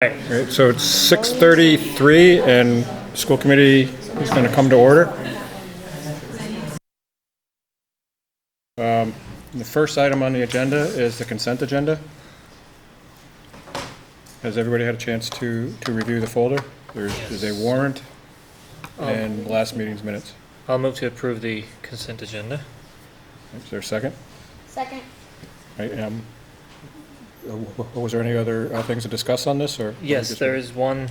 Right, so it's 6:33 and school committee is going to come to order. The first item on the agenda is the consent agenda. Has everybody had a chance to review the folder? There's a warrant and last meeting's minutes. I'll move to approve the consent agenda. Is there a second? Second. Right, was there any other things to discuss on this, or? Yes, there is one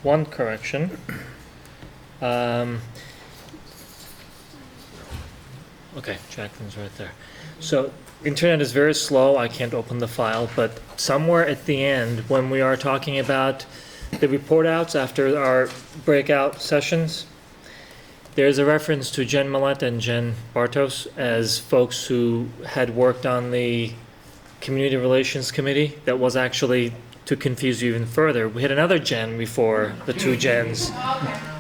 correction. Okay, Jacqueline's right there. So, internet is very slow. I can't open the file, but somewhere at the end, when we are talking about the report outs after our breakout sessions, there's a reference to Jen Millett and Jen Bartos as folks who had worked on the Community Relations Committee. That was actually, to confuse you even further, we had another Jen before the two Jens.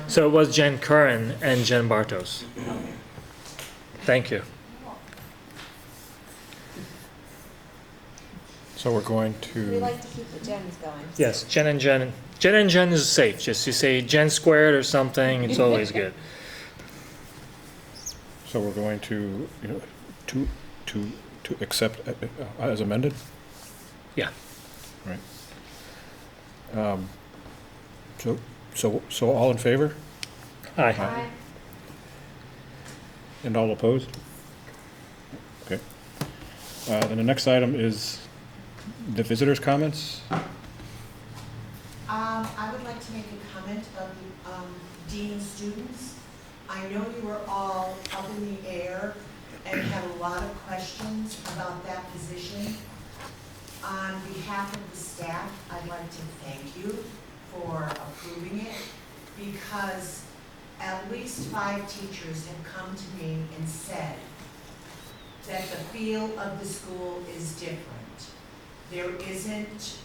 So it was Jen Curran and Jen Bartos. Thank you. So we're going We to, like to keep the gens going. Yes, Jen and Jen. Jen and Jen is safe. Just you say Jen squared or something, it's always good. so we're going to, to accept as amended? Yeah. Right. So all in favor? Aye. Aye. And all opposed? Okay. Then the next item is the visitors' comments. I would like to make a comment about the dean of students. I know you were all up in the air and had a lot of questions about that position. On behalf of the staff, I'd like to thank you for approving it, because at least 5 teachers have come to me and said that the feel of the school is different. There isn't,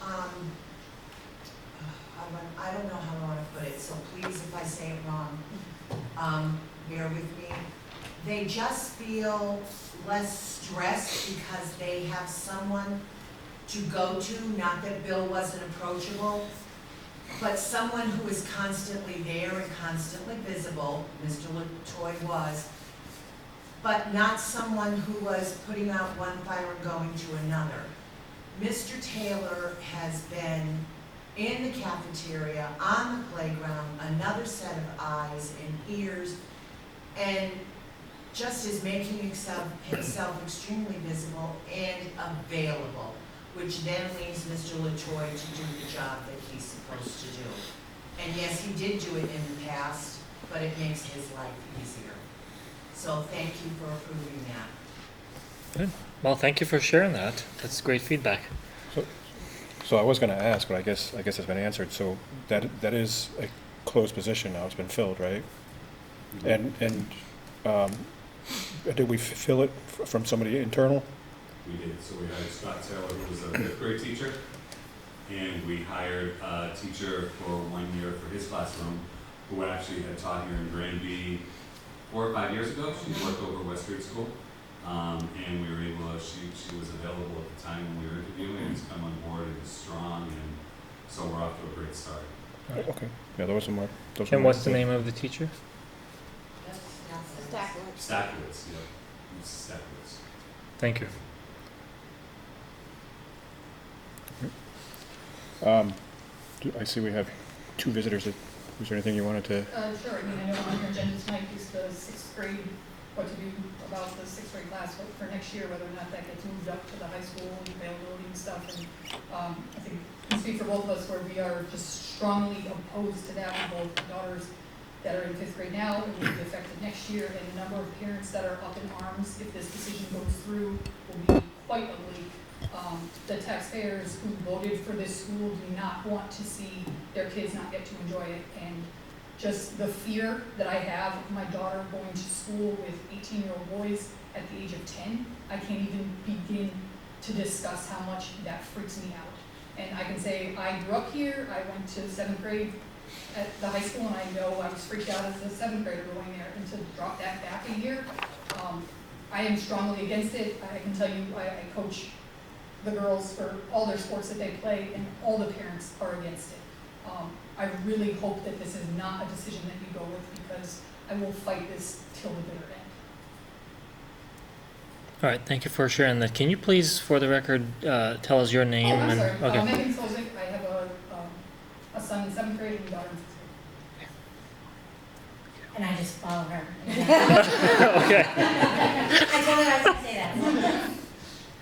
I don't know how I want to put it, so please, if I say it wrong, bear with me. They just feel less stressed because they have someone to go to, not that Bill wasn't approachable, but someone who is constantly there and constantly visible, Mr. LaToy was, but not someone who was putting out one fire and going to another. Mr. Taylor has been in the cafeteria, on the playground, another set of eyes and ears, and just is making himself extremely visible and available, which then leaves Mr. LaToy to do the job that he's supposed to do. And yes, he did do it in the past, but it makes his life easier. So thank you for approving that. Good. Well, thank you for sharing that. That's great feedback. So I was going to ask, but I guess it's been answered. So that is a closed position now. It's been filled, right? And did we fill it from somebody internal? We did. So we hired Scott Taylor, who was a 5th grade teacher, and we hired a teacher for 1 year for his classroom, who actually had taught here in Granby 4 or 5 years ago. She worked over West Street School, and we were able to, she was available at the time when we were interviewing, and has come on board and is strong, and so we're off to a great start. Right. Okay. Yeah, those are my. And what's the name of the teacher? Stackwoods. Yeah. Stackwoods. Thank you. I see we have 2 visitors. Was there anything you wanted to? Sure. I mean, I know on your agenda tonight is the 6th grade, what to do about the 6th grade class for next year, whether or not that gets moved up to the high school and availability and stuff. And I think I can speak for both of us where we are just strongly opposed to that. We both daughters that are in 5th grade now and will be affected next year, and the number of parents that are up in arms if this decision goes through will be quite ugly. The taxpayers who voted for this school do not want to see their kids not get to enjoy it, and just the fear that I have of my daughter going to school with 18-year-old boys at the age of 10, I can't even begin to discuss how much that freaks me out. And I can say I grew up here, I went to 7th grade at the high school, and I know I was freaked out as a 7th grader going there, and to drop that back a year, I am strongly against it. I can tell you I coach the girls for all their sports that they play, and all the parents are against it. I really hope that this is not a decision that you go with, because I will fight this till the bitter end. All right, thank you for sharing that. Can you please, for the record, tell us your name? Oh, I'm sorry. Okay. Megan Solzik. I have a son in 7th grade and a daughter in 6th grade. And I just follow her. Okay. I told her I was gonna say that.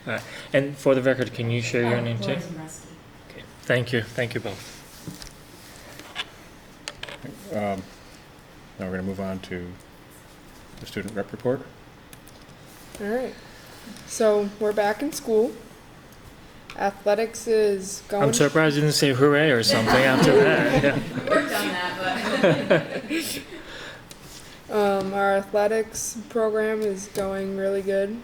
All right. And for the record, can you share your name too? Laura's and Rusty. Okay. Thank you. Thank you both. Now we're going to move on to the student rep report. All right. So we're back in school. Athletics is going. I'm surprised you didn't say hooray or something after that. Yeah. We worked on that, but. Our athletics program is going really good.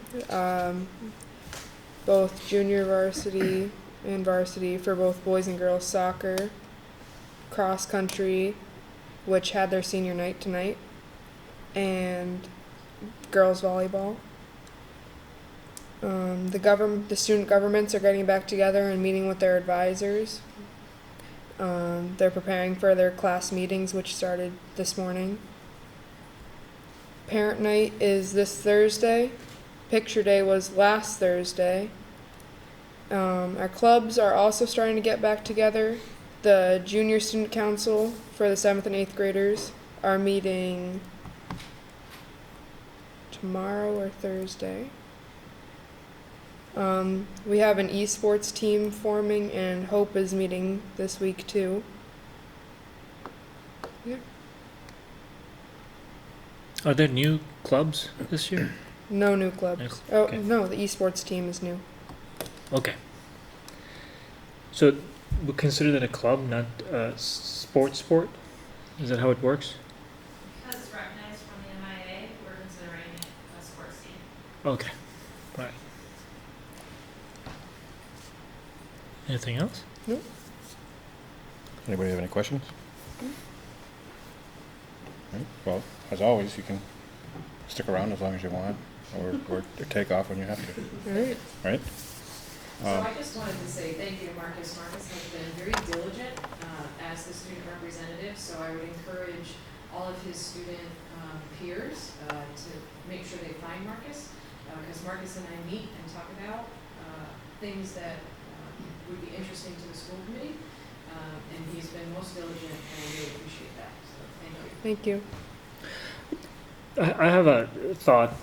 Both junior varsity and varsity for both boys and girls soccer, cross country, which had their senior night tonight, and girls volleyball. The student governments are getting back together and meeting with their advisors. They're preparing for their class meetings, which started this morning. Parent night is this Thursday. Picture day was last Thursday. Our clubs are also starting to get back together. The junior student council for the 7th and 8th graders are meeting tomorrow or Thursday. We have an esports team forming, and Hope is meeting this week too. Yeah. Are there new clubs this year? No new clubs. No, okay. Oh no, the esports team is new. Okay. So we consider that a club, not a sport? Is that how it works? Because it's recognized from the MIA, we're considering it a sports team. Okay. All right. Anything else? Nope. Anybody have any questions? Right. Well, as always, you can stick around as long as you want, or take off when you have to. All right. Right? So I just wanted to say thank you to Marcus. Marcus has been very diligent as the student representative, so I would encourage all of his student peers to make sure they find Marcus, because Marcus and I meet and talk about things that would be interesting to the school committee, and he's been most diligent, and I really appreciate that, so thank you. Thank you. I have a thought.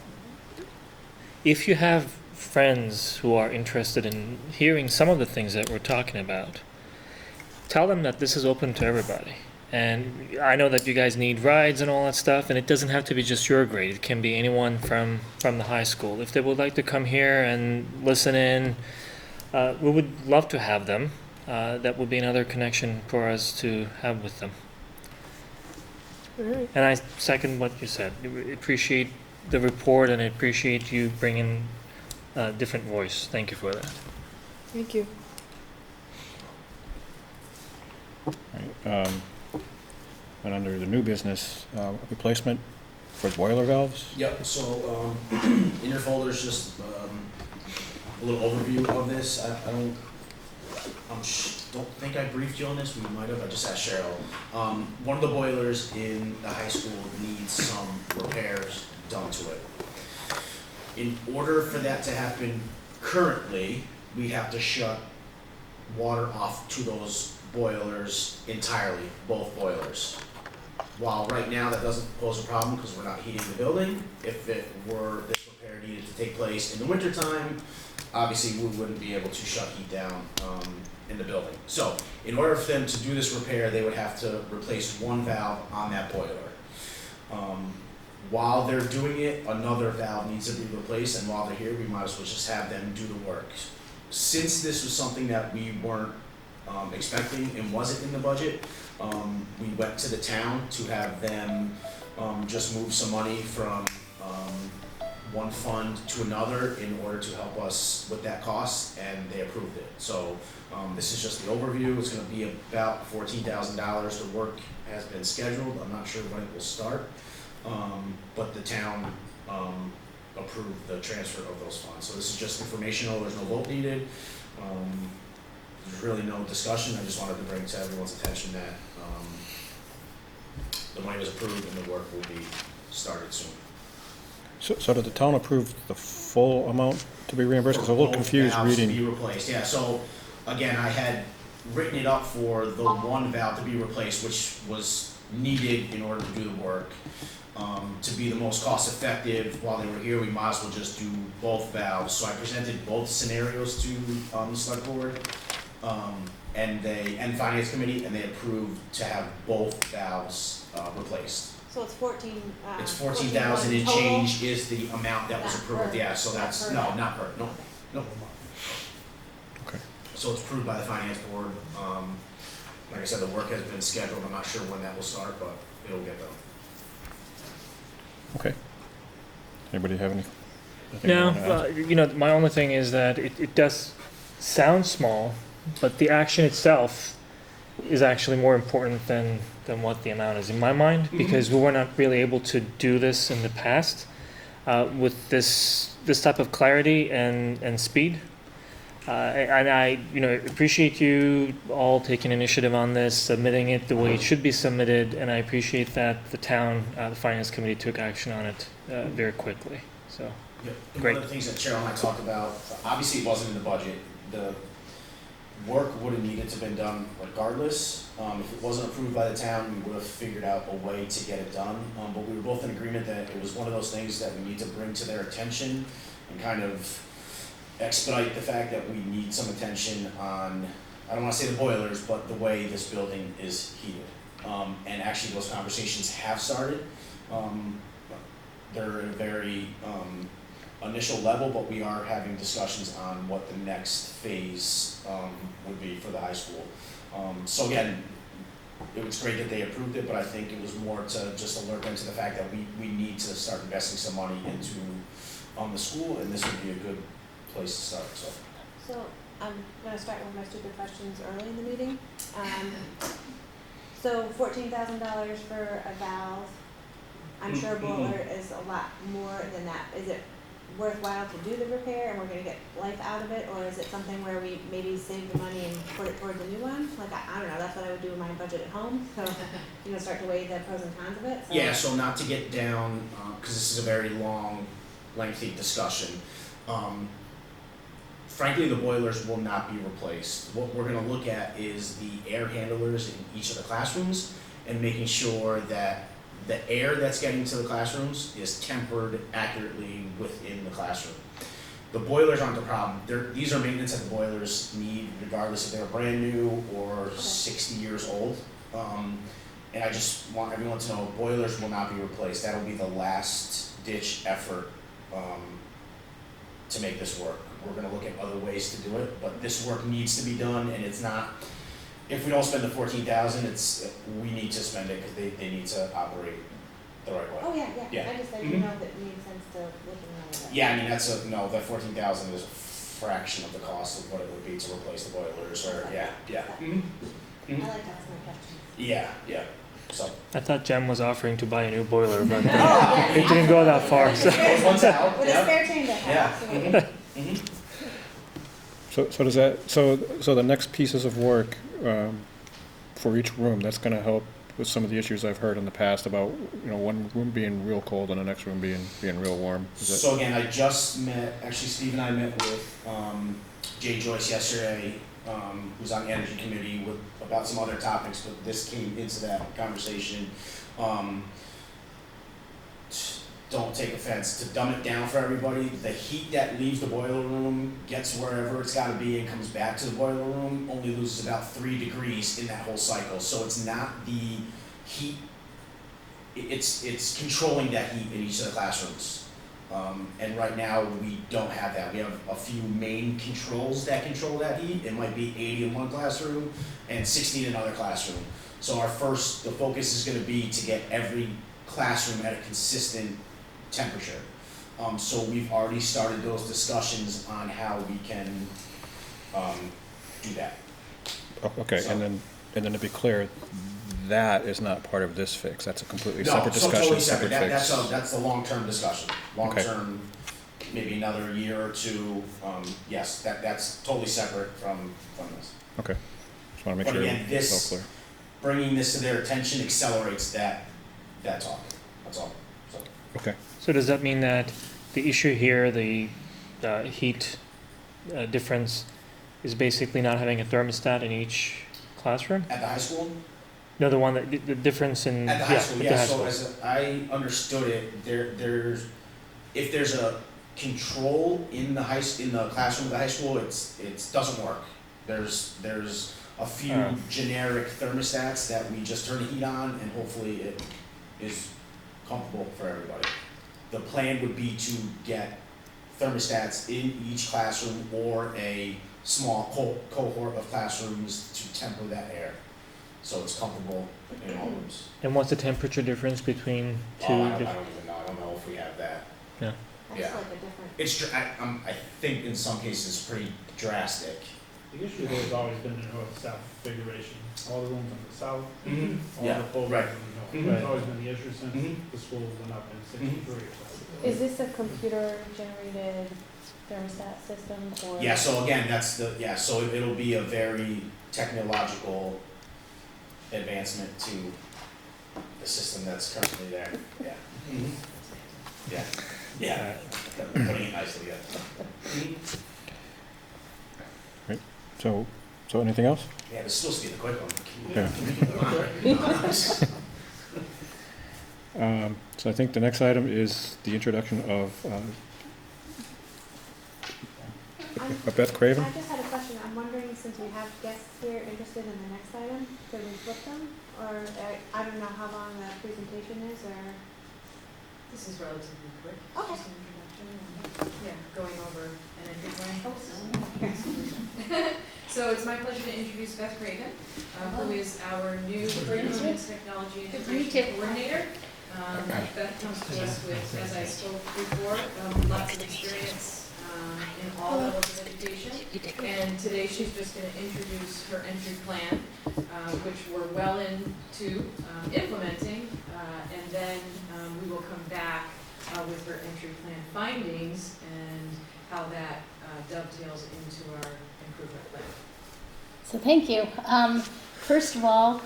If you have friends who are interested in hearing some of the things that we're talking about, tell them that this is open to everybody. And I know that you guys need rides and all that stuff, and it doesn't have to be just your grade. It can be anyone from the high school. If they would like to come here and listen in, we would love to have them. That would be another connection for us to have with them. All right. And I second what you said. We appreciate the report, and I appreciate you bringing a different voice. Thank you for that. Thank you. Right. And under the new business, replacement for boiler valves. Yep, so in your folder is just a little overview of this. I don't think I briefed you on this, we might have, I just asked Cheryl. One of the boilers in the high school needs some repairs done to it. In order for that to happen currently, we have to shut water off to those boilers entirely, both boilers. While right now that doesn't pose a problem because we're not heating the building, if this repair needed to take place in the wintertime, obviously we wouldn't be able to shut heat down in the building. So in order for them to do this repair, they would have to replace one valve on that boiler. While they're doing it, another valve needs to be replaced, and while they're here, we might as well just have them do the work. Since this was something that we weren't expecting and wasn't in the budget, we went to the town to have them just move some money from one fund to another in order to help us with that cost, and they approved it. So this is just the overview. It's going to be about $14,000. The work has been scheduled. I'm not sure when it will start, but the town approve the transfer of those funds. So this is just informational, there's no vote needed. There's really no discussion, I just wanted to bring to everyone's attention that the money was approved and the work will be started soon. So did the town approve the full amount to be reimbursed? Because I'm a little confused Both valves to reading. be replaced, yeah, so again, I had written it up for the one valve to be replaced, which was needed in order to do the work. To be the most cost effective, while they were here, we might as well just do both valves. So I presented both scenarios to the select board, and finance committee, and they approved to have both valves replaced. So it's 14, It's 14,000 and total? change is the amount that was Not approved, per- yeah, so not that's, per no, valve. not per, no, no. Okay. So it's approved by the finance board. Like I said, the work has been scheduled, I'm not sure when that will start, but it'll get done. Okay. Anybody have any? No, my only thing is that it does sound small, but the action itself is actually more important than what the amount is in my mind, because we were not really able to do this in the past with this type of clarity and speed. And I appreciate you all taking initiative on this, submitting it the way it should be submitted, and I appreciate that the town, the finance committee took action on it very quickly. So, Yep. And Great. one of the things that Cheryl and I talked about, obviously it wasn't in the budget, the work would have needed to have been done regardless. If it wasn't approved by the town, we would have figured out a way to get it done. But we were both in agreement that it was one of those things that we need to bring to their attention and kind of expedite the fact that we need some attention on, I don't wanna say the boilers, but the way this building is heated. And actually those conversations have started. They're at a very initial level, but we are having discussions on what the next phase would be for the high school. So again, it was great that they approved it, but I think it was more to just alert them to the fact that we need to start investing some money into the school, and this would be a good place to start, so. So I'm gonna start with my stupid questions early in the meeting. So $14,000 for a valve. I'm sure a boiler is a lot more than that. Is it worthwhile to do the repair and we're gonna get life out of it, or is it something where we maybe save the money and put it toward the new one? Like, I don't know, that's what I would do in my budget at home, so, start to weigh the pros and cons of it, so. Yeah, so not to get down, cause this is a very long, lengthy discussion. Frankly, the boilers will not be replaced. What we're gonna look at is the air handlers in each of the classrooms and making sure that the air that's getting to the classrooms is tempered accurately within the classroom. The boilers aren't the problem. These are maintenance that the boilers need regardless if they're brand new or 60 years old. And I just want everyone to know boilers will not be replaced. That'll be the last ditch effort to make this work. We're gonna look at other ways to do it, but this work needs to be done, and it's not, if we don't spend the 14,000, we need to spend it, cause they need to operate the right way. Oh, yeah. Yeah. I just didn't know if it made sense to look into that. Yeah, I mean, that 14,000 is a fraction of the cost of what it would be to replace the boilers, or, yeah. I like to ask my questions. Yeah, so. I thought Jem was offering to buy a new boiler, but yeah. it didn't go that far. So. Those ones out, With a yeah. spare change, Yeah. absolutely. So does that, so the next pieces of work for each room, that's gonna help with some of the issues I've heard in the past about, one room being real cold and the next room being real warm. Is that? So again, I just met, actually Steve and I met with Jay Joyce yesterday, who's on the energy committee about some other topics, but this came into that conversation. Don't take offense, to dumb it down for everybody, the heat that leaves the boiler room, gets wherever it's gotta be and comes back to the boiler room, only loses about 3 degrees in that whole cycle. So it's not the heat, it's controlling that heat in each of the classrooms. And right now, we don't have that. We have a few main controls that control that heat. It might be 80 in one classroom and 60 in another classroom. So the focus is gonna be to get every classroom at a consistent temperature. So we've already started those discussions on how we can do that. Okay, So- and then to be clear, that is not part of this fix. That's a completely No, separate so discussion, totally separate separate. fix. That's the long-term discussion. Long-term, maybe another year or two. Yes, that's totally separate from this. Okay. Just want to make But sure again, it's all this, clear. bringing this to their attention accelerates that talk. That's all. So, Okay. So does that mean that the issue here, the heat difference, is basically not having a thermostat in each classroom? at the high school? No, the one that, the difference in, At the high school, at the yeah, high so school. as I understood it, if there's a control in the classroom of the high school, it doesn't work. There's a few Oh. generic thermostats that we just turn the heat on and hopefully it is comfortable for everybody. The plan would be to get thermostats in each classroom or a small cohort of classrooms to temper that air, so it's comfortable in all rooms. And what's the temperature difference between two? I don't even know. I don't know if we have that. Yeah. That's Yeah. like a different. It's I think in some cases pretty drastic. The issue has always been the north-south configuration, all the rooms on the south, all Yeah, the full rooms right. on the north. Mhm. That's always been the issue since Mhm. the schools went up in '63 or so. Is this a computer generated thermostat system or? Yeah, so again, so it'll be a very technological advancement to the system that's currently there, yeah. Yeah, yeah, putting it nicely, yeah. So anything else? Yeah, this is supposed to be the quick one. Yeah. So I think the next item is the introduction of Beth Craven. I just had a question. I'm wondering, since we have guests here interested in the next item, could we flip them? Or I don't know how long the presentation is, or? This is relatively quick. Okay. Just an introduction and, yeah, going over an entry plan. So it's my pleasure to introduce Beth Craven, who is our new Curriculum and Technology Integration Coordinator. Beth comes to us with, as I spoke before, lots of experience in all levels of education. And today she's just going to introduce her entry plan, which we're well into implementing. And then we will come back with her entry plan findings and how that dovetails into our improvement plan. So thank you. First of all,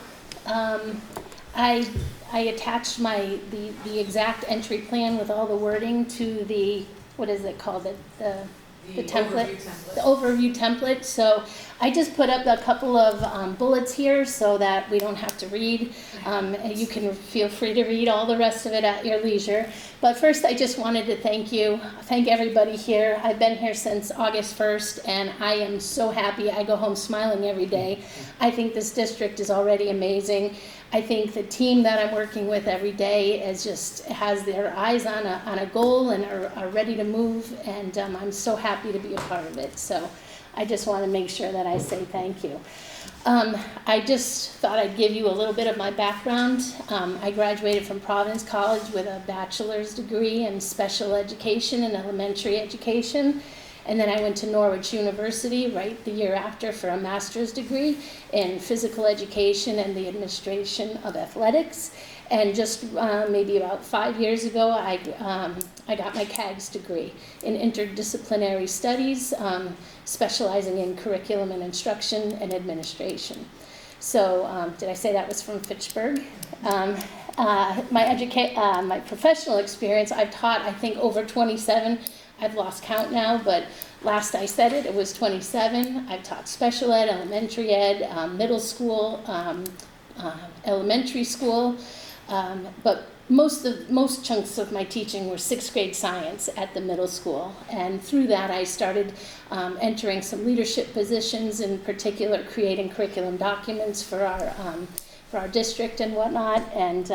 I attached the exact entry plan with all the wording to the, what is it called, the template, the overview template. So I just put up a couple of bullets here so that we don't have to read. You can feel free to read all the rest of it at your leisure. But first, I just wanted to thank everybody here. I've been here since August 1st, and I am so happy. I go home smiling every day. I think this district is already amazing. I think the team that I'm working with every day has their eyes on a goal and are ready to move, and I'm so happy to be a part of it. So I just want to make sure that I say thank you. I just thought I'd give you a little bit of my background. I graduated from Providence College with a bachelor's degree in special education and elementary education. And then I went to Norwich University right the year after for a master's degree in physical education and the administration of athletics. And just maybe about 5 years ago, I got my CAGS degree in interdisciplinary studies, specializing in curriculum and instruction and administration. So did I say that was from Fitchburg? My professional experience, I've taught, I think, over 27. I've lost count now, but last I said it was 27. I've taught special ed, elementary ed, middle school, elementary school, but most chunks of my teaching were 6th grade science at the middle school. And through that, I started entering some leadership positions, in particular creating curriculum documents for our district and whatnot, and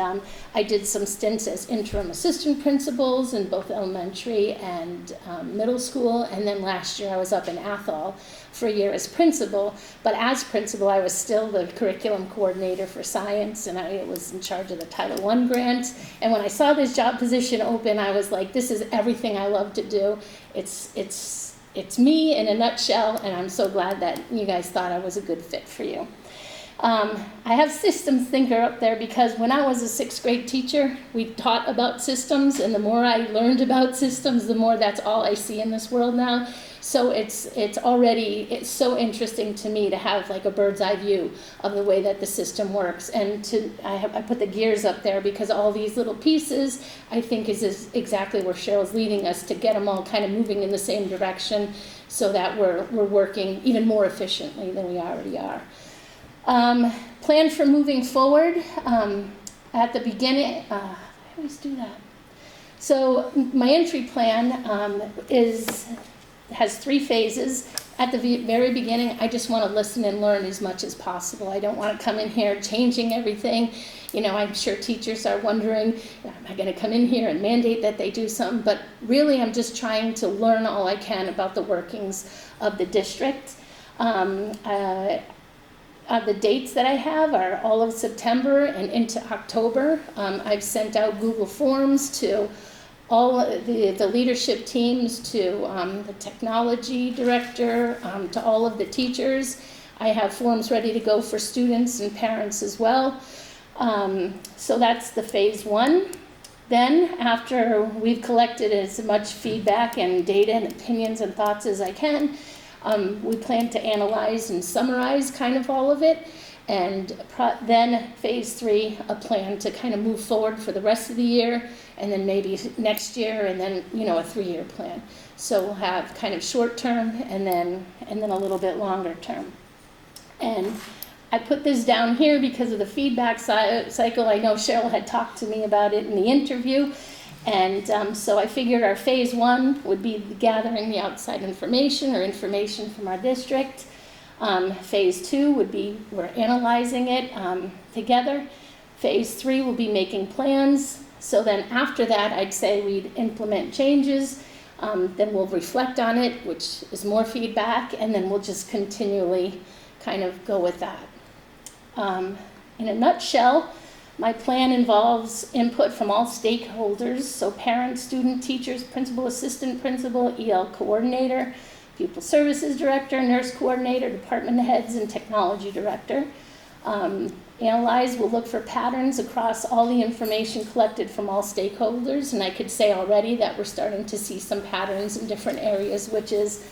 I did some stints as interim assistant principals in both elementary and middle school, and then last year I was up in Athol for a year as principal, but as principal I was still the curriculum coordinator for science, and I was in charge of the Title I grant, and when I saw this job position open, I was like, this is everything I love to do. It's me in a nutshell, and I'm so glad that you guys thought I was a good fit for you. I have systems thinker up there because when I was a 6th grade teacher, we taught about systems, and the more I learned about systems, the more that's all I see in this world now. So it's so interesting to me to have like a bird's eye view of the way that the system works, and I put the gears up there because all these little pieces I think is exactly where Cheryl's leading us, to get them all kind of moving in the same direction so that we're working even more efficiently than we already are. Plan for moving forward. At the beginning, I always do that. So my entry plan has 3 phases. At the very beginning, I just want to listen and learn as much as possible. I don't want to come in here changing everything. You know, I'm sure teachers are wondering, am I going to come in here and mandate that they do something? But really, I'm just trying to learn all I can about the workings of the district. The dates that I have are all of September and into October. I've sent out Google Forms to all the leadership teams, to the technology director, to all of the teachers. I have forms ready to go for students and parents as well. So that's the phase 1. Then, after we've collected as much feedback and data and opinions and thoughts as I can, we plan to analyze and summarize kind of all of it. And then phase 3, a plan to kind of move forward for the rest of the year, and then maybe next year, and then, you know, a 3-year plan. So we'll have kind of short term and then a little bit longer term. And I put this down here because of the feedback cycle. I know Cheryl had talked to me about it in the interview. And so I figured our phase 1 would be gathering the outside information or information from our district. Phase 2 would be we're analyzing it together. Phase 3 will be making plans. So then after that, I'd say we'd implement changes. Then we'll reflect on it, which is more feedback, and then we'll just continually kind of go with that. In a nutshell, my plan involves input from all stakeholders, so parents, student, teachers, principal, assistant principal, EL coordinator, pupil services director, nurse coordinator, department heads, and technology director. Analyze, we'll look for patterns across all the information collected from all stakeholders, and I could say already that we're starting to see some patterns in different areas, which is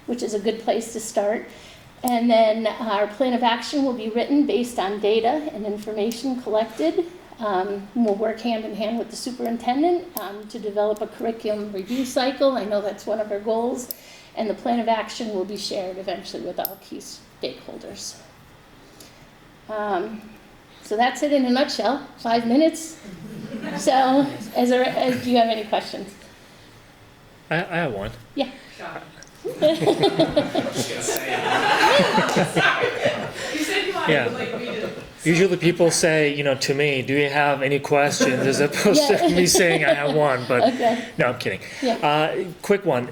a good place to start. And then our plan of action will be written based on data and information collected. We'll work hand in hand with the superintendent to develop a curriculum review cycle. I know that's one of our goals. And the plan of action will be shared eventually with all key stakeholders. So that's it in a nutshell, 5 minutes. So do you have any questions? I have one. Yeah. You said you wanted Yeah. like me to. Usually people say, you know, to me, do you have any questions, as opposed to me saying I have one, but Okay. no, I'm kidding. Yeah. Quick one.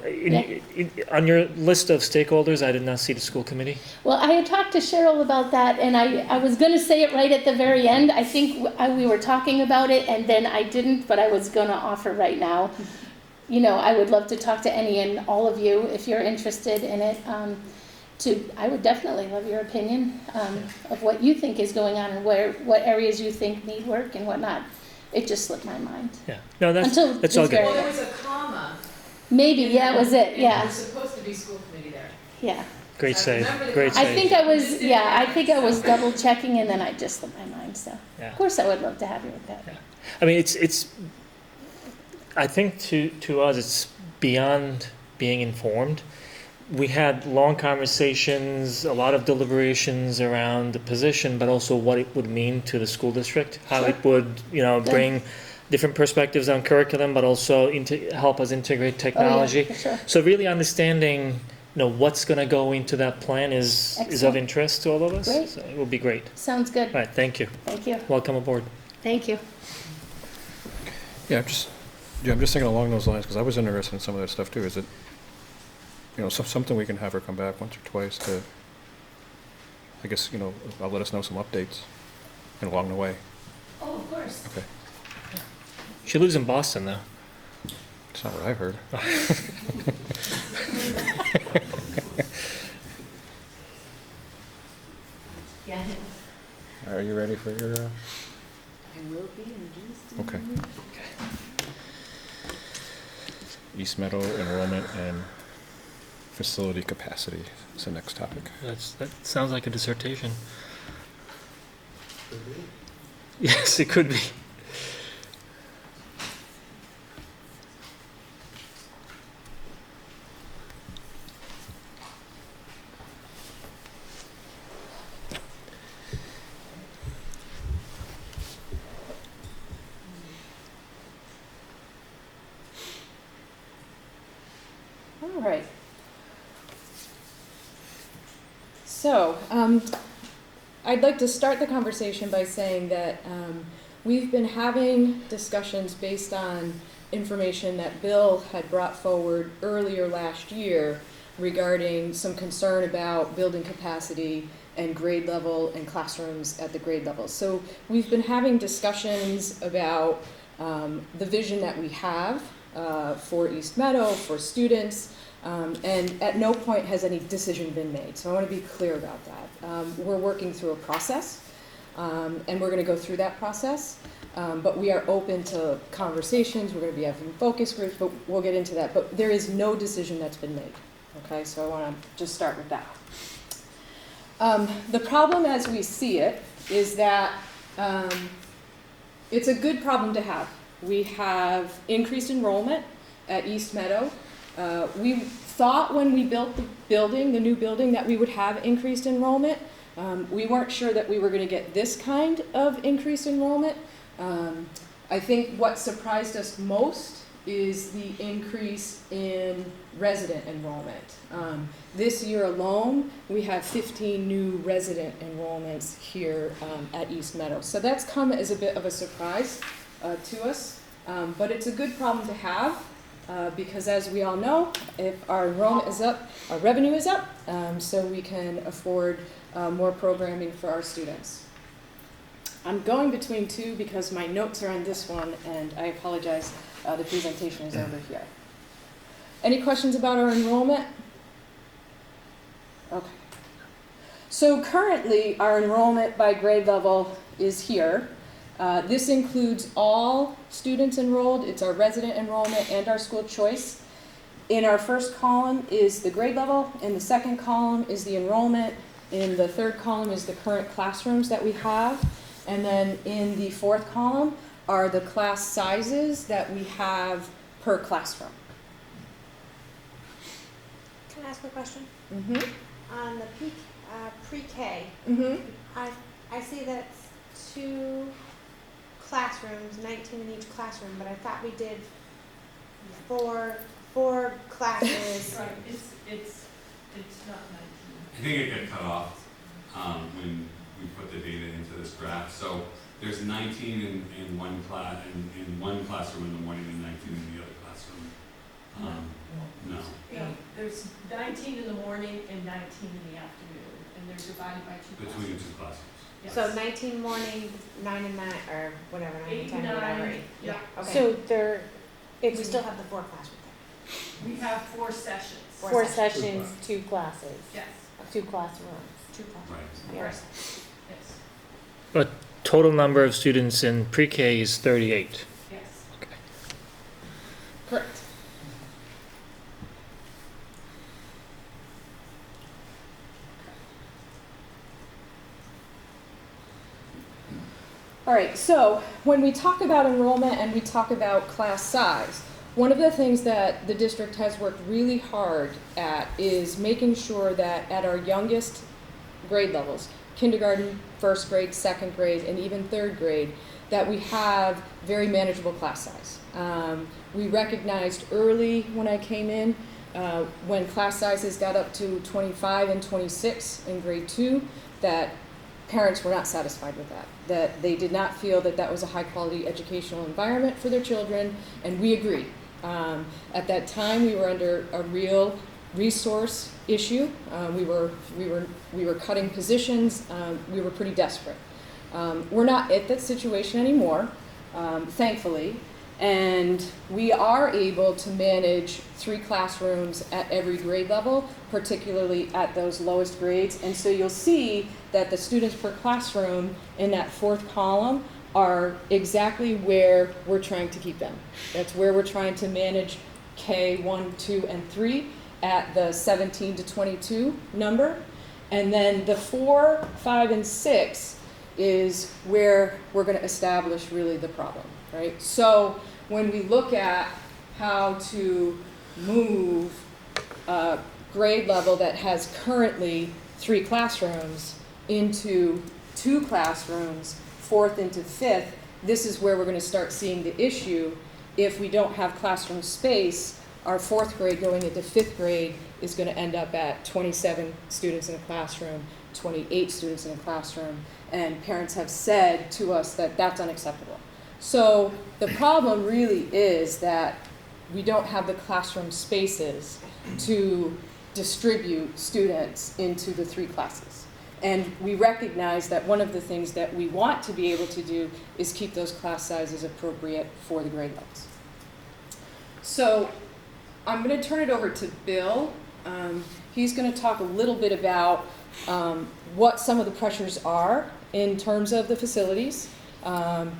On your list of stakeholders, I did not see the school committee. Well, I had talked to Cheryl about that, and I was going to say it right at the very end. I think we were talking about it, and then I didn't, but I was going to offer right now. You know, I would love to talk to any and all of you if you're interested in it. I would definitely love your opinion of what you think is going on and what areas you think need work and whatnot. It just slipped my mind. Yeah. No, that's Until all good. Well, there was a comma. Maybe, yeah, that was it, And yeah. There's supposed to be school committee there. Yeah. Great I save. remember the Great comment. save. I think I was double checking, and then I just slipped my mind, so. Yeah. Of course I would love to have you with that. Yeah. I mean, it's. I think to us, it's beyond being informed. We had long conversations, a lot of deliberations around the position, but also what it would mean to the school district, how Sure. it would, bring different perspectives on curriculum, but also help us integrate technology. Oh, yeah, for sure. So really understanding, what's going to go into that plan is of Excellent. interest to all of us. Great. So it will be great. Sounds good. All right, thank you. Thank you. Welcome aboard. Thank you. Yeah, I'm just thinking along those lines, because I was interested in some of that stuff too. Is it, something we can have her come back once or twice to, I guess, I'll let us know some updates and along the way. Oh, of course. Okay. She lives in Boston, though. That's not what I heard. Yeah. are you ready for your, I will be in just a okay. moment. East Meadow enrollment and facility capacity is the next topic. That sounds like a dissertation. Yes, it could be. All right. So, I'd like to start the conversation by saying that we've been having discussions based on information that Bill had brought forward earlier last year regarding some concern about building capacity and grade level and classrooms at the grade level. So we've been having discussions about the vision that we have for East Meadow, for students, and at no point has any decision been made. So I want to be clear about that. We're working through a process, and we're going to go through that process, but we are open to conversations. We're going to be having focus groups, but we'll get into that. But there is no decision that's been made. Okay, so I want to just start with that. The problem as we see it is that it's a good problem to have. We have increased enrollment at East Meadow. We thought when we built the building, the new building, that we would have increased enrollment. We weren't sure that we were going to get this kind of increased enrollment. I think what surprised us most is the increase in resident enrollment. This year alone, we have 15 new resident enrollments here at East Meadow. So that's come as a bit of a surprise to us, but it's a good problem to have because as we all know, if our enrollment is up, our revenue is up, so we can afford more programming for our students. I'm going between two because my notes are on this one, and I apologize, the presentation is over here. Any questions about our enrollment? Okay. So currently, our enrollment by grade level is here. This includes all students enrolled. It's our resident enrollment and our school choice. In our first column is the grade level. In the second column is the enrollment. In the third column is the current classrooms that we have. And then in the fourth column are the class sizes that we have per classroom. Can I ask a question? Mm-hmm. On the pre-K, Mm-hmm. I see that it's 2 classrooms, 19 in each classroom, but I thought we did four classes. Right, it's not 19. I think it got cut off when we put the data into this graph. So there's 19 in one class, in one classroom in the morning and 19 in the other classroom. No. Yeah, there's 19 in the morning and 19 in the afternoon, and they're divided by 2 classes. Between the 2 classrooms. Yes. So 19 morning, 9 and 9, or whatever, 9 8 and 10, and whatever. 9, yeah. Okay. So there, We it's still have the 4 classroom there. We have 4 sessions. 4 sessions, 2 classes, Yes, 2 classrooms. 2 classrooms. Right. Yeah. yes, But total number of students in pre-K is 38. yes. Correct. All right, so when we talk about enrollment and we talk about class size, one of the things that the district has worked really hard at is making sure that at our youngest grade levels, kindergarten, first grade, second grade, and even third grade, that we have very manageable class size. We recognized early when I came in, when class sizes got up to 25 and 26 in grade 2, that parents were not satisfied with that they did not feel that that was a high-quality educational environment for their children, and we agreed. At that time, we were under a real resource issue. We were cutting positions. We were pretty desperate. We're not at that situation anymore, thankfully, And we are able to manage 3 classrooms at every grade level, particularly at those lowest grades. And so you'll see that the students per classroom in that 4th column are exactly where we're trying to keep them. That's where we're trying to manage K1, 2, and 3 at the 17 to 22 number. And then the 4, 5, and 6 is where we're going to establish really the problem, right? So when we look at how to move a grade level that has currently 3 classrooms into 2 classrooms, 4th into 5th, this is where we're going to start seeing the issue. If we don't have classroom space, our 4th grade going into 5th grade is going to end up at 27 students in a classroom, 28 students in a classroom, and parents have said to us that that's unacceptable. So the problem really is that we don't have the classroom spaces to distribute students into the 3 classes. And we recognize that one of the things that we want to be able to do is keep those class sizes appropriate for the grade levels. So I'm going to turn it over to Bill. He's going to talk a little bit about what some of the pressures are in terms of the facilities,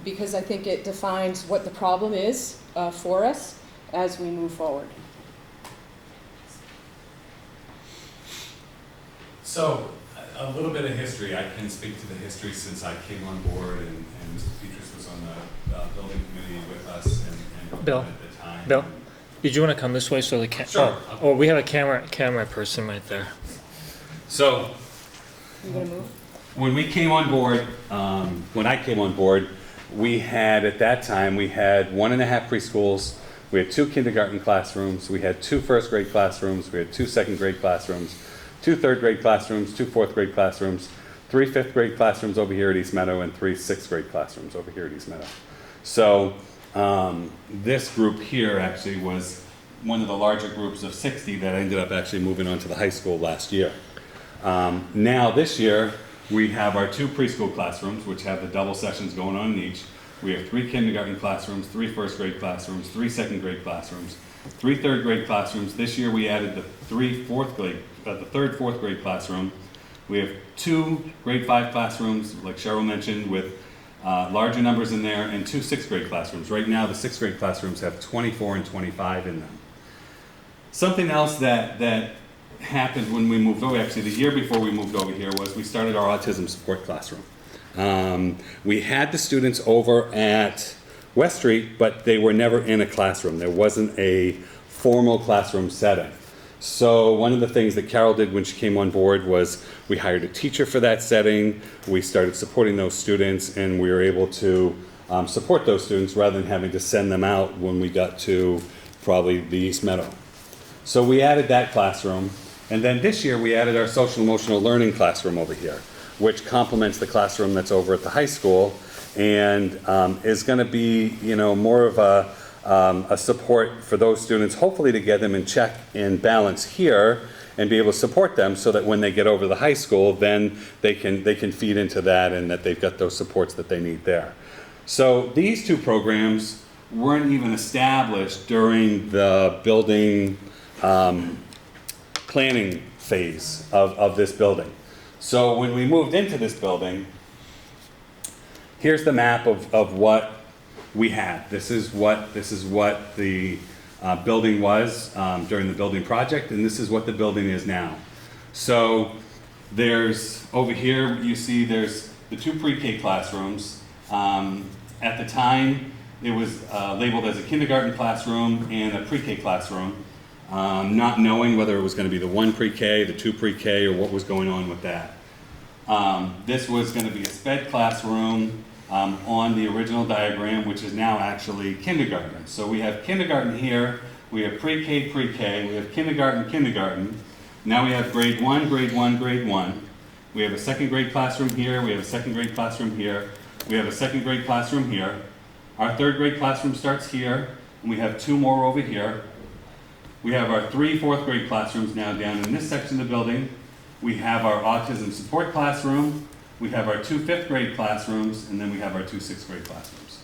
because I think it defines what the problem is for us as we move forward. So, a little bit of history. I can speak to the history since I came on board, and Mr. Petras was on the building committee with us and Bill, at the time. Bill, did you want to come this way so the Sure. Oh, we have a camera person right there. So, You gonna move? when we came on board, when I came on board, we had, at that time, we had 1.5 preschools, we had 2 kindergarten classrooms, we had 2 first grade classrooms, we had 2 second grade classrooms, 2 third grade classrooms, 2 fourth grade classrooms, 3 fifth grade classrooms over here at East Meadow, and 3 sixth grade classrooms over here at East Meadow. So this group here actually was one of the larger groups of 60 that ended up actually moving on to the high school last year. Now this year, we have our 2 preschool classrooms, which have the double sessions going on in each. We have 3 kindergarten classrooms, 3 first grade classrooms, 3 second grade classrooms, 3 third grade classrooms. This year we added the third fourth grade classroom. We have 2 grade 5 classrooms, like Cheryl mentioned, with larger numbers in there, and 2 sixth grade classrooms. Right now the sixth grade classrooms have 24 and 25 in them. Something else that happened when we moved over, actually the year before we moved over here, was we started our autism support classroom. We had the students over at West Street, but they were never in a classroom. There wasn't a formal classroom setting. So one of the things that Carol did when she came on board was we hired a teacher for that setting, we started supporting those students, and we were able to support those students rather than having to send them out when we got to probably the East Meadow. So we added that classroom, and then this year we added our social emotional learning classroom over here, which complements the classroom that's over at the high school, and is going to be, you know, more of a support for those students, hopefully to get them in check and balance here and be able to support them so that when they get over to the high school, then they can feed into that and that they've got those supports that they need there. So these 2 programs weren't even established during the building planning phase of this building. So when we moved into this building, here's the map of what we had. This is what the building was during the building project, and this is what the building is now. So there's, over here you see there's the 2 pre-K classrooms. At the time it was labeled as a kindergarten classroom and a pre-K classroom, not knowing whether it was going to be the 1 pre-K, the 2 pre-K, or what was going on with that. This was going to be a sped classroom on the original diagram, which is now actually kindergarten. So we have kindergarten here, we have pre-K, pre-K, we have kindergarten, kindergarten. Now we have grade 1, grade 1, grade 1. We have a second grade classroom here, we have a second grade classroom here, we have a second grade classroom here. Our third grade classroom starts here, and we have 2 more over here. We have our 3 fourth grade classrooms now down in this section of the building. We have our autism support classroom, we have our 2 fifth grade classrooms, and then we have our 2 sixth grade classrooms.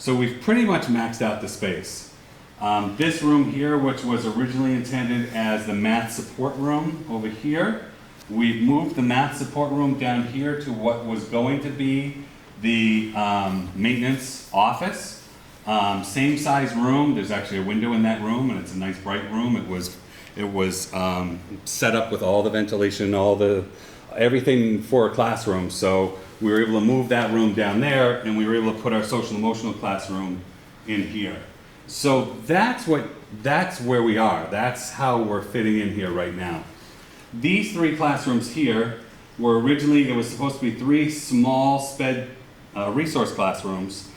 So we've pretty much maxed out the space. This room here, which was originally intended as the math support room over here, we've moved the math support room down here to what was going to be the maintenance office. Same size room. There's actually a window in that room, and it's a nice bright room. It was set up with all the ventilation, everything for a classroom. So we were able to move that room down there, and we were able to put our social emotional classroom in here. So that's where we are. That's how we're fitting in here right now. These 3 classrooms here were originally, it was supposed to be 3 small SPED resource classrooms,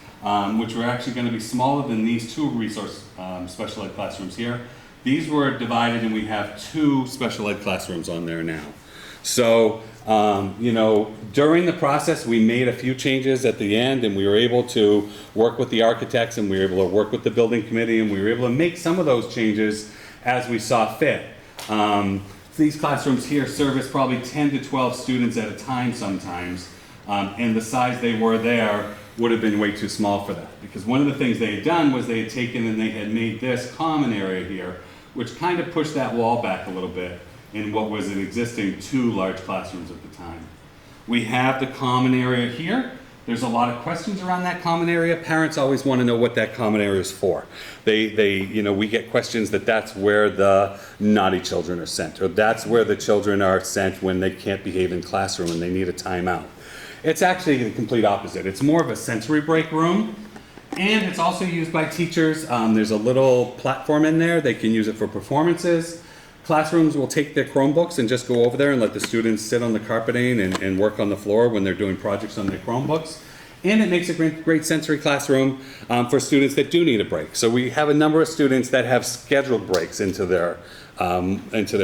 which were actually going to be smaller than these 2 resource special ed classrooms here. These were divided, and we have 2 special ed classrooms on there now. So, you know, during the process, we made a few changes at the end, and we were able to work with the architects, and we were able to work with the building committee, and we were able to make some of those changes as we saw fit. These classrooms here service probably 10 to 12 students at a time sometimes, and the size they were there would have been way too small for that. Because one of the things they had done was they had taken and they had made this common area here, which kind of pushed that wall back a little bit in what was an existing 2 large classrooms at the time. We have the common area here. There's a lot of questions around that common area. Parents always want to know what that common area is for. You know, we get questions that's where the naughty children are sent, or that's where the children are sent when they can't behave in classroom and they need a timeout. It's actually the complete opposite. It's more of a sensory break room, and it's also used by teachers. There's a little platform in there. They can use it for performances. Classrooms will take their Chromebooks and just go over there and let the students sit on the carpeting and work on the floor when they're doing projects on their Chromebooks. And it makes a great sensory classroom for students that do need a break. So we have a number of students that have scheduled breaks into their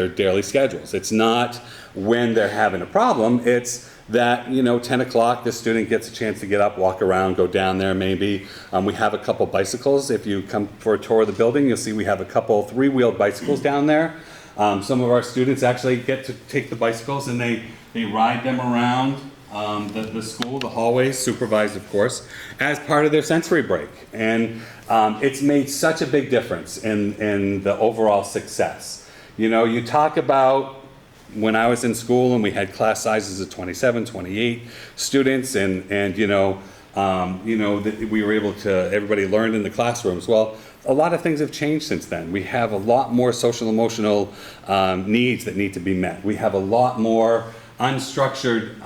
daily schedules. It's not when they're having a problem. It's that, 10 o'clock, the student gets a chance to get up, walk around, go down there maybe. We have a couple bicycles. If you come for a tour of the building, you'll see we have a couple 3-wheeled bicycles down there. Some of our students actually get to take the bicycles and they ride them around the school, the hallways, supervised of course, as part of their sensory break. And it's made such a big difference in the overall success. You talk about when I was in school and we had class sizes of 27, 28 students and that we were able to, everybody learned in the classrooms. Well, a lot of things have changed since then. We have a lot more social emotional needs that need to be met. We have a lot more unstructured,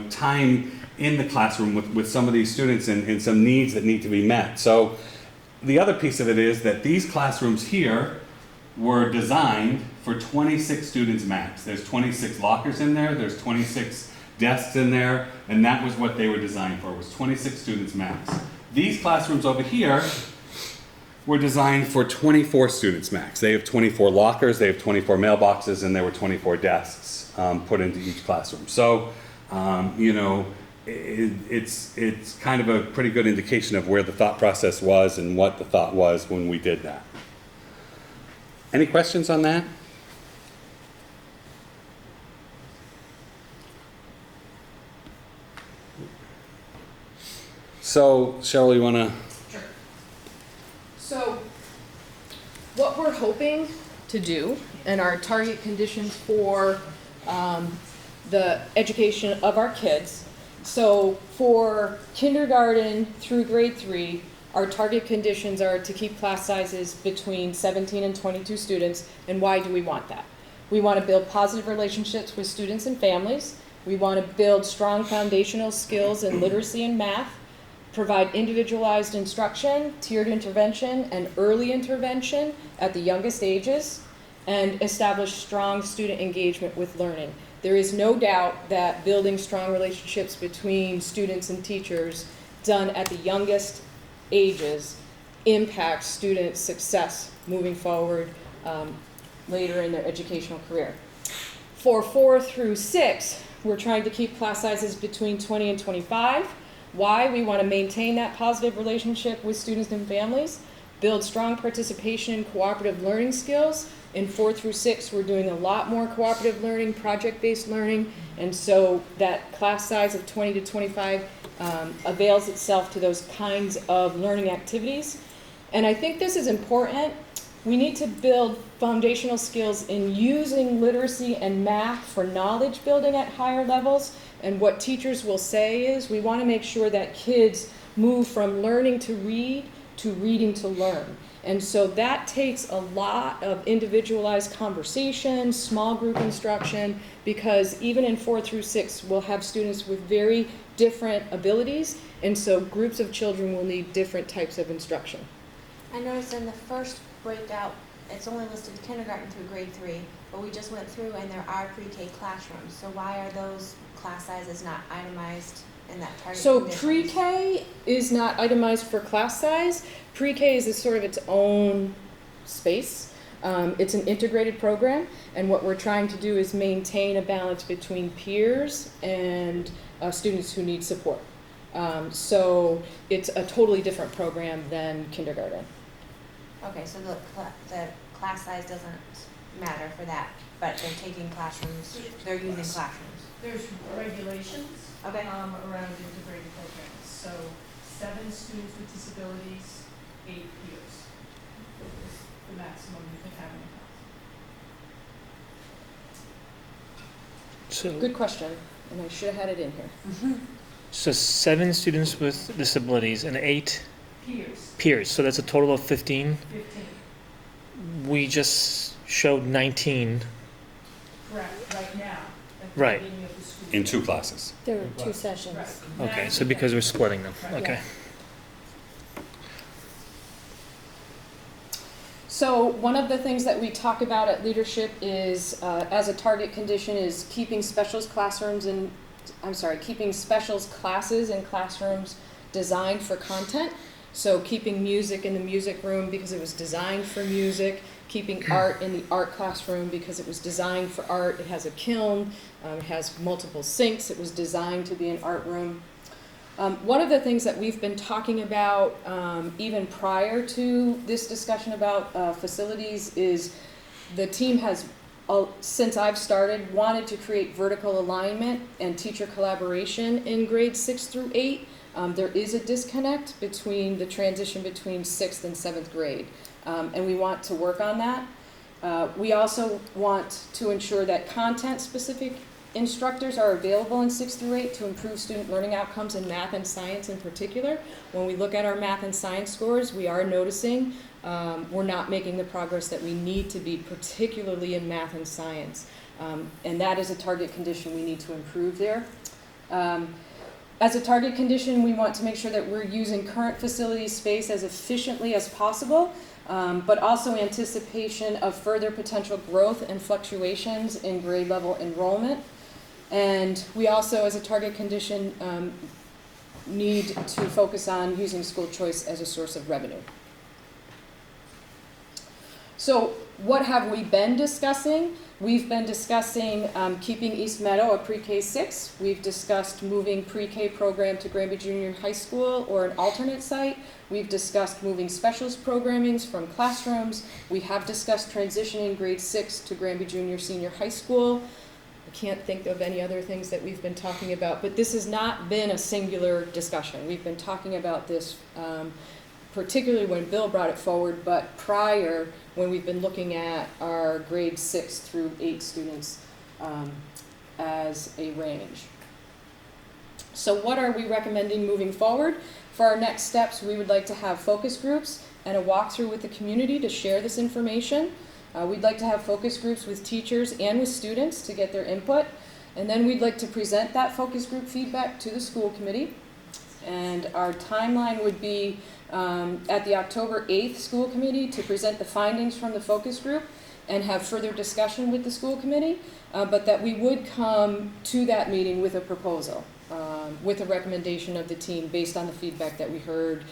time in the classroom with some of these students and some needs that need to be met. So the other piece of it is that these classrooms here were designed for 26 students max. There's 26 lockers in there, there's 26 desks in there, and that was what they were designed for, was 26 students max. These classrooms over here were designed for 24 students max. They have 24 lockers, they have 24 mailboxes, and there were 24 desks put into each classroom. So, it's kind of a pretty good indication of where the thought process was and what the thought was when we did that. Any questions on that? So, Cheryl, you want to? Sure. So, what we're hoping to do, and our target conditions for the education of our kids, so for kindergarten through grade 3, our target conditions are to keep class sizes between 17 and 22 students. And why do we want that? We want to build positive relationships with students and families. We want to build strong foundational skills in literacy and math, provide individualized instruction, tiered intervention, and early intervention at the youngest ages, and establish strong student engagement with learning. There is no doubt that building strong relationships between students and teachers done at the youngest ages impacts student success moving forward later in their educational career. For 4 through 6, we're trying to keep class sizes between 20 and 25. Why? We want to maintain that positive relationship with students and families, build strong participation in cooperative learning skills. In 4 through 6, we're doing a lot more cooperative learning, project-based learning, and so that class size of 20 to 25 avails itself to those kinds of learning activities. And I think this is important. We need to build foundational skills in using literacy and math for knowledge building at higher levels. And what teachers will say is we want to make sure that kids move from learning to read to reading to learn. And so that takes a lot of individualized conversation, small group instruction, because even in 4 through 6, we'll have students with very different abilities, and so groups of children will need different types of instruction. I noticed in the first breakout, it's only listed kindergarten through grade 3, but we just went through and there are pre-K classrooms. So why are those class sizes not itemized in that target So conditions? pre-K is not itemized for class size. Pre-K is sort of its own space. It's an integrated program, and what we're trying to do is maintain a balance between peers and students who need support. So it's a totally different program than kindergarten. Okay, so the class size doesn't matter for that, but they're taking classrooms, they're using classrooms. There's regulations, Okay. around integrated programs, so 7 students with disabilities, 8 peers. Is the maximum you can have in a class. So, Good question, and I should have had it in here. so 7 students with disabilities and 8 Peers, peers, so that's a total of 15. 15, We just showed 19. correct, right now, at the Right. beginning of the school. In 2 classes. There were 2 sessions. Right. Okay, so because we're splitting them, Right. okay. So one of the things that we talk about at leadership is, as a target condition, is keeping specials classes in classrooms designed for content. So keeping music in the music room because it was designed for music, keeping art in the art classroom because it was designed for art. It has a kiln, it has multiple sinks, it was designed to be an art room. One of the things that we've been talking about even prior to this discussion about facilities is the team has, since I've started, wanted to create vertical alignment and teacher collaboration in grades 6 through 8. There is a disconnect between the transition between 6th and 7th grade, and we want to work on that. We also want to ensure that content-specific instructors are available in 6 through 8 to improve student learning outcomes in math and science in particular. When we look at our math and science scores, we are noticing we're not making the progress that we need to be, particularly in math and science. And that is a target condition we need to improve there. As a target condition, we want to make sure that we're using current facility space as efficiently as possible, but also anticipation of further potential growth and fluctuations in grade level enrollment. And we also, as a target condition, need to focus on using school choice as a source of revenue. So what have we been discussing? We've been discussing keeping East Meadow a pre-K 6. We've discussed moving pre-K program to Granby Junior High School or an alternate site. We've discussed moving specialist programmings from classrooms. We have discussed transitioning grade 6 to Granby Junior Senior High School. I can't think of any other things that we've been talking about, but this has not been a singular discussion. We've been talking about this particularly when Bill brought it forward, but prior, when we've been looking at our grade 6 through 8 students as a range. So what are we recommending moving forward? For our next steps, we would like to have focus groups and a walkthrough with the community to share this information. We'd like to have focus groups with teachers and with students to get their input. And then we'd like to present that focus group feedback to the school committee. And our timeline would be at the October 8th school committee to present the findings from the focus group and have further discussion with the school committee, but that we would come to that meeting with a proposal, with a recommendation of the team based on the feedback that we heard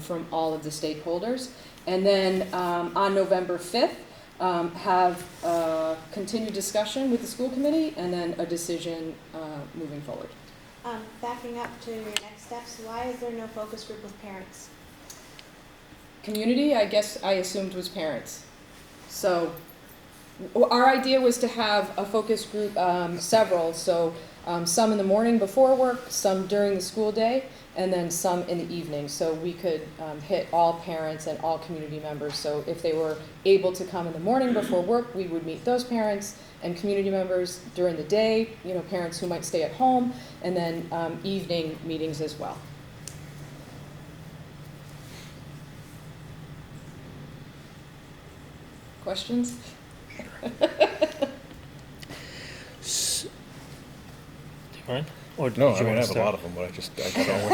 from all of the stakeholders. And then on November 5th, have continued discussion with the school committee and then a decision moving forward. Backing up to your next steps, why is there no focus group with parents? Community, I guess I assumed was parents. So our idea was to have a focus group, several, so Some in the morning before work, some during the school day, and then some in the evening. So we could hit all parents and all community members. So if they were able to come in the morning before work, we would meet those parents and community members during the day, parents who might stay at home, and then evening meetings as well. Questions? Do you mind? Or No, did I you mean, I wanna have a start? lot of them, but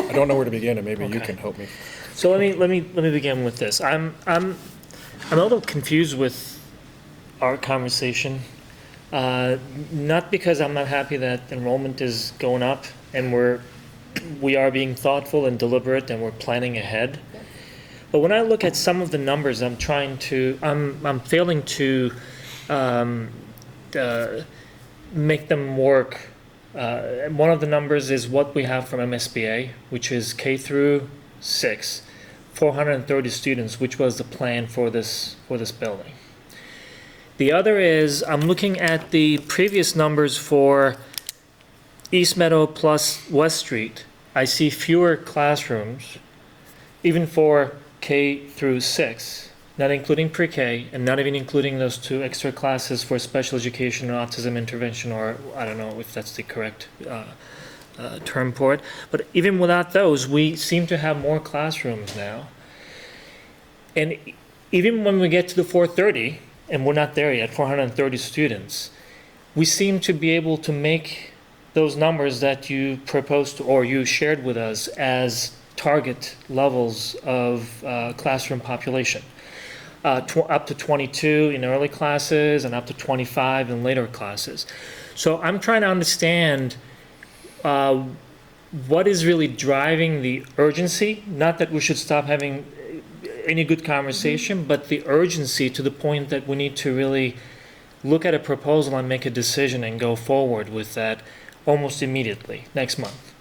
I don't know where to begin, and maybe you Okay. can help me. So let me begin with this. I'm a little confused with our conversation. Not because I'm not happy that enrollment is going up and we are being thoughtful and deliberate and we're planning ahead. But when I look at some of the numbers, I'm failing to make them work. One of the numbers is what we have from MSBA, which is K through 6, 430 students, which was the plan for this building. The other is I'm looking at the previous numbers for East Meadow plus West Street. I see fewer classrooms, even for K through 6, not including pre-K, and not even including those 2 extra classes for special education or autism intervention, or I don't know if that's the correct term for it. But even without those, we seem to have more classrooms now. And even when we get to the 430, and we're not there yet, 430 students, we seem to be able to make those numbers that you proposed or you shared with us as target levels of classroom population. Up to 22 in early classes and up to 25 in later classes. So I'm trying to understand what is really driving the urgency, not that we should stop having any good conversation, but the urgency to the point that we need to really look at a proposal and make a decision and go forward with that almost immediately, next month.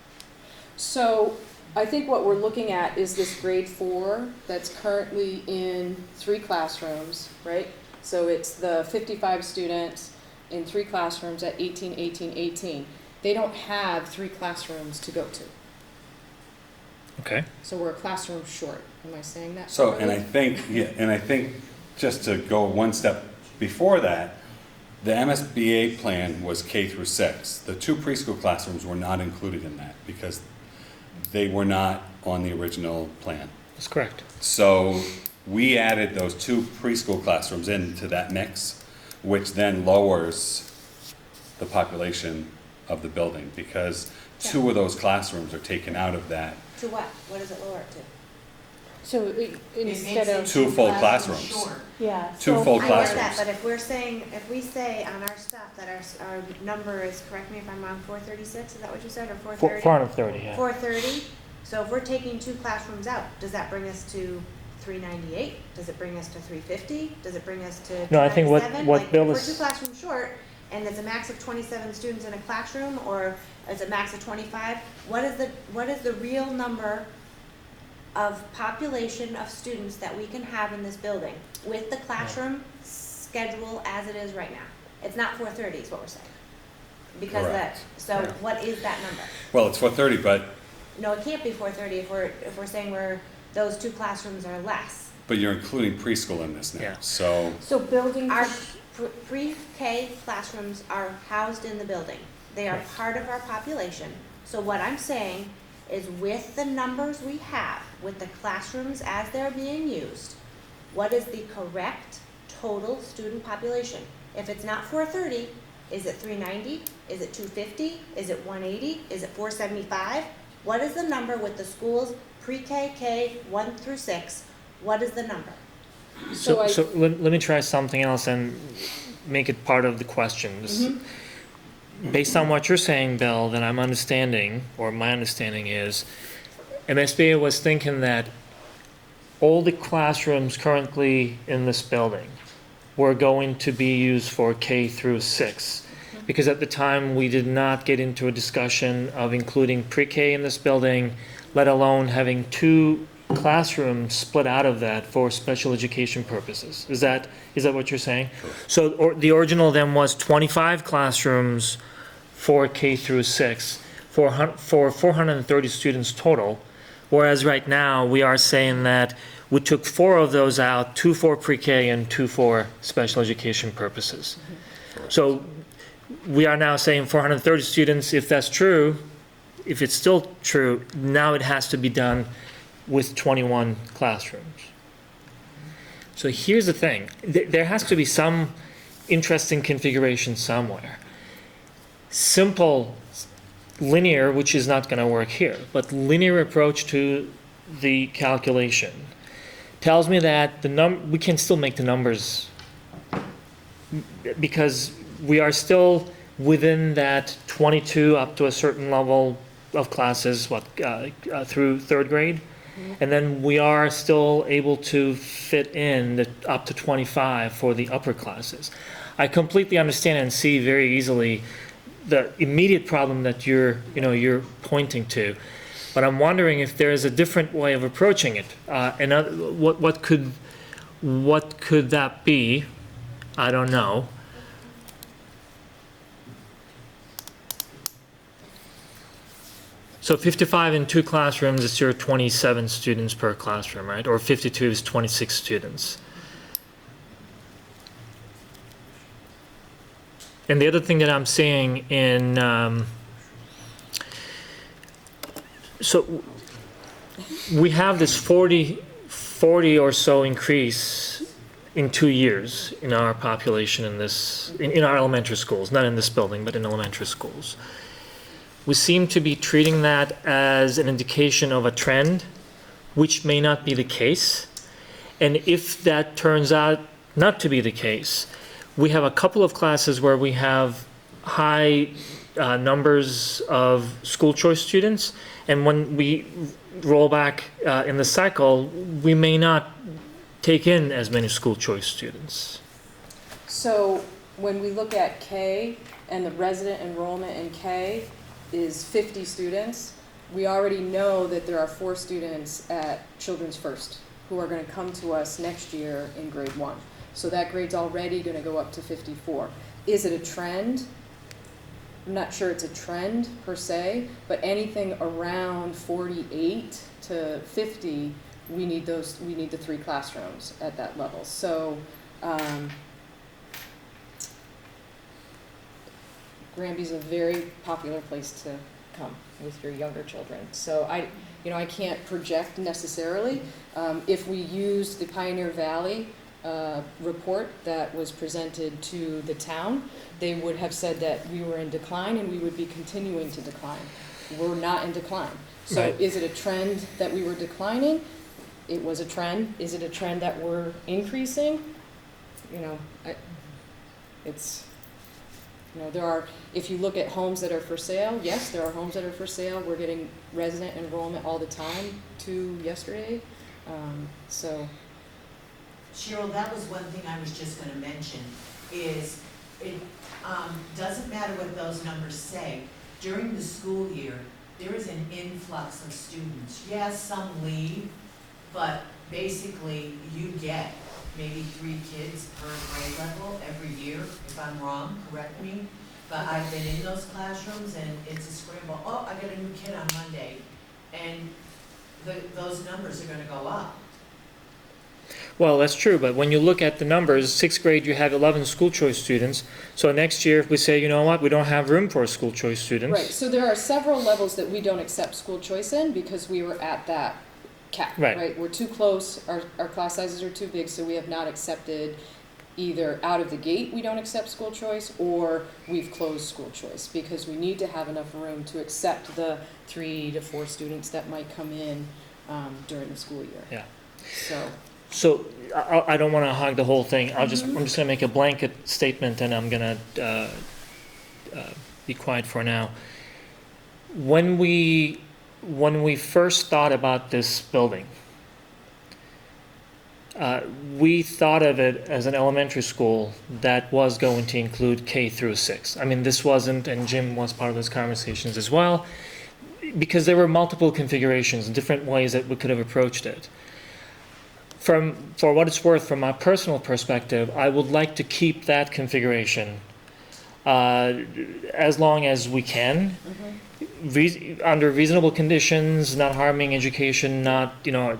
So I think what we're looking at is this grade 4 that's currently in 3 classrooms, right? So it's the 55 students in 3 classrooms at 18, 18, 18. They don't have 3 classrooms to go to. Okay. So we're a classroom short. Am I saying that? So, correctly? and I think just to go one step before that, the MSBA plan was K through 6. The 2 preschool classrooms were not included in that because they were not on the original plan. That's correct. So we added those 2 preschool classrooms into that mix, which then lowers the population of the building because 2 of those classrooms are taken out of that. To what? What does it lower it to? So instead of, 2 full classrooms. Short. yeah. 2 so- full I get that, classrooms. but if we say on our stuff that our number is, correct me if I'm wrong, 436, is that what you said, or 430? 430, yeah. 430, so if we're taking 2 classrooms out, does that bring us to 398? Does it bring us to 350? Does it bring us to 297? No, I think what Bill Like, is- if we're 2 classrooms short, and there's a max of 27 students in a classroom, or is it max of 25? What is the real number of population of students that we can have in this building with the classroom schedule as it is right now? It's not 430 is what we're saying. Because Correct. so what is that number? Well, it's 430, but No, it can't be 430 if we're saying those 2 classrooms are less. you're including preschool in this now. Yeah. So So building, Our pre-K classrooms are housed in the building. They are part of our population. So what I'm saying is with the numbers we have, with the classrooms as they're being used, what is the correct total student population? If it's not 430, is it 390? Is it 250? Is it 180? Is it 475? What is the number with the schools pre-K, K, 1 through 6? What is the number? So let me try something else and make it part of the question. Based on what you're saying, Bill, that I'm understanding, or my understanding is, MSBA was thinking that all the classrooms currently in this building were going to be used for K through 6. Because at the time, we did not get into a discussion of including pre-K in this building, let alone having 2 classrooms split out of that for special education purposes. Is that what you're saying? Sure. So the original then was 25 classrooms for K through 6 for 430 students total, whereas right now we are saying that we took 4 of those out, 2 for pre-K and 2 for special education purposes. So we are now saying 430 students. If that's true, if it's still true, now it has to be done with 21 classrooms. So here's the thing. There has to be some interesting configuration somewhere. Simple linear, which is not going to work here, but linear approach to the calculation tells me that we can still make the numbers because we are still within that 22 up to a certain level of classes, through 3rd grade. And then we are still able to fit in up to 25 for the upper classes. I completely understand and see very easily the immediate problem that you're pointing to, but I'm wondering if there is a different way of approaching it. And what could that be? I don't know. So 55 in 2 classrooms is your 27 students per classroom, right? Or 52 is 26 students. And the other thing that I'm seeing so we have this 40 or so increase in 2 years in our population in our elementary schools, not in this building, but in elementary schools. We seem to be treating that as an indication of a trend, which may not be the case. And if that turns out not to be the case, we have a couple of classes where we have high numbers of school choice students, and when we roll back in the cycle, we may not take in as many school choice students. So when we look at K and the resident enrollment in K is 50 students, we already know that there are 4 students at Children's First who are going to come to us next year in grade 1. So that grade's already going to go up to 54. Is it a trend? I'm not sure it's a trend per se, but anything around 48 to 50, we need the 3 classrooms at that level. So Granby's a very popular place to come with your younger children. So I can't project necessarily. If we used the Pioneer Valley report that was presented to the town, they would have said that we were in decline and we would be continuing to decline. We're not in decline. So Right. Is it a trend that we were declining? It was a trend. Is it a trend that we're increasing? There are, if you look at homes that are for sale, yes, there are homes that are for sale. We're getting resident enrollment all the time, 2 yesterday. Cheryl, that was one thing I was just gonna mention, is it doesn't matter what those numbers say. During the school year, there is an influx of students. Yes, some leave, but basically you get maybe 3 kids per grade level every year. If I'm wrong, correct me. But I've been in those classrooms and it's a scramble. Oh, I got a new kid on Monday. And those numbers are gonna go up. Well, that's true, but when you look at the numbers, 6th grade you have 11 school choice students. So next year if we say, you know what, we don't have room for school choice students. Right, so there are several levels that we don't accept school choice in because we were at that cap, right? We're too close, our class sizes are too big, so we have not accepted either out of the gate we don't accept school choice or we've closed school choice because we need to have enough room to accept the 3 to 4 students that might come in during the school year. Yeah. So I don't want to hog the whole thing. I'm just going to make a blanket statement and I'm going to be quiet for now. When we first thought about this building, we thought of it as an elementary school that was going to include K through 6. I mean, this wasn't, and Jim was part of those conversations as well, because there were multiple configurations, different ways that we could have approached it. For what it's worth, from my personal perspective, I would like to keep that configuration as long as we can, under reasonable conditions, not harming education, not,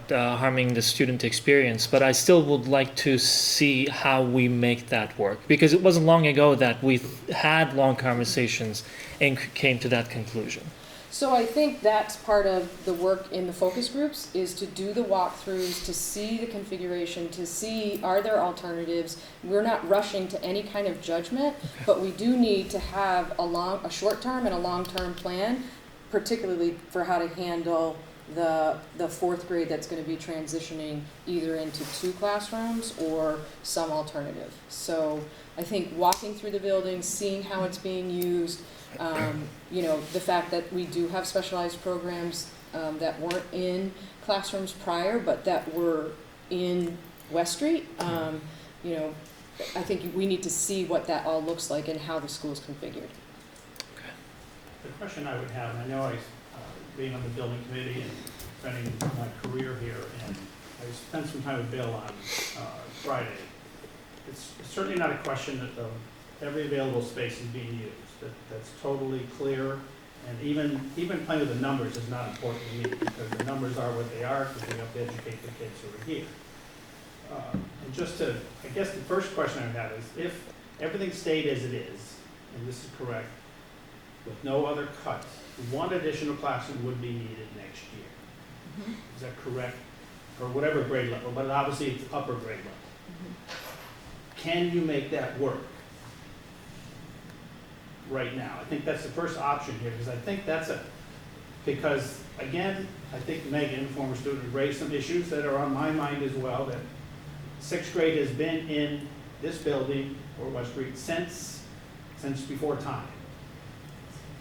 harming the student experience. But I still would like to see how we make that work, because it wasn't long ago that we had long conversations and came to that conclusion. So I think that's part of the work in the focus groups, is to do the walkthroughs, to see the configuration, to see are there alternatives. We're not rushing to any kind of judgment, but we do need to have a short-term and a long-term plan, particularly for how to handle the fourth grade that's going to be transitioning either into 2 classrooms or some alternative. So I think walking through the building, seeing how it's being used, the fact that we do have specialized programs that weren't in classrooms prior, but that were in West Street, I think we need to see what that all looks like and how the school is configured. The question I would have, and I know I, being on the building committee and spending my career here, and I spent some time with Bill on Friday. It's certainly not a question that every available space is being used. That's totally clear, and even playing with the numbers is not important to me, because the numbers are what they are, because we have to educate the kids who are here. And just to, I guess the first question I would have is, if everything stayed as it is, and this is correct, with no other cuts, 1 additional classroom would be needed next year. Is that correct? Or whatever grade level, but obviously it's upper grade level. Can you make that work right now? I think that's the first option here, because I think because again, I think Megan, former student, raised some issues that are on my mind as well, that 6th grade has been in this building, or West Street, since before time.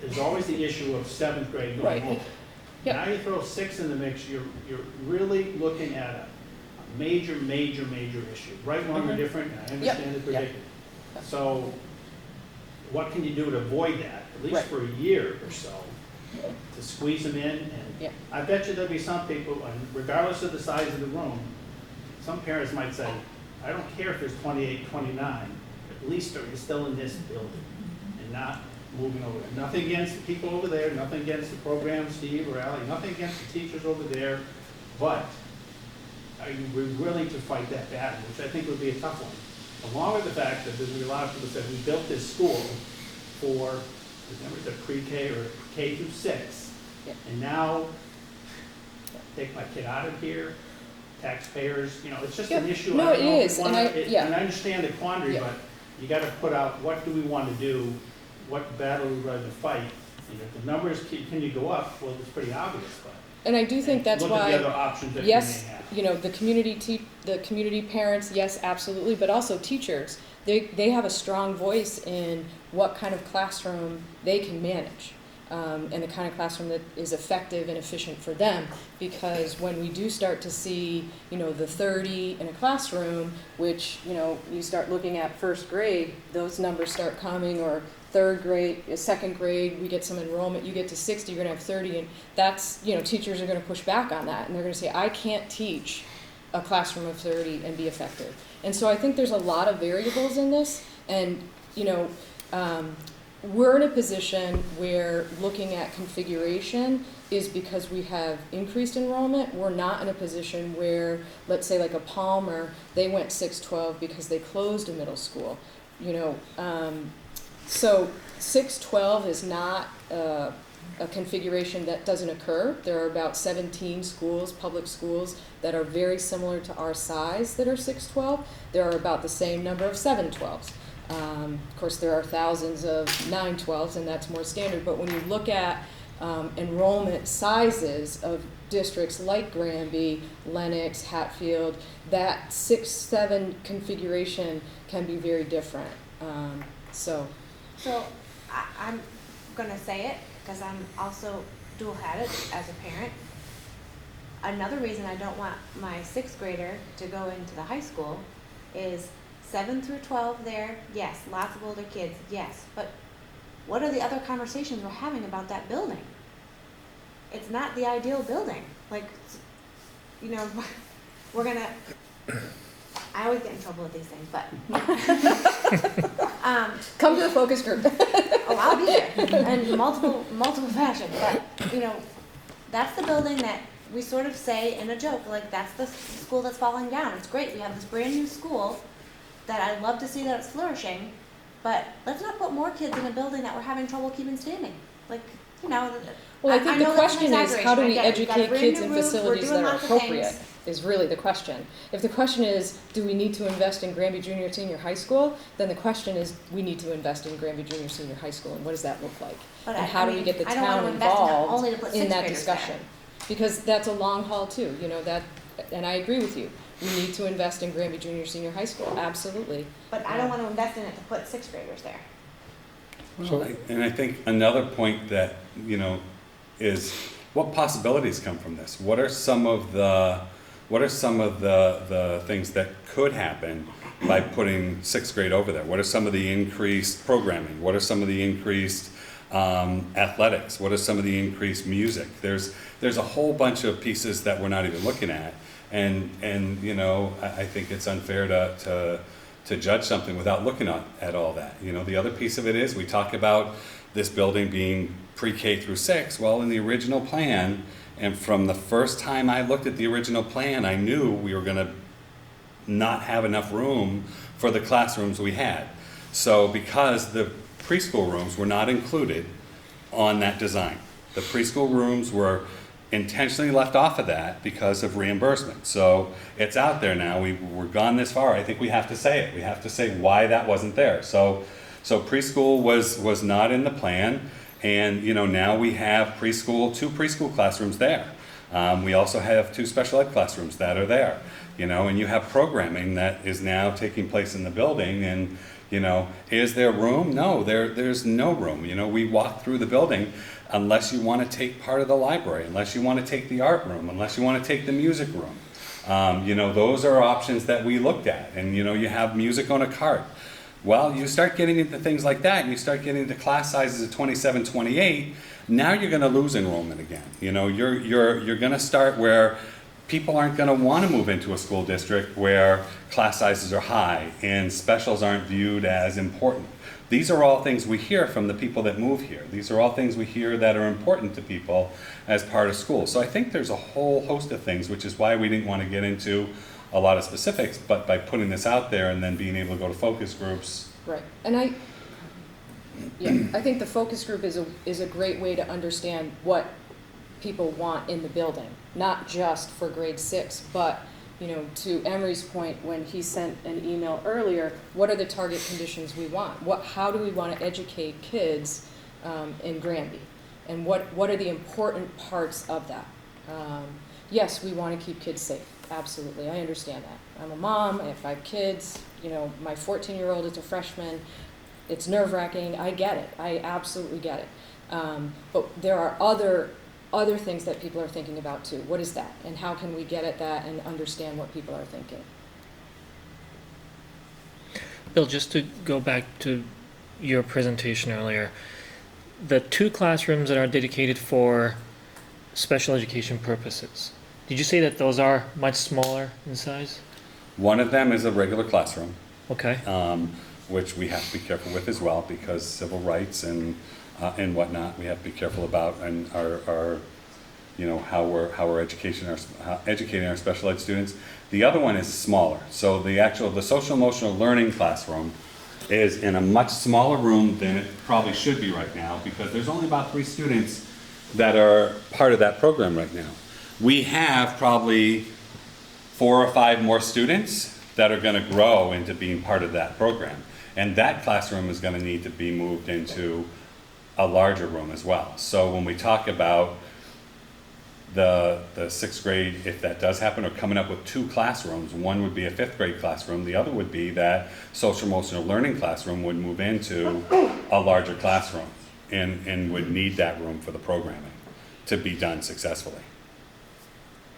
There's always the issue of 7th grade going over. Yep. Now you throw 6 in the mix, you're really looking at a major issue. Right, wrong, or different, and I understand it's ridiculous. So what can you do to avoid that, at least for a year or so, to squeeze them in? And I bet you there'll be some people, and regardless of the size of the room, some parents might say, I don't care if there's 28, 29, at least you're still in this building and not moving over there. Nothing against the people over there, nothing against the program, Steve or Allie, nothing against the teachers over there, but are you willing to fight that battle, which I think would be a tough one, along with the fact that there's a lot of people said we built this school for, remember, the pre-K or K through 6, and now take my kid out of here, taxpayers, it's just an issue. No, I don't know it if is, we and wanna- and I understand the quandary, but you got to put out, what do we want to do, what battle we're going to fight, and if the numbers continue to go up, well, it's pretty obvious, but. And I do think that's look why, at the other options that yes, we may have. the community parents, yes, absolutely, but also teachers. They have a strong voice in what kind of classroom they can manage, and the kind of classroom that is effective and efficient for them. Because when we do start to see, the 30 in a classroom, which, you start looking at 1st grade, those numbers start coming, or 3rd grade, 2nd grade, we get some enrollment, you get to 60, you're gonna have 30, and that's, teachers are gonna push back on that, and they're gonna say, I can't teach a classroom of 30 and be effective. And so I think there's a lot of variables in this, and, we're in a position where looking at configuration is because we have increased enrollment. We're not in a position where, let's say like a Palmer, they went 6-12 because they closed a middle school, So 6-12 is not a configuration that doesn't occur. There are about 17 schools, public schools, that are very similar to our size that are 6-12. There are about the same number of 7-12s. Of course, there are thousands of 9-12s, and that's more standard. But when you look at enrollment sizes of districts like Granby, Lenox, Hatfield, that 6-7 configuration can be very different. So I'm gonna say it, because I'm also dual-headed as a parent. Another reason I don't want my 6th grader to go into the high school is 7 through 12 there, yes, lots of older kids, yes, but what are the other conversations we're having about that building? It's not the ideal building. Like, we're gonna, I always get in trouble with these things, but Come to the focus group. Oh, I'll be there in multiple fashions, but, you know, that's the building that we sort of say in a joke, like, that's the school that's falling down. It's great, we have this brand new school that I'd love to see that it's flourishing, but let's not put more kids in a building that we're having trouble keeping standing. Like, you know. Well, I think the know that's an question is, how do we exaggeration. I get it. We've got a educate brand kids new in roof, we're facilities doing that are lots of appropriate, things. is really the question. If the question is, do we need to invest in Granby Junior Senior High School, then the question is, we need to invest in Granby Junior Senior High School, and what does that look like? But And I how do mean, we get the I don't wanna town invest in that involved only to put in sixth that graders there. discussion? Because that's a long haul too, you know, that, and I agree with you. We need to invest in Granby Junior Senior High School, absolutely. But I don't want to invest in it to put sixth graders there. And I think another point that, you know, is what possibilities come from this? What are some of the things that could happen by putting sixth grade over there? What are some of the increased programming? What are some of the increased athletics? What are some of the increased music? There's a whole bunch of pieces that we're not even looking at, and you know, I think it's unfair to judge something without looking at all that. You know, the other piece of it is we talk about this building being pre-K through 6. Well, in the original plan, and from the first time I looked at the original plan, I knew we were going to not have enough room for the classrooms we had. So because the preschool rooms were not included on that design, the preschool rooms were intentionally left off of that because of reimbursement. So it's out there now. We're gone this far. I think we have to say it. We have to say why that wasn't there. So preschool was not in the plan, and you know, now we have two preschool classrooms there. We also have 2 special ed classrooms that are there. You know, and you have programming that is now taking place in the building, and you know, is there room? No, there's no room. You know, we walk through the building, unless you want to take part of the library, unless you want to take the art room, unless you want to take the music room. You know, those are options that we looked at, and you know, you have music on a cart. Well, you start getting into things like that, and you start getting into class sizes of 27, 28, now you're going to lose enrollment again. You know, you're going to start where people aren't going to want to move into a school district where class sizes are high and specials aren't viewed as important. These are all things we hear from the people that move here. These are all things we hear that are important to people as part of school. So I think there's a whole host of things, which is why we didn't want to get into a lot of specifics, but by putting this out there and then being able to go to focus groups. Right, and I think the focus group is a great way to understand what people want in the building, not just for grade 6, but you know, to Emery's point when he sent an email earlier, what are the target conditions we want? How do we want to educate kids in Granby? And what are the important parts of that? Yes, we want to keep kids safe. Absolutely, I understand that. I'm a mom, I have 5 kids, you know, my 14-year-old is a freshman. It's nerve-wracking, I get it, I absolutely get it. But there are other things that people are thinking about too. What is that? And how can we get at that and understand what people are thinking? Bill, just to go back to your presentation earlier, the 2 classrooms that are dedicated for special education purposes, did you say that those are much smaller in size? One of them is a regular classroom. Okay. Which we have to be careful with as well, because civil rights and whatnot, we have to be careful about, and our you know, how we're educating our special ed students. The other one is smaller. So the social emotional learning classroom is in a much smaller room than it probably should be right now, because there's only about 3 students that are part of that program right now. We have probably 4 or 5 more students that are going to grow into being part of that program, and that classroom is going to need to be moved into a larger room as well. So when we talk about the 6th grade, if that does happen, or coming up with 2 classrooms, one would be a 5th grade classroom, the other would be that social emotional learning classroom would move into a larger classroom and would need that room for the programming to be done successfully.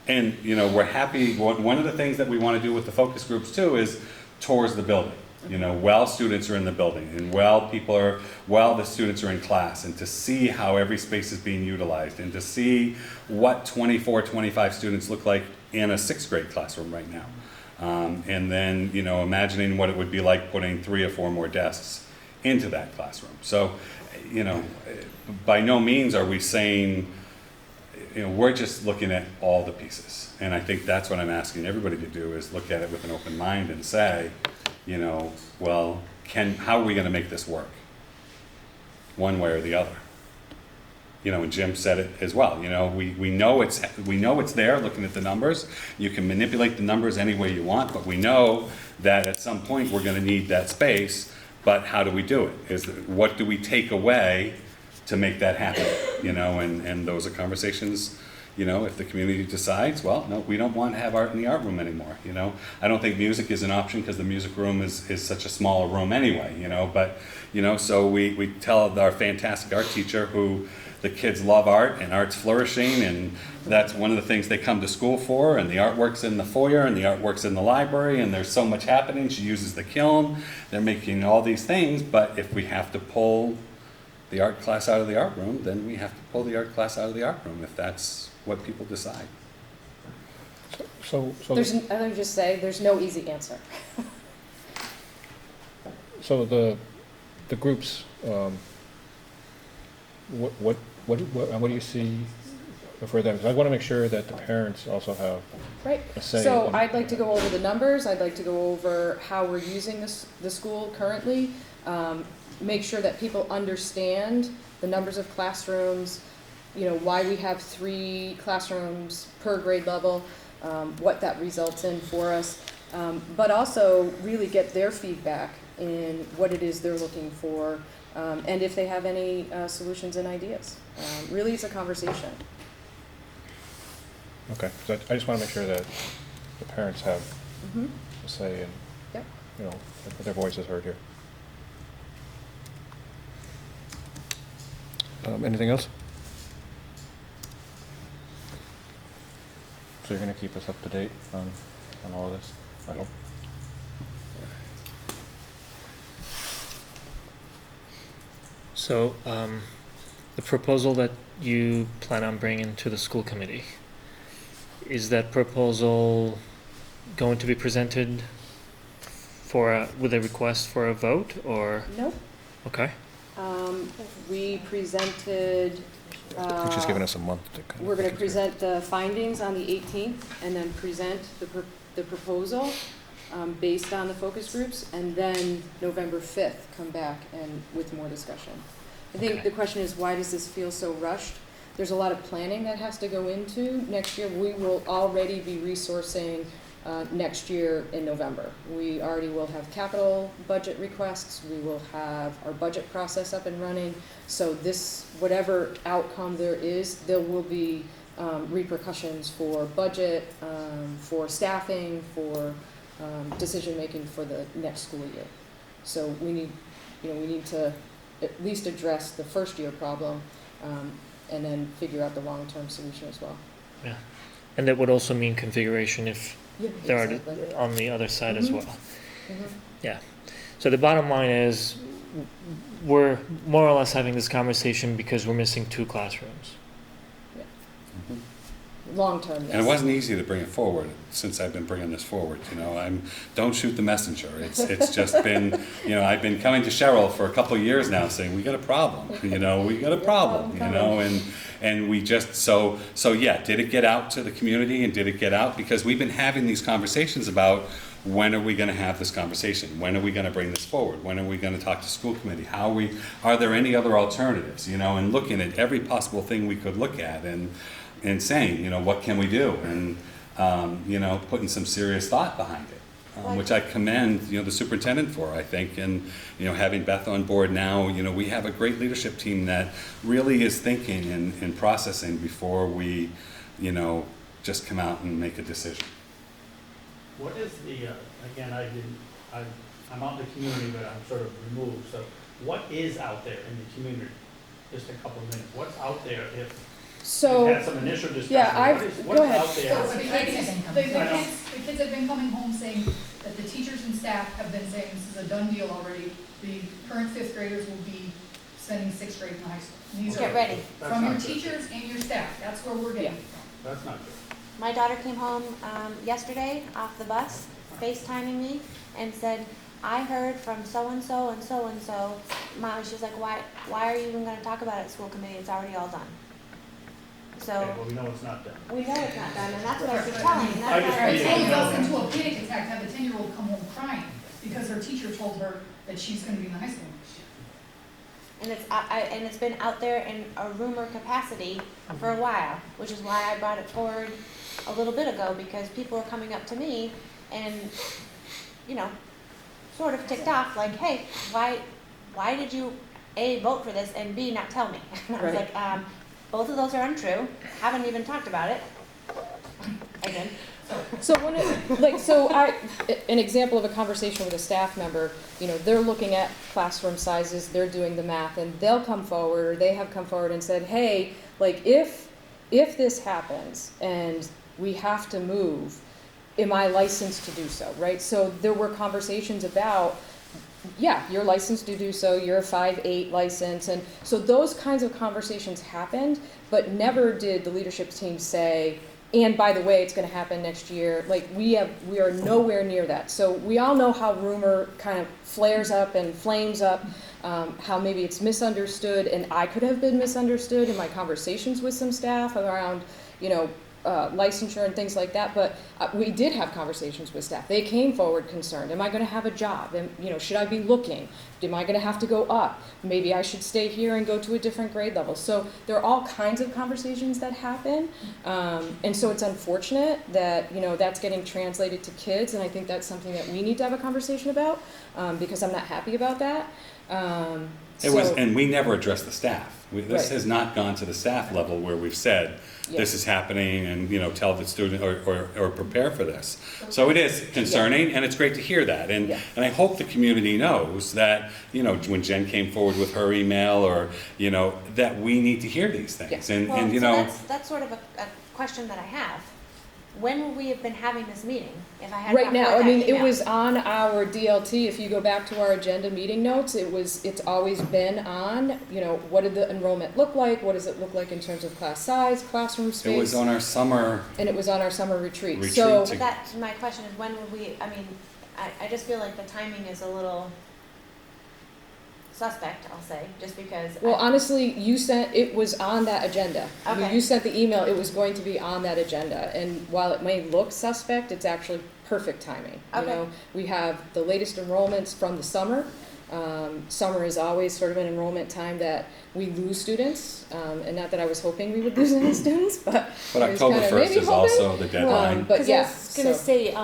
And you know, we're happy, one of the things that we want to do with the focus groups too is tours the building. You know, while students are in the building, and while the students are in class, and to see how every space is being utilized, and to see what 24, 25 students look like in a 6th grade classroom right now. And then, you know, imagining what it would be like putting 3 or 4 more desks into that classroom. So, you know, by no means are we saying, you know, we're just looking at all the pieces. And I think that's what I'm asking everybody to do, is look at it with an open mind and say, you know, well, how are we gonna make this work? One way or the other. You know, and Jim said it as well, you know, we know it's there, looking at the numbers. You can manipulate the numbers any way you want, but we know that at some point we're gonna need that space, but how do we do it? What do we take away to make that happen? You know, and those are conversations, you know, if the community decides, well, no, we don't want to have art in the art room anymore, you know. I don't think music is an option because the music room is such a small room anyway, you know, but, you know, so we tell our fantastic art teacher who the kids love art and art's flourishing, and that's one of the things they come to school for, and the artwork's in the foyer and the artwork's in the library, and there's so much happening. She uses the kiln, they're making all these things, but if we have to pull the art class out of the art room, then we have to pull the art class out of the art room if that's what people decide. So I would just say, there's no easy answer. So the groups, what do you see for them? 'Cause I want to make sure that the parents also have Right. a say. So I'd like to go over the numbers. I'd like to go over how we're using the school currently. Make sure that people understand the numbers of classrooms, you know, why we have 3 classrooms per grade level, what that results in for us, but also really get their feedback in what it is they're looking for, and if they have any solutions and ideas. Really, it's a conversation. Okay, so I just want to make sure that the parents have a say and, Yep. you know, that their voice is heard here. Anything else? So you're going to keep us up to date on all of this, I hope? So, the proposal that you plan on bringing to the school committee, is that proposal going to be presented with a request for a vote, or? Nope. Okay. We presented, You're just giving us a month to kind of. we're gonna present the findings on the 18th, and then present the proposal, based on the focus groups, and then November 5th, come back and with more discussion. I think Okay. the question is, why does this feel so rushed? There's a lot of planning that has to go into next year. We will already be resourcing next year in November. We already will have capital budget requests. We will have our budget process up and running. So this, whatever outcome there is, there will be repercussions for budget, for staffing, for decision-making for the next school year. So we need to at least address the first year problem, and then figure out the long-term solution as well. Yeah. And that would also mean configuration if there are Exactly. on the other side as well. Mhm. Yeah. So the bottom line is, we're more or less having this conversation because we're missing 2 classrooms. Long-term, yes. And it wasn't easy to bring it forward since I've been bringing this forward, you know, don't shoot the messenger. It's just been, you know, I've been coming to Cheryl for a couple of years now saying, we got a problem, you know, we got a problem, you know, and we just, so yeah, did it get out to the community, and did it get out? Because we've been having these conversations about, when are we gonna have this conversation? When are we gonna bring this forward? When are we gonna talk to school committee? Are there any other alternatives, you know, and looking at every possible thing we could look at, and saying, you know, what can we do? And, you know, putting some serious thought behind it, which I commend, you know, the superintendent for, I think. And, you know, having Beth on board now, you know, we have a great leadership team that really is thinking and processing before we, you know, just come out and make a decision. What is the, again, I'm out in the community, but I'm sort of removed, so what is out there in the community? Just a couple of minutes, what's out there if So, we've had some initial discussion? yeah, What's go ahead. out there? So the kids have been coming home saying that the teachers and staff have been saying this is a done deal already. The current 5th graders will be spending 6th grade in high school. These Get are ready. from your teachers and your staff. That's where we're getting it from. That's not good. My daughter came home yesterday off the bus, FaceTiming me, and said, I heard from so-and-so and so-and-so, Mom, she's like, why are you even gonna talk about it at school committee, it's already all done. So, Okay, well, we know it's not done. we know it's not done, and that's what I keep telling, and I that's just why I need to It know goes that. into a panic attack to have the 10-year-old come home crying because her teacher told her that she's gonna be in the high school next year. And and it's been out there in a rumor capacity for a while, which is why I brought it forward a little bit ago, because people are coming up to me and, you know, sort of ticked off, like, hey, why did you, A, vote for this, and B, not tell me? And I was Right. like, both of those are untrue, haven't even talked about it. Again. So an example of a conversation with a staff member, you know, they're looking at classroom sizes, they're doing the math, and they'll come forward, or they have come forward and said, hey, like, if this happens and we have to move, am I licensed to do so, right? So there were conversations about, yeah, you're licensed to do so, you're a 5.8 license, and so those kinds of conversations happened, but never did the leadership team say, and by the way, it's gonna happen next year. Like, we are nowhere near that. So we all know how rumor kind of flares up and flames up, how maybe it's misunderstood, and I could have been misunderstood in my conversations with some staff around, you know, licensure and things like that, but we did have conversations with staff. They came forward concerned. Am I going to have a job? And, you know, should I be looking? Am I going to have to go up? Maybe I should stay here and go to a different grade level. So there are all kinds of conversations that happen, and so it's unfortunate that, you know, that's getting translated to kids, and I think that's something that we need to have a conversation about, because I'm not happy about that. And we never address the staff. This Right. has not gone to the staff level where we've said, this is happening, and, you know, tell the student or prepare for this. So it is concerning, and it's great to hear that. And I hope the community knows that, you know, when Jen came forward with her email, or, you know, that we need to hear these things. Well, And you so know, that's sort of a question that I have. When would we have been having this meeting if I had Right not now, forwarded I mean, that it email? was on our DLT. If you go back to our agenda meeting notes, it's always been on, you know, what did the enrollment look like? What does it look like in terms of class size, classroom space? it was on our summer. And it was on our summer retreat. Retreat So, But that's my question, is when would we, I mean, I just feel like the timing is a little suspect, I'll say, just because. well, honestly, it was on that agenda. When Okay. you sent the email, it was going to be on that agenda. And while it may look suspect, it's actually perfect timing. You Okay. know, we have the latest enrollments from the summer. Summer is always sort of an enrollment time that we lose students, and not that I was hoping we would lose any students, but I was October kinda 1st maybe is hoping. also the deadline. But yeah, I was gonna so- say,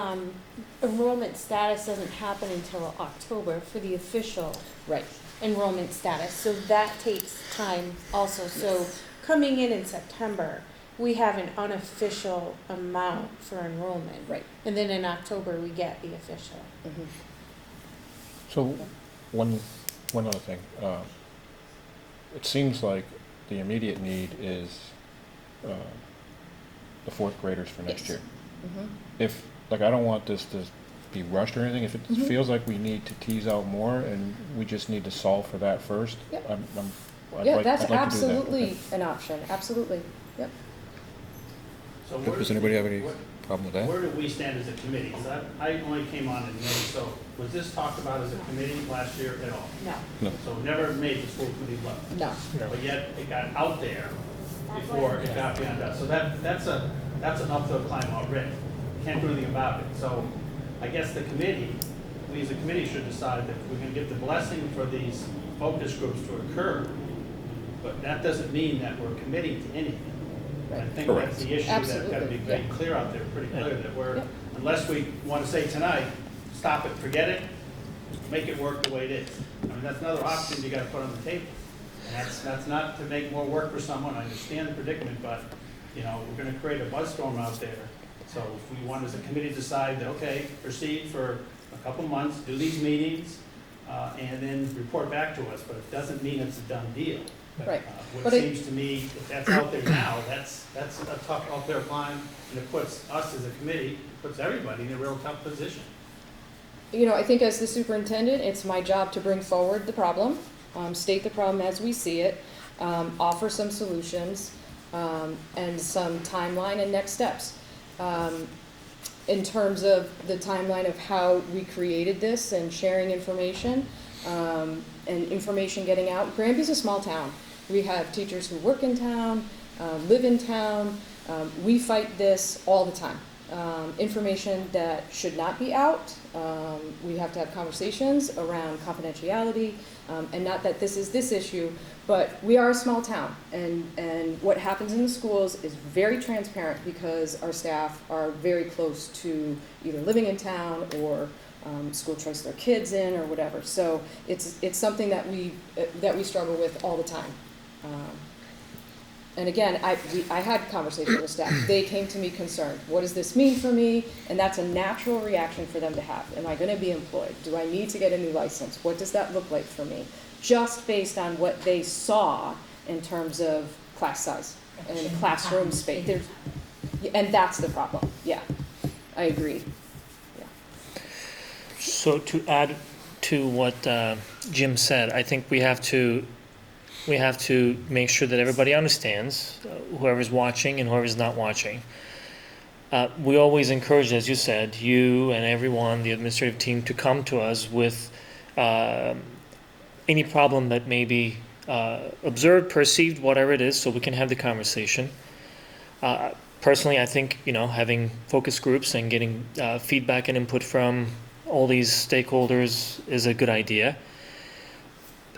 enrollment status doesn't happen until October for the official right. enrollment status, so that takes time also. So coming in September, we have an unofficial amount for enrollment. Right. And then in October, we get the official. Mhm. So, one other thing. It seems like the immediate need is the fourth graders for next Yes. year. Mhm. If, like, I don't want this to be rushed or anything. If it Mhm. feels like we need to tease out more and we just need to solve for that first, Yep. I'd That's like to do that. absolutely Okay. an option, absolutely, yep. So Does anybody have any problem with that? Where do we stand as a committee? Because I only came on in May, so was this talked about as a committee last year at all? No. No. So it never made the school committee level. No. But yet it got out there before it got beyond us. So that's an uphill climb already. Can't do anything about it. So I guess the committee, we as a committee should decide that we're gonna give the blessing for these focus groups to occur. But that doesn't mean that we're committing to anything. I think that's the issue that's gotta be Absolutely, very yeah. clear out there, pretty clear, that we're, Yep. unless we wanna say tonight, stop it, forget it, make it work the way it is. I mean, that's another option you gotta put on the table. And that's not to make more work for someone, I understand the predicament, but, you know, we're gonna create a buzzstorm out there. So if we want as a committee decide that, okay, proceed for a couple months, do these meetings, and then report back to us, but it doesn't mean it's a done deal. Right. What But it- seems to me, if that's out there now, that's a tough uphill climb, and it puts us as a committee, puts everybody in a real tough position. You know, I think as the superintendent, it's my job to bring forward the problem, state the problem as we see it, offer some solutions, and some timeline and next steps. in terms of the timeline of how we created this and sharing information, and information getting out. Granby's a small town. We have teachers who work in town, live in town. We fight this all the time. Information that should not be out. We have to have conversations around confidentiality, and not that this is this issue, but we are a small town, and what happens in the schools is very transparent because our staff are very close to either living in town or school choice their kids in or whatever. So it's something that we struggle with all the time. And again, I had conversations with staff. They came to me concerned. What does this mean for me? And that's a natural reaction for them to have. Am I going to be employed? Do I need to get a new license? What does that look like for me? Just based on what they saw in terms of class size and classroom space. And that's the problem. Yeah, I agree. Yeah. So to add to what Jim said, I think we have to make sure that everybody understands, whoever's watching and whoever's not watching. We always encourage, as you said, you and everyone, the administrative team, to come to us with any problem that may be observed, perceived, whatever it is, so we can have the conversation. Personally, I think, having focus groups and getting feedback and input from all these stakeholders is a good idea.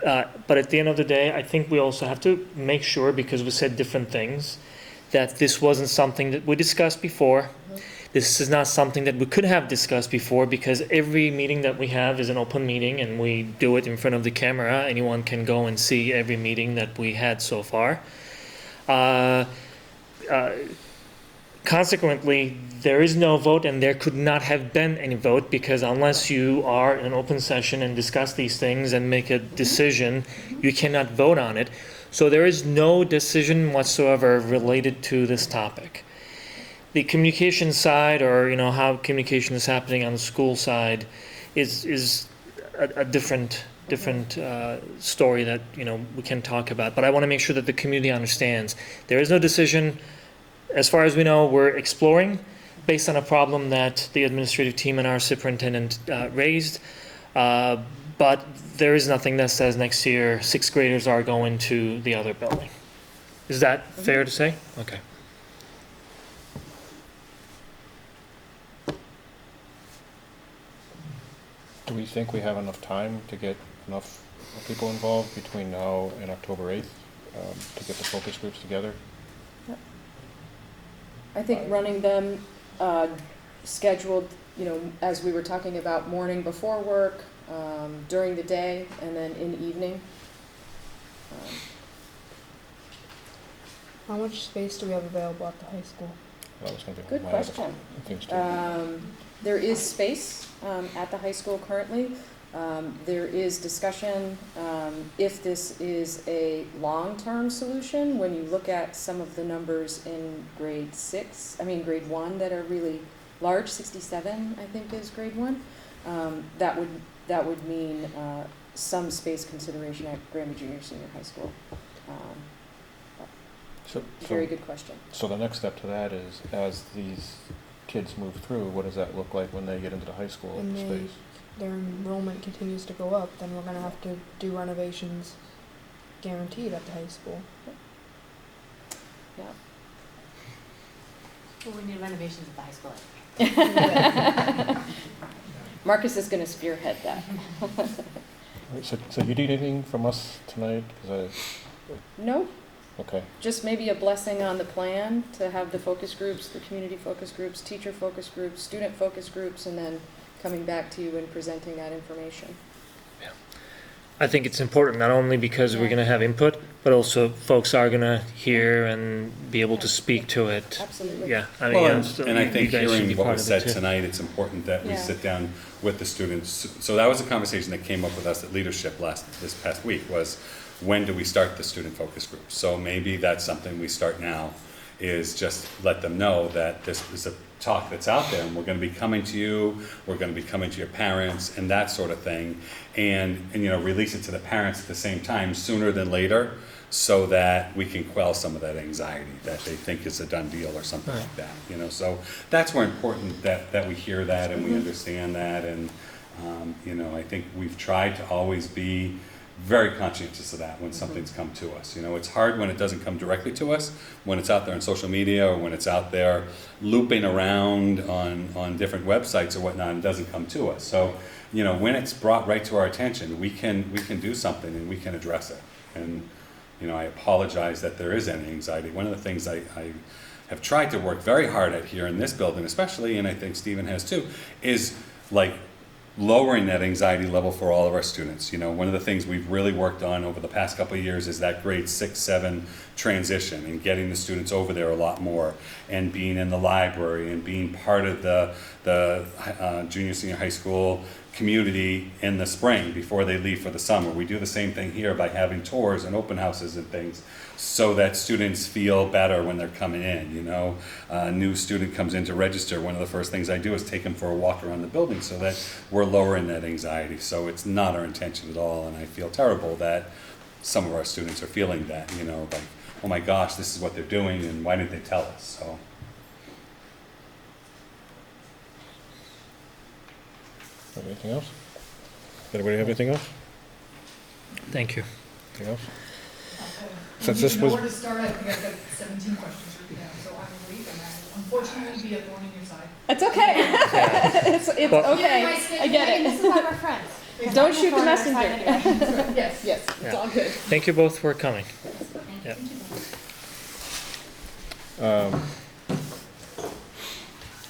But at the end of the day, I think we also have to make sure, because we said different things, that this wasn't something that we discussed before. Mm-hmm. This is not something that we could have discussed before, because every meeting that we have is an open meeting and we do it in front of the camera. Anyone can go and see every meeting that we had so far. Consequently, there is no vote, and there could not have been any vote, because unless you are in an open session and discuss these things and make a decision, you cannot vote on it. So there is no decision whatsoever related to this topic. The communication side, or how communication is happening on the school side, is a different story that we can talk about. But I want to make sure that the community understands there is no decision. As far as we know, we're exploring based on a problem that the administrative team and our superintendent raised, but there is nothing that says next year sixth graders are going to the other building. Is that fair to say? Okay. Do we think we have enough time to get enough people involved between now and October 8th to get the focus groups together? I think running them scheduled, as we were talking about, morning before work, during the day, and then in the evening. How much space do we have available at the high school? That was going to be Good question. There is space at the high school currently. There is discussion if this is a long-term solution. When you look at some of the numbers in grade 1 that are really large, 67 I think is grade 1, that would mean some space consideration at Granby Junior Senior High School. Very good question. So the next step to that is, as these kids move through, what does that look like when they get into the high school space? Their enrollment continues to go up, then we're going to have to do renovations guaranteed at the high school. Yeah. Well, we need renovations at the high school. Marcus is going to spearhead that. So you need anything from us tonight? No. Okay. Just maybe a blessing on the plan to have the focus groups, the community focus groups, teacher focus groups, student focus groups, and then coming back to you and presenting that information. Yeah. I think it's important, not only because we're going to have input, but also folks are going to hear and be able to speak to it. Absolutely. Yeah. I Well, mean, and I think hearing what was said too. tonight, it's important that we sit down with the students. So that was a conversation that came up with us at leadership this past week, was when do we start the student focus group? So maybe that's something we start now, is just let them know that this is a talk that's out there, and we're going to be coming to you, we're going to be coming to your parents, and that sort of thing, and release it to the parents at the same time sooner than later, so that we can quell some of that anxiety that they think is a done deal or something like that. So that's more important that we hear that and we understand that, and I think we've tried to always be very conscientious of that when something's come to us. It's hard when it doesn't come directly to us, when it's out there on social media or when it's out there looping around on different websites or whatnot and doesn't come to us. So, when it's brought right to our attention, we can do something and we can address it. And, I apologize that there is any anxiety. One of the things I have tried to work very hard at here in this building especially, and I think Stephen has too, is like lowering that anxiety level for all of our students. One of the things we've really worked on over the past couple of years is that grade 6, 7 transition and getting the students over there a lot more and being in the library and being part of the junior, senior high school community in the spring before they leave for the summer. We do the same thing here by having tours and open houses and things so that students feel better when they're coming in. A new student comes in to register, one of the first things I do is take them for a walk around the building so that we're lowering that anxiety. So it's not our intention at all, and I feel terrible that some of our students are feeling that, like, oh my gosh, this is what they're doing and why didn't they tell us? So. Anything else? Anybody have anything else? Thank you. Anything else? Since this was. Where to start, I think I've got 17 questions written down, so I will read them. Unfortunately, be a thorn in your side. It's okay. it's okay. I get it. This is why we're friends. Don't shoot the messenger. Yes, it's all good. Thank you both for coming. Yeah.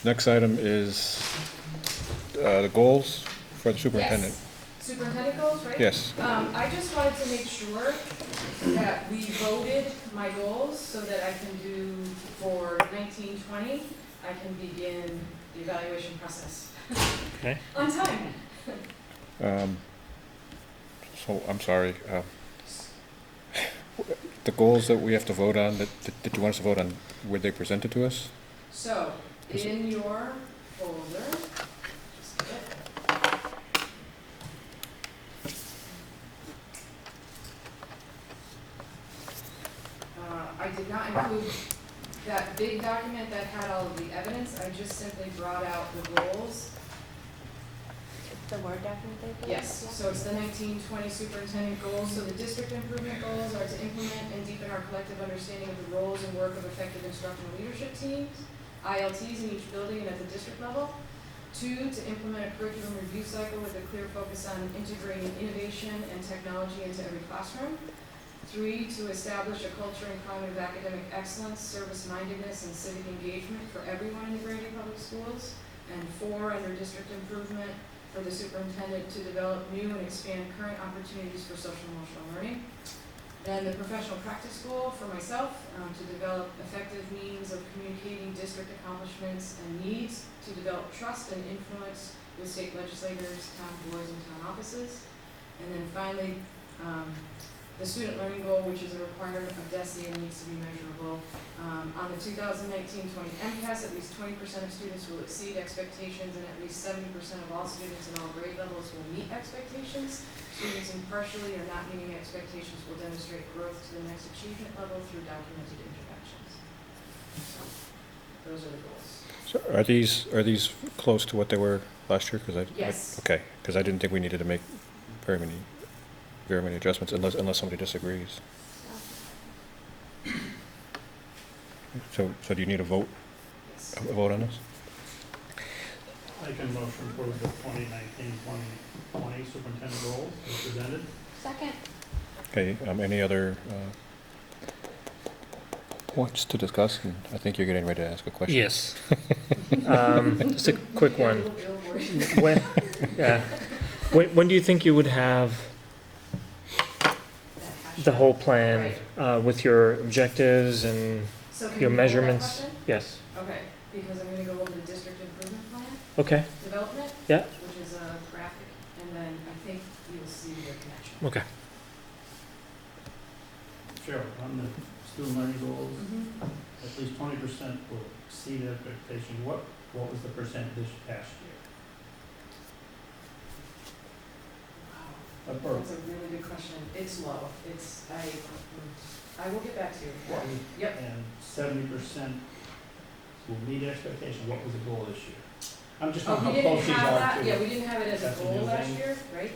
Next item is the goals for the superintendent. Yes. Superintendent goals, right? Yes. I just wanted to make sure that we voted my goals so that I can do for 1920, I can begin the evaluation process. Okay. On time. So I'm sorry. The goals that we have to vote on, that you want us to vote on, were they presented to us? So, in your folder, just get it. I did not include that big document that had all of the evidence. I just simply brought out the goals. The Word document they gave? Yes, so it's the 1920 superintendent goals. So the district improvement goals are to implement and deepen our collective understanding of the roles and work of effective instructional leadership teams, ILTs in each building and at the district level. 2, to implement a curriculum review cycle with a clear focus on integrating innovation and technology into every classroom. 3, to establish a culture and climate of academic excellence, service-mindedness, and civic engagement for everyone in the Granby Public Schools. And 4, under district improvement, for the superintendent to develop new and expand current opportunities for social and emotional learning. Then the professional practice goal for myself, to develop effective means of communicating district accomplishments and needs, to develop trust and influence with state legislators, town boards, and town offices. And then finally, the student learning goal, which is a requirement of DESE and needs to be measurable. On the 2019-20 MCAS, at least 20% of students will exceed expectations and at least 70% of all students in all grade levels will meet expectations. Students impartially or not meeting expectations will demonstrate growth to the next achievement level through documented interventions. So, those are the goals. So are these close to what they were last year? Yes. Okay, because I didn't think we needed to make very many adjustments unless somebody disagrees. So do you need a vote? Yes. A vote on this? I can motion for the 2019-2020 superintendent goals as presented. Second. Okay, any other points to discuss? And I think you're getting ready to ask a question. Yes. Just a quick one. When do you think you would have the whole plan with your objectives and So can your you hold that measurements? question? Yes. Okay, because I'm going to go over the district improvement plan. Okay. Development. Yeah. Which is a graphic, and then I think you'll see the connection. Okay. Cheryl, on the student learning goals, at least 20% will exceed expectation. What was the percent this past year? That's a really good question. It's low. I will get back to you. Yep. And 70% will meet expectation. What was the goal this year? I'm just Oh, wondering we how didn't close these have are that, to. yeah, we didn't have it as a That's a goal new last thing? year, right?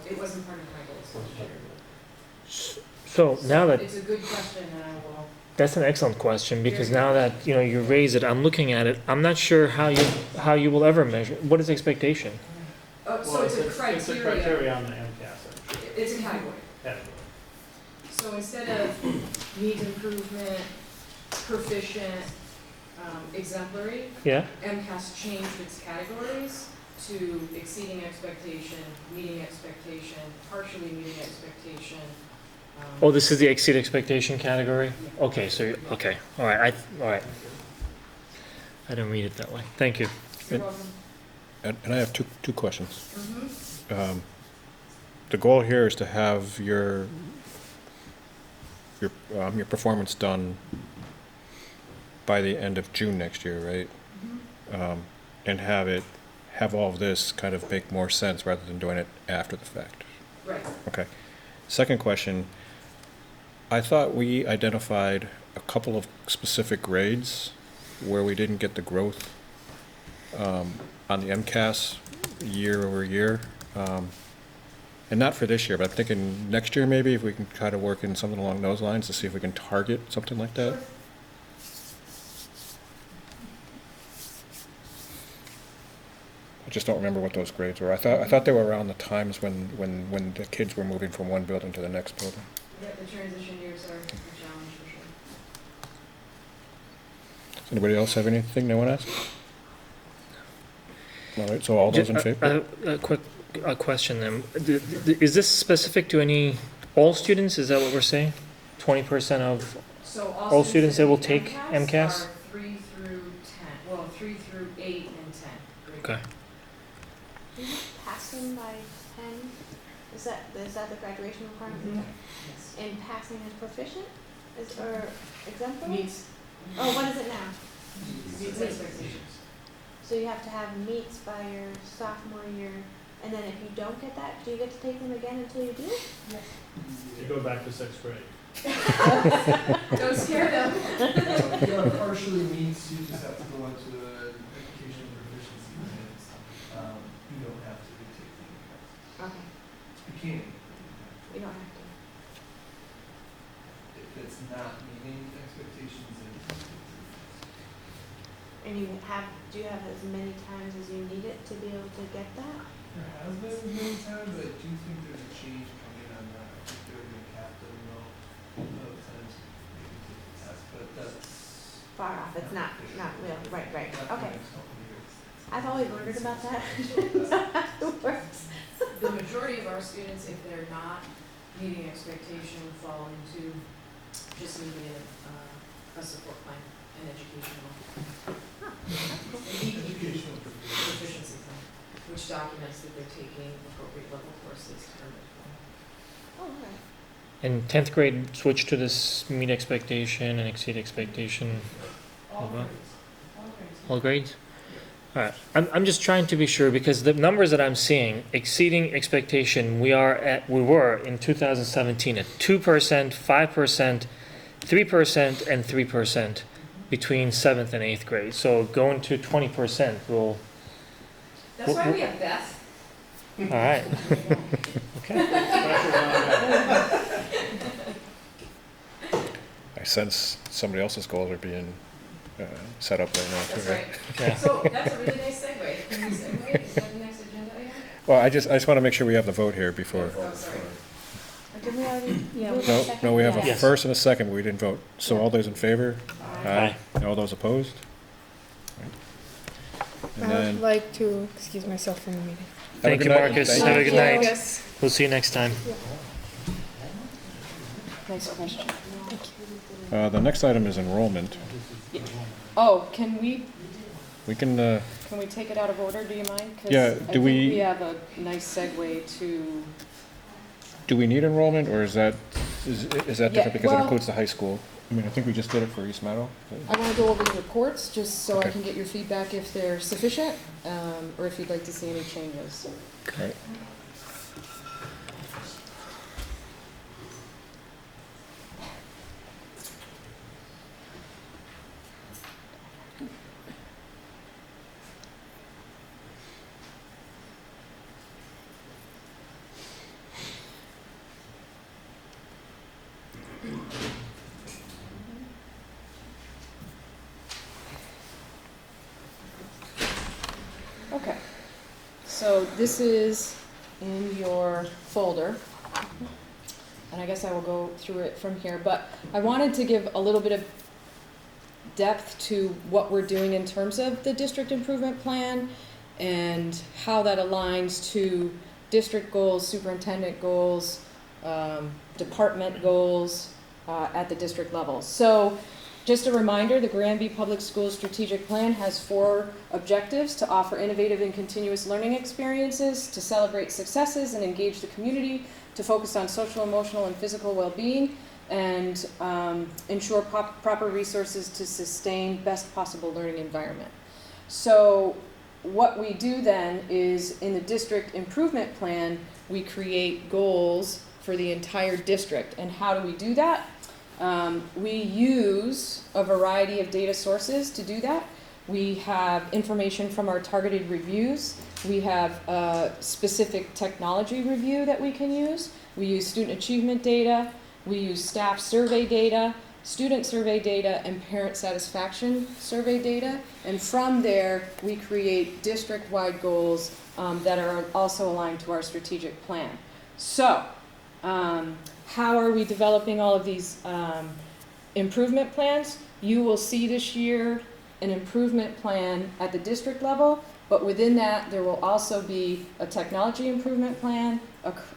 It wasn't part of my goals last year. So now that, It's a good question, and I will, that's an excellent question, because now that, you know, you raise it, I'm looking at it, I'm not sure how you will ever measure, what is expectation? oh, so Well, it's a It's a criteria, criteria on the MCAS, I'm sure. it's a category. Category. So instead of needs improvement, proficient, exemplary, Yeah? MCAS changed its categories to exceeding expectation, meeting expectation, partially meeting expectation. Oh, this is the exceed expectation category? Okay, so, okay, all right, all right. I didn't read it that way. Thank you. You're welcome. And I have two questions. Mm-hmm. The goal here is to have your performance done by the end of June next year, right? Mm-hmm. And have all of this kind of make more sense rather than doing it after the fact. Right. Okay. Second question, I thought we identified a couple of specific grades where we didn't get the growth on the MCAS year over year. And not for this year, but I'm thinking next year maybe if we can try to work in something along those lines to see if we can target something like that. Sure. I just don't remember what those grades were. I thought they were around the times when the kids were moving from one building to the next building. Yeah, the transition years are a challenge for sure. Does anybody else have anything they want to ask? All right, so all those in favor? A quick question then. Is this specific to all students? Is that what we're saying? 20% of So all students that will take MCAS? are 3 through 10, well, 3 through 8 and 10. grade Okay. Can you pass them by 10? Is that the graduation requirement? Mhm. Yes. And passing is proficient? Or exemplary? Meets, Oh, what is it now? meets expectations. So you have to have meets by your sophomore year, and then if you don't get that, do you get to take them again until you do? You go back to 6th grade. Don't scare them. If you are partially meets, you just have to go into an education proficiency and you don't have to retake the MCAS. Okay, You can, we don't have to. if it's not meeting expectations, then And do you have as many times as you need it to be able to get that? there has been many times, but I do think there's a change coming on that. I think they're gonna cap them though, of times you can take the test, but that's Far off, it's not real, right, not the okay. next couple of years. I've always wondered about that. It works. The majority of our students, if they're not meeting expectation, fall into just needing a support plan, an educational. Educational Proficiency plan, which documents that they're taking appropriate level courses term. Oh, all right. And 10th grade switch to this meet expectation and exceed expectation? All as well? grades. All grades. All grades? All right, I'm just trying to be sure, because the numbers that I'm seeing, exceeding expectation, we were in 2017 at 2%, 5%, 3%, and 3% between 7th and 8th grade. So going to 20% will, That's why we have Beth. all right. Okay. I sense somebody else's goals are being set up right now too, That's right? right. Yeah. So that's a really nice segue. Can we segue? Is that the next agenda item? Well, I just want to make sure we have the vote here before. Oh, sorry. Did we already Yeah, move we- a No, second? no, we have a Yes. first and a second, but we didn't vote. So all those in favor? Aye. All those opposed? And I then, would like to excuse myself from the meeting. have a Thank good you, night. Marcus. Thank Have a you. good night. Yes. We'll see you next time. Nice question. The next item is enrollment. Oh, can we We can take it out of order, do you mind? 'Cause Yeah, I do think we- we have a nice segue to, do we need enrollment, or is that Yeah, different because it well- includes the high school? I mean, I think we just did it for East Meadow. I want to go over the reports, just so I Okay. can get your feedback if they're sufficient, or if you'd like to see any changes. Okay. Okay, so this is in your folder, and I guess I will go through it from here, but I wanted to give a little bit of depth to what we're doing in terms of the district improvement plan and how that aligns to district goals, superintendent goals, department goals at the district level. So just a reminder, the Granby Public Schools Strategic Plan has 4 objectives: to offer innovative and continuous learning experiences, to celebrate successes and engage the community, to focus on social, emotional, and physical well-being, and ensure proper resources to sustain best possible learning environment. So what we do then is, in the district improvement plan, we create goals for the entire district. And how do we do that? We use a variety of data sources to do that. We have information from our targeted reviews. We have a specific technology review that we can use. We use student achievement data. We use staff survey data, student survey data, and parent satisfaction survey data. And from there, we create district-wide goals that are also aligned to our strategic plan. So, how are we developing all of these improvement plans? You will see this year an improvement plan at the district level, but within that there will also be a technology improvement plan,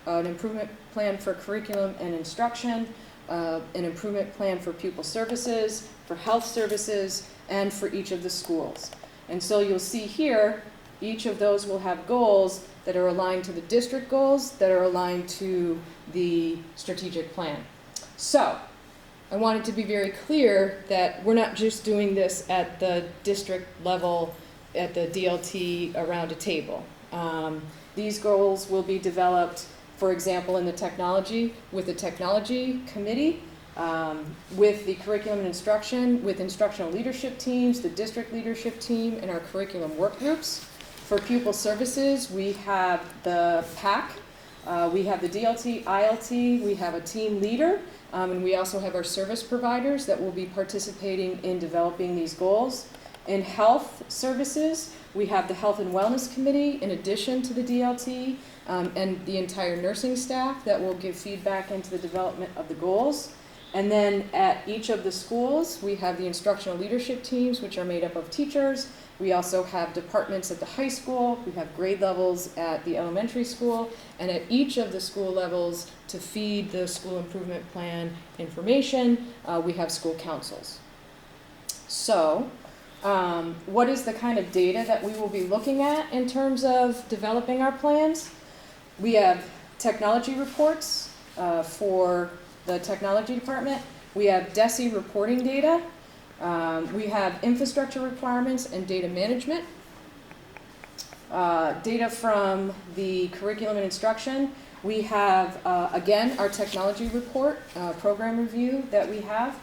an improvement plan for curriculum and instruction, an improvement plan for pupil services, for health services, and for each of the schools. And so you'll see here, each of those will have goals that are aligned to the district goals, that are aligned to the strategic plan. So, I wanted to be very clear that we're not just doing this at the district level, at the DLT around a table. These goals will be developed, for example, in the technology, with the technology committee, with the curriculum and instruction, with instructional leadership teams, the district leadership team, and our curriculum work groups. For pupil services, we have the PAC, we have the DLT, ILT, we have a team leader, and we also have our service providers that will be participating in developing these goals. In health services, we have the Health and Wellness Committee in addition to the DLT, and the entire nursing staff that will give feedback into the development of the goals. And then at each of the schools, we have the instructional leadership teams, which are made up of teachers. We also have departments at the high school, we have grade levels at the elementary school, and at each of the school levels, to feed the school improvement plan information, we have school councils. So, what is the kind of data that we will be looking at in terms of developing our plans? We have technology reports for the technology department. We have DESE reporting data. We have infrastructure requirements and data management. Data from the curriculum and instruction. We have, again, our technology report, program review that we have.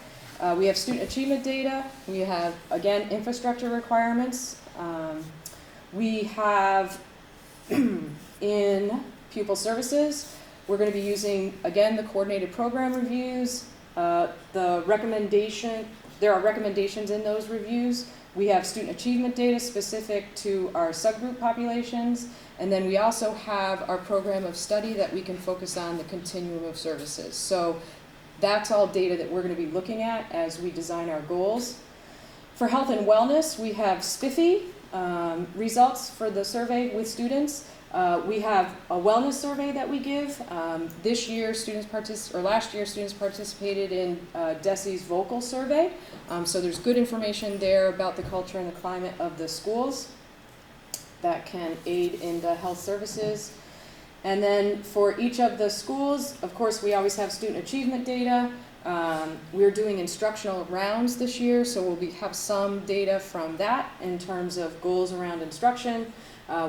We have student achievement data. We have, again, infrastructure requirements. We have, in pupil services, we're going to be using, again, the coordinated program reviews, there are recommendations in those reviews. We have student achievement data specific to our subgroup populations, and then we also have our program of study that we can focus on the continuum of services. So that's all data that we're going to be looking at as we design our goals. For health and wellness, we have SPIFFy results for the survey with students. We have a wellness survey that we give. Last year, students participated in DESE's vocal survey. So there's good information there about the culture and the climate of the schools that can aid in the health services. And then for each of the schools, of course, we always have student achievement data. We're doing instructional rounds this year, so have some data from that in terms of goals around instruction.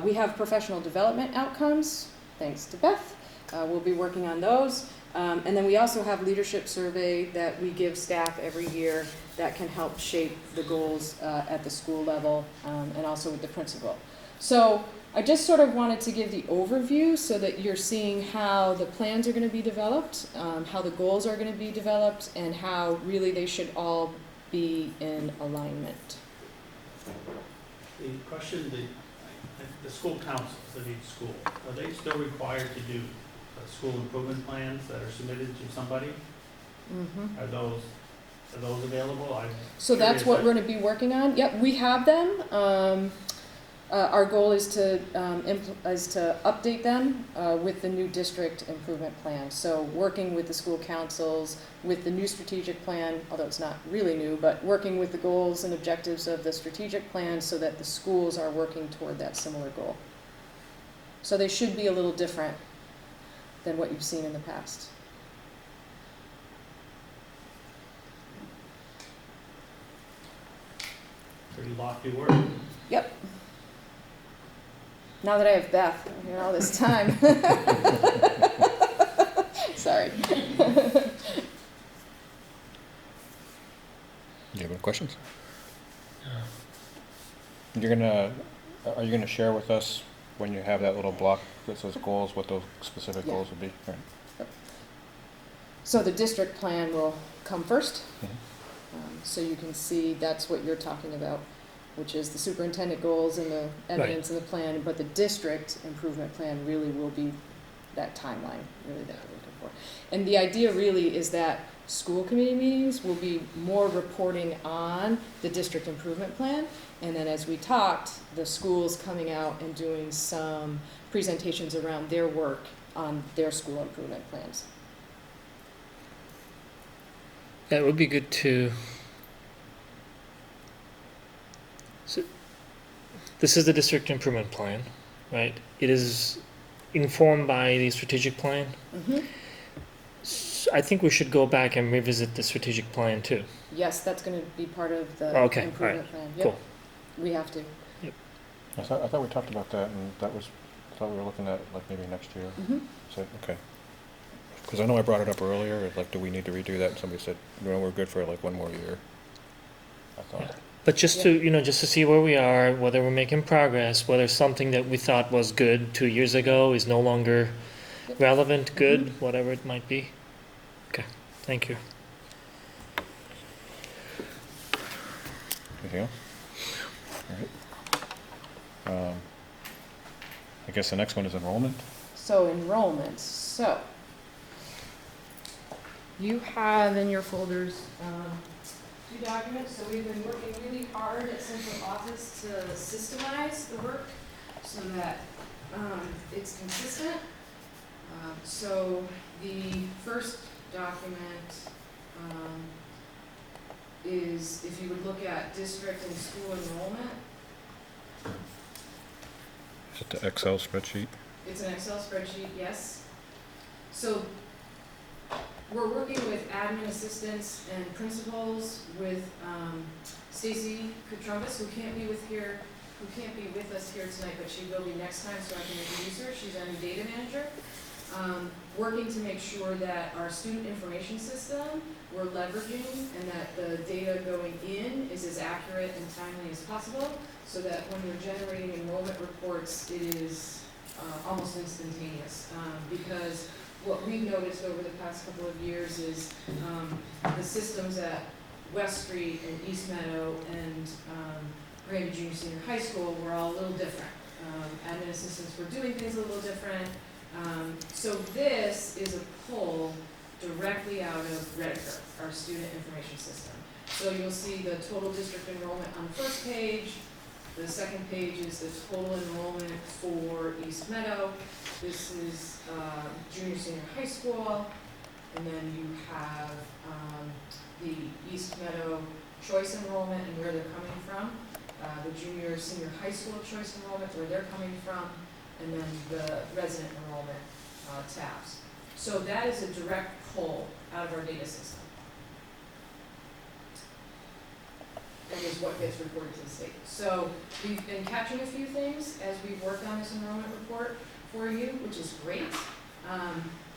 We have professional development outcomes, thanks to Beth. We'll be working on those. And then we also have leadership survey that we give staff every year that can help shape the goals at the school level and also with the principal. So I just sort of wanted to give the overview so that you're seeing how the plans are going to be developed, how the goals are going to be developed, and how really they should all be in alignment. The question, the school councils of each school, are they still required to do school improvement plans that are submitted to somebody? Mm-hmm. Are those available? So that's what we're going to be working on. Yep, we have them. Our goal is to update them with the new district improvement plan. So working with the school councils, with the new strategic plan, although it's not really new, but working with the goals and objectives of the strategic plan so that the schools are working toward that similar goal. So they should be a little different than what you've seen in the past. Pretty lofty work. Yep. Now that I have Beth here all this time. Sorry. Do you have any questions? Are you gonna share with us when you have that little block that says goals, what those specific goals would be? All right. Yep. So the district plan will come first. Mm-hmm. So you can see that's what you're talking about, which is the superintendent goals and the evidence in the plan, but the district improvement plan really will be that timeline, really that we're looking for. And the idea really is that school committee meetings will be more reporting on the district improvement plan, and then as we talked, the schools coming out and doing some presentations around their work on their school improvement plans. Yeah, it would be good to. So, this is the district improvement plan, right? It is informed by the strategic plan. Mm-hmm. So I think we should go back and revisit the strategic plan too. Yes, that's going to be part of the improvement plan. Yep. Cool. We have to. Yep. I thought we talked about that, and I thought we were looking at like maybe next year. Mm-hmm. So okay. Because I know I brought it up earlier, like, do we need to redo that? And somebody said, no, we're good for like one more year. I thought. Yeah. But just to see where we are, whether we're making progress, whether something that we thought was good 2 years ago is no longer relevant, good, whatever it might be. Okay, thank you. Anything else? All right. I guess the next one is enrollment. So enrollment. So you have in your folders 2 documents. So we've been working really hard at Central Office to systemize the work so that it's consistent. So the first document is, if you would look at district and school enrollment. Is it the Excel spreadsheet? It's an Excel spreadsheet, yes. So we're working with admin assistants and principals with Stacy Kutrumbas, who can't be with us here tonight, but she will be next time, so I can introduce her. She's our new data manager. Working to make sure that our student information system we're leveraging and that the data going in is as accurate and timely as possible, so that when we're generating enrollment reports, it is almost instantaneous. Because what we've noticed over the past couple of years is the systems at West Street and East Meadow and Granby Junior Senior High School were all a little different. Admin assistants were doing things a little different. So this is a pull directly out of Redditor, our student information system. So you'll see the total district enrollment on the first page. The second page is the total enrollment for East Meadow. This is junior senior high school. And then you have the East Meadow choice enrollment and where they're coming from. The junior senior high school choice enrollment, where they're coming from. And then the resident enrollment tabs. So that is a direct pull out of our data system. and is what gets reported to the state. So we've been capturing a few things as we've worked on this enrollment report for you, which is great.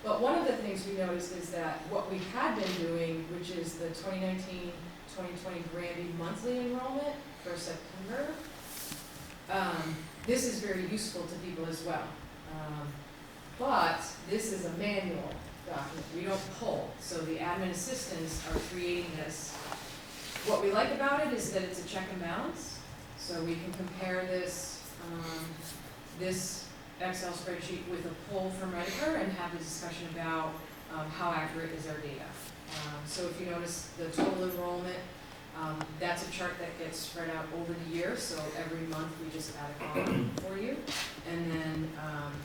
But one of the things we noticed is that what we had been doing, which is the 2019-2020 Granby monthly enrollment for September, this is very useful to people as well. But this is a manual document. We don't pull, so the admin assistants are creating this. What we like about it is that it's a check and balance, so we can compare this this Excel spreadsheet with a poll from Redditor and have a discussion about how accurate is our data. So if you notice the total enrollment, that's a chart that gets spread out over the year, so every month we just add a column for you. And then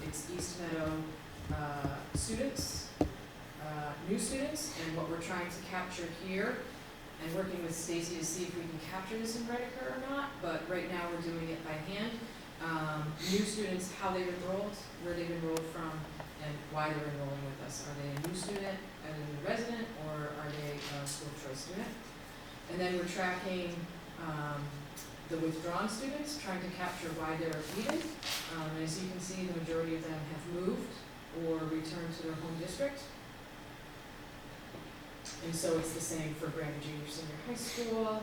it's East Meadow students, new students, and what we're trying to capture here, and working with Stacy to see if we can capture this in Redditor or not, but right now we're doing it by hand. New students, how they've enrolled, where they've enrolled from, and why they're enrolling with us. Are they a new student, a new resident, or are they a school choice student? And then we're tracking the withdrawn students, trying to capture why they're leaving. As you can see, the majority of them have moved or returned to their home district. And so it's the same for Granby Junior Senior High School,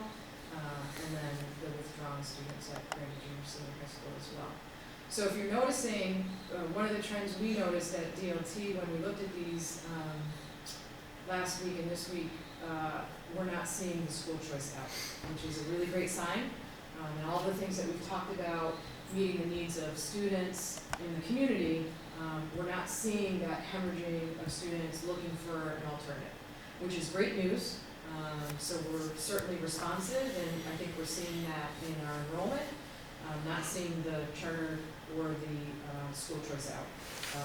and then the withdrawn students at Granby Junior Senior High School as well. So if you're noticing, one of the trends we noticed at DLT when we looked at these last week and this week, we're not seeing the school choice out, which is a really great sign. And all the things that we've talked about, meeting the needs of students in the community, we're not seeing that hemorrhaging of students looking for an alternative, which is great news. So we're certainly responsive, and I think we're seeing that in our enrollment, not seeing the charter or the school choice out.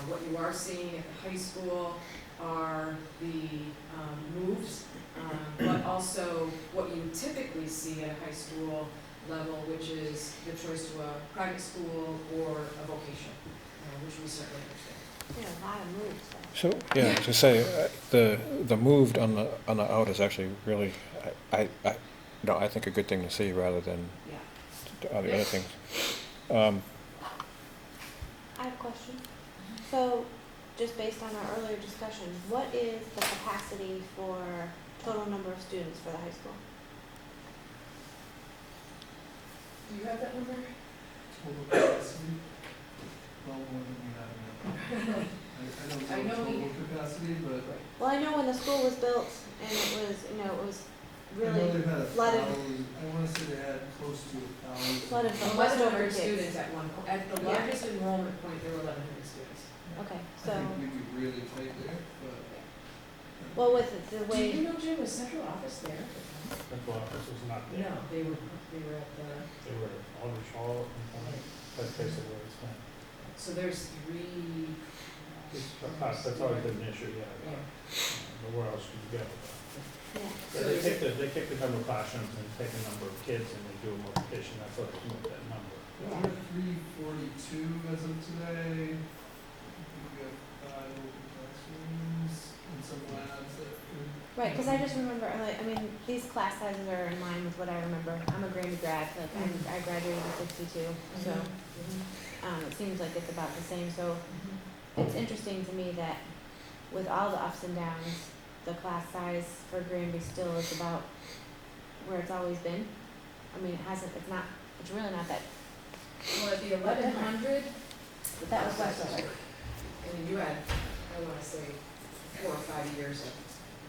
What you are seeing at the high school are the moves, but also what you typically see at a high school level, which is the choice to a private school or a vocation, which we certainly understand. There are a lot of moves though. So, yeah, to say, the moved on the out is actually really, I think a good thing to see rather than Yeah. all the other things. I have a question. So, just based on our earlier discussion, what is the capacity for total number of students for the high school? Do you have that number? Total capacity, well more than we have now. I don't know total capacity, but Well, I know when the school was built and it was, I know really they've had flooded, I wanna say they had close to 1,000. flooded from Westover 1,100 kids. students at one point. At the Yeah. largest enrollment point, there were 1,100 students. Okay, I so, think we'd be really tight there, but. well, with the Do way, you know, Jim, was central office there? at the time? Central office was not there. No, they were at the, They were at Aldrich Hall, and that's basically where it's been. so there's three. That's always been an issue, yeah. Yeah. But where else could you go? yeah, So They there's take the number of classrooms and take the number of kids and they do a multiplication, that's what they moved that number. We're at 342 as of today. We've got 5 open classrooms and some labs that could. right, cause I just remember, these class sizes are in line with what I remember. I'm a Granby grad, like, I graduated in '62, so, it seems like it's about the same, so it's interesting to me that with all the ups and downs, the class size for Granby still is about where it's always been. I mean, it's really not that, Well, at the 1,100, but that was Westover. and you had, I wanna say, 4 or 5 years of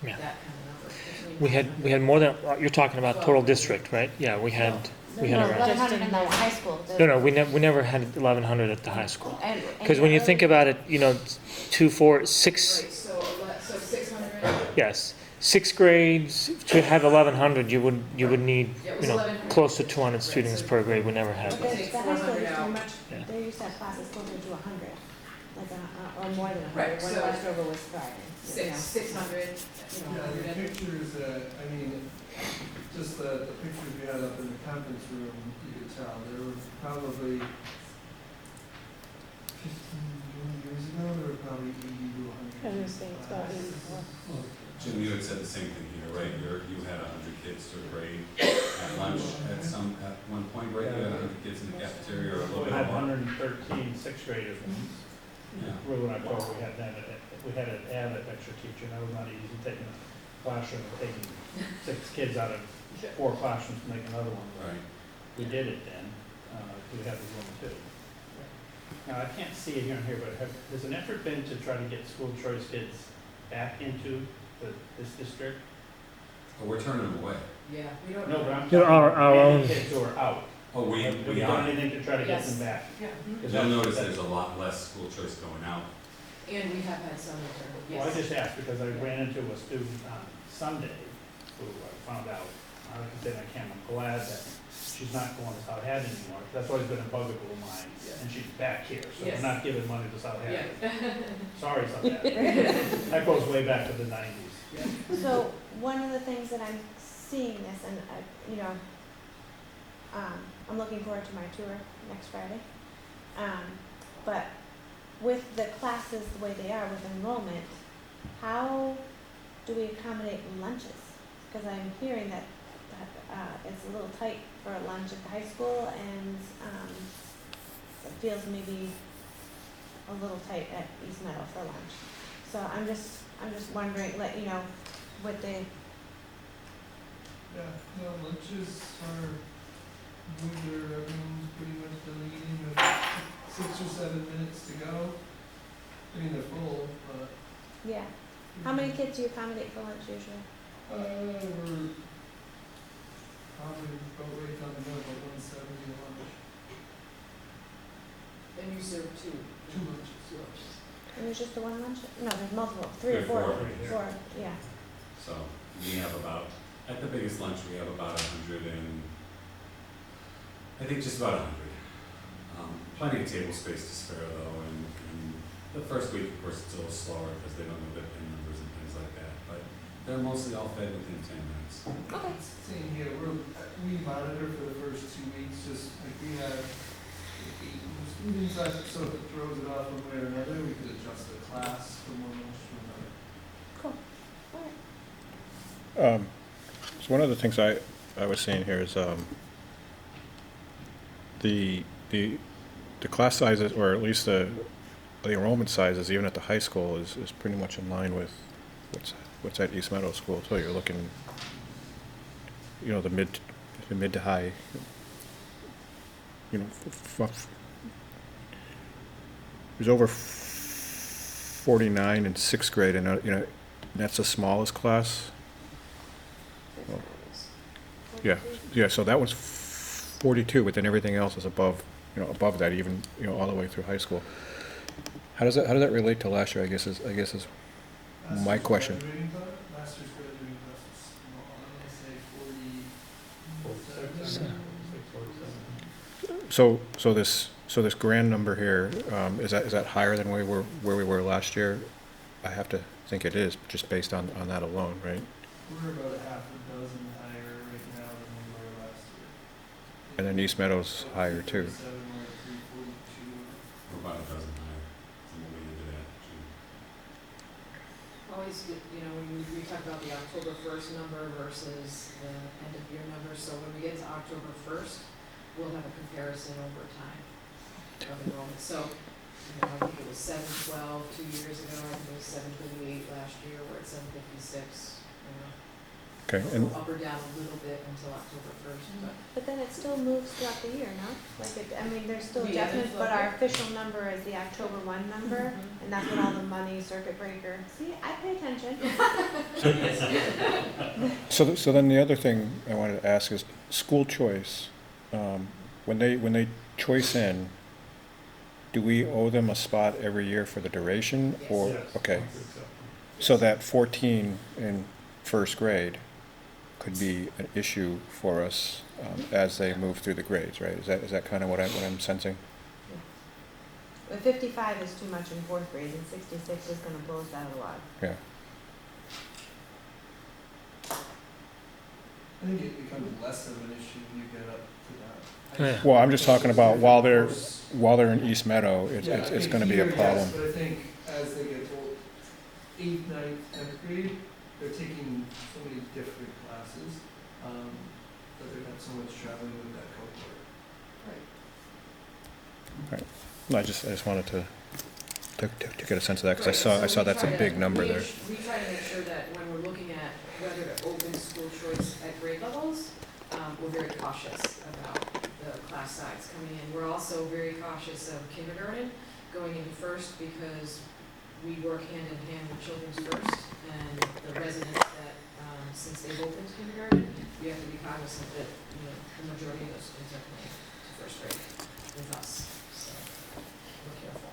Yeah. that kind of number. We had more than, you're talking about total district, right? Yeah, we had No, around. 1,100 in the high school. No, we never had 1,100 at the high school. And Because when you think about it, 2, 4, 6, Right, so 600. yes, 6th grades, to have 1,100, you would need, Yeah, it was 1,100. close to 200 students per grade. We never had But that. the high school used to 400 be much, Yeah. they used to have classes closer to 100, like, or more than 100, Right, when so- Westover was thriving. 600, Yeah, the pictures, just the pictures we had up in the conference room, you could tell, there were probably 15 years years ago, there were probably 80 to 100. I was gonna say, it's about classes. 84. Jim, you had said the same thing here, right? You had 100 kids to a grade at lunch at one point, right? You had 100 kids in the cafeteria or a little We bit had more. 113 sixth graders. Yeah. Really, when I told we had to add an extra teacher, and that was not easy, taking a classroom, and taking 6 kids out of 4 classrooms to make another one. Right. We did it then, we had the room too. Now, I can't see it here and here, but has an effort been to try to get school choice kids back into this district? But we're turning them away. Yeah, we don't No, know. but I'm You know, talking our about own- kids who are out. Oh, we Have we are. done anything to try to get Yes. them back? Yeah. Is You'll that- notice that- there's a lot less school choice going out. And we have had some return, yes. Well, I just asked because I ran into a student on Sunday who I found out, I said, I can't, I'm glad that she's not going to South Haven anymore. That's always been a bugaboo of mine, and she's back here, so Yes. we're not giving money to South Haven. Yeah. Sorry, South Haven. That goes way back to the 90s. So, one of the things that I'm seeing this, and I'm looking forward to my tour next Friday. But with the classes the way they are with enrollment, how do we accommodate lunches? Because I'm hearing that it's a little tight for lunch at the high school, and it feels maybe a little tight at East Meadow for lunch. So I'm just wondering, with the Yeah, no, lunches are good, everyone's pretty much done eating with 6 or 7 minutes to go. I mean, they're full, but. yeah. How many kids do you accommodate for lunch usually? We're probably about right down the middle, about 170 a lunch. And you serve 2. 2 lunches. And there's just the one lunch? No, there's multiple, 3 or 4. 4, yeah. So we have about, at the biggest lunch, we have about 100 and, I think just about 100. Plenty of table space to spare though, and the first week, of course, it's a little slower because they don't know their pin numbers and things like that, but they're mostly all fed within 10 minutes. Okay. Same here, we monitor for the first 2 weeks, just like we have 8 students, so if it throws it off one way or another, we could adjust the class from one lunch to another. Cool. All right. So one of the things I was seeing here is the class sizes, or at least the enrollment sizes, even at the high school, is pretty much in line with what's at East Meadow School. So you're looking, the mid to high, there's over 49 in 6th grade, and that's the smallest class. Yeah, so that was 42, but then everything else is above that, even, all the way through high school. How does that relate to last year, I guess is my question. Last year's graduating class was, I want to say 47. So this grand number here, is that higher than where we were last year? I have to think it is, just based on that alone, right? We're about a half a dozen higher right now than we were last year. And then East Meadow's higher too. 47, we're at 342. We're about a dozen higher than what we did at June. Always, when we talk about the October 1st number versus the end of year number, so when we get to October 1st, we'll have a comparison over time of enrollment. So, I think it was 712 2 years ago, I think it was 738 last year, we're at 756, Okay, We'll and go up or down a little bit until October 1st, But then it still moves throughout the year, no? There's still Yeah, adjustments, that's but our okay. official number is the October 1 number, and that's when all the money, circuit breaker, see, I pay attention. so then the other thing I wanted to ask is school choice. When they choice in, do we owe them a spot every year for the duration, or Yes. okay? So that 14 in 1st grade could be an issue for us as they move through the grades, right? Is that kind of what I'm sensing? But 55 is too much in 4th grade, and 66 is gonna blow us out of the water. Yeah. I think it becomes less of an issue when you get up to that. Oh, yeah. Well, I'm just talking about while they're in East Meadow, it's Yeah, I it's think gonna be a here, problem. yes, but I think as they get old, 8th, 9th, 10th grade, they're taking so many different classes, that they're not so much traveling with that cohort. No, I just wanted to get a sense of that, because I saw that's a big number there. We try to make sure that when we're looking at whether to open school choice at grade levels, we're very cautious about the class size coming in. We're also very cautious of kindergarten going into first, because we work hand in hand with Children's First and the residents that, since they've opened kindergarten, we have to be cognizant that, the majority of those students are coming to first grade with us, so we're careful.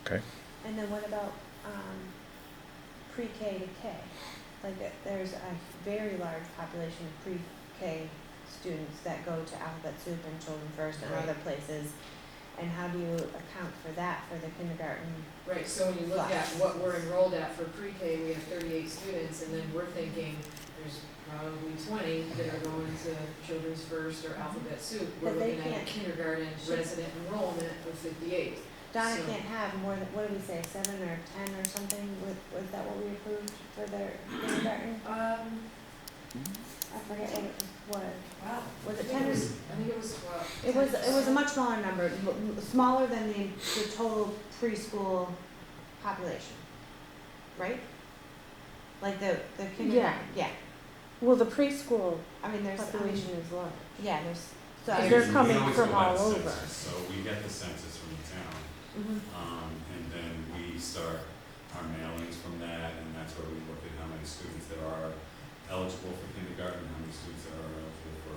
Okay. And then what about, pre-K to K? Like, there's a very large population of pre-K students that go to Alphabet Soup and Children First and Right. other places. And how do you account for that for the kindergarten? Right, so when you look at what we're enrolled at for pre-K, we have 38 students, and then we're thinking there's probably 20 that are going to Children's First or Alphabet Soup. We're But they looking at a can't- kindergarten resident enrollment of 58. Donna So- can't have more than, what did we say, 7 or 10 or something? Was that what we approved for their kindergarten? I forget what it was. Wow. Was it 10 or? I think it was 12. It was a much smaller number, smaller than the total preschool population, right? Like the kindergarten, yeah. Well, the preschool I mean, there's, population is large. yeah, there's, so. They're Here's- we coming always from go by all the over. census, So we get the census from the town, Mhm. and then we start our mailings from that, and that's where we look at how many students there are eligible for kindergarten, how many students there are eligible for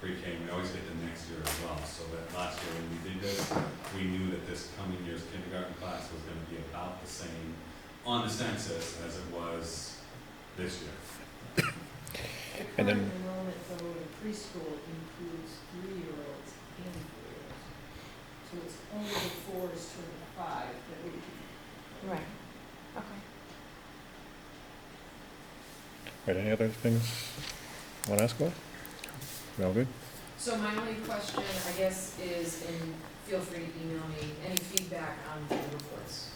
pre-K, and we always get the next year as well, so that last year when we did this, we knew that this coming year's kindergarten class was gonna be about the same on the census as it was this year. And then- current enrollment for preschool includes 3-year-olds and 4-year-olds. So it's only the 4s to the 5 that would be. Right, okay. Right, any other things you want to ask about? We all good? So my only question, I guess, is, and feel free to email me, any feedback on the reports,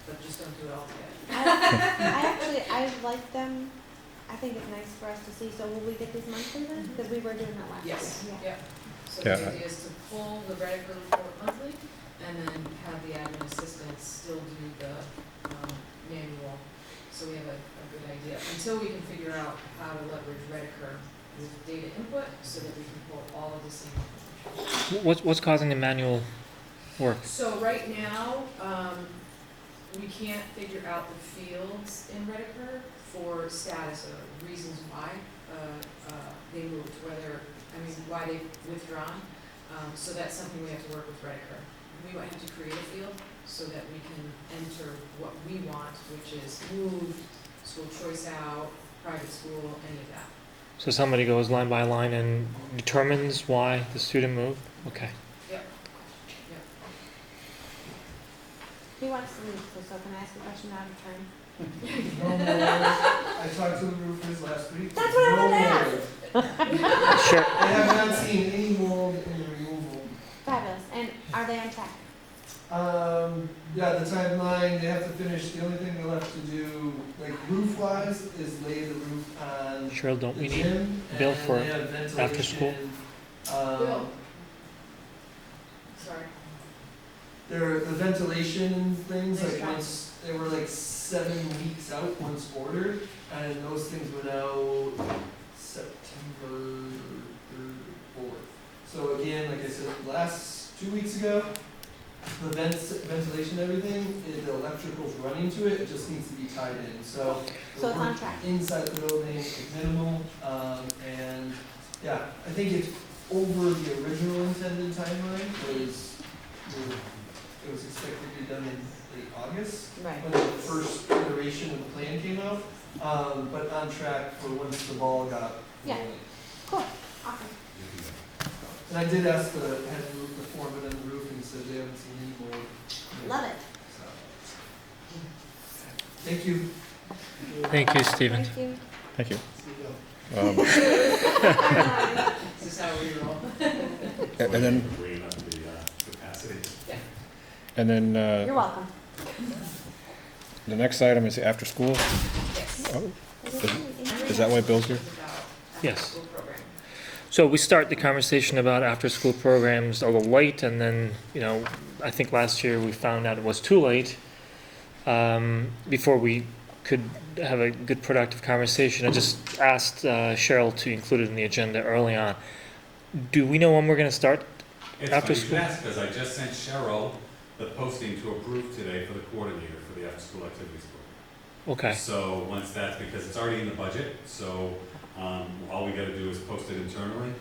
but just don't do it all together. I like them. I think it's nice for us to see, so will we get these monthly then? Because we were doing that last year. Yes, Yeah. yep. So Yeah, the idea is to pull the Redditor report monthly, and then have the admin assistants still do the manual, so we have a good idea. Until we can figure out how to leverage Redditor with data input, so that we can pull all of the same information. What's causing the manual work? So right now, we can't figure out the fields in Redditor for status or reasons why they moved, why they've withdrawn. So that's something we have to work with Redditor. We might have to create a field so that we can enter what we want, which is moved, school choice out, private school, any of that. So somebody goes line by line and determines why the student moved? Okay. Yep. He wants to leave, so can I ask a question out of turn? No more. I talked to the roofers last week. That's what I No wanted to more. ask. Sure. I have not seen any mold in the removal. Fabulous. And are they on track? Yeah, the timeline, they have to finish, the only thing they left to do, like roof wise, is lay the roof on Cheryl, don't the we need gym. Bill and for they have after school? ventilation. Bill. Sorry. There, the ventilation things, Nice like try. once, they were like 7 weeks out once ordered, and those things went out September 4th. So again, like I said, last 2 weeks ago, the ventilation and everything, the electrical's running to it, it just needs to be tied in, so. the So it's on work track. Inside the building is minimal, and, yeah, I think it's over the original intended timeline, it was expected to be done in late August, Right. when the first iteration of the plan came out, but on track for once the ball got Yeah. rolling. Cool, awesome. And I did ask the head roof, the foreman on the roof, and he said they haven't seen any mold. Love it. So. Thank you. Thank you, Stephen. Thank you. Thank you. This is how we roll. And then, Bringing up the capacity. and then, You're welcome. the next item is after school. Yes. Oh, is that why Bill's here? Yes. So we start the conversation about after-school programs a little late, and then, I think last year we found out it was too late before we could have a good productive conversation. I just asked Cheryl to include it in the agenda early on. Do we know when we're going to start after school? Because I just sent Cheryl the posting to approve today for the coordinator for the after-school activities program. Okay. So once that's, because it's already in the budget, so all we gotta do is post it internally,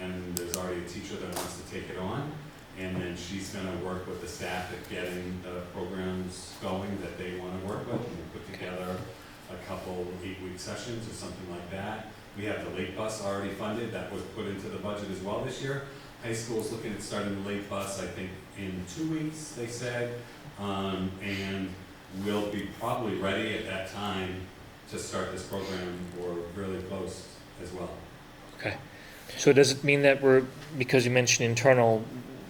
and there's already a teacher that wants to take it on, and then she's gonna work with the staff at getting the programs going that they wanna work with, and we'll put together a couple 8-week sessions or something like that. We have the late bus already funded, that was put into the budget as well this year. High school's looking at starting the late bus, I think, in 2 weeks, they said, and we'll be probably ready at that time to start this program, or really close as well. Okay. So does it mean that because you mentioned internal,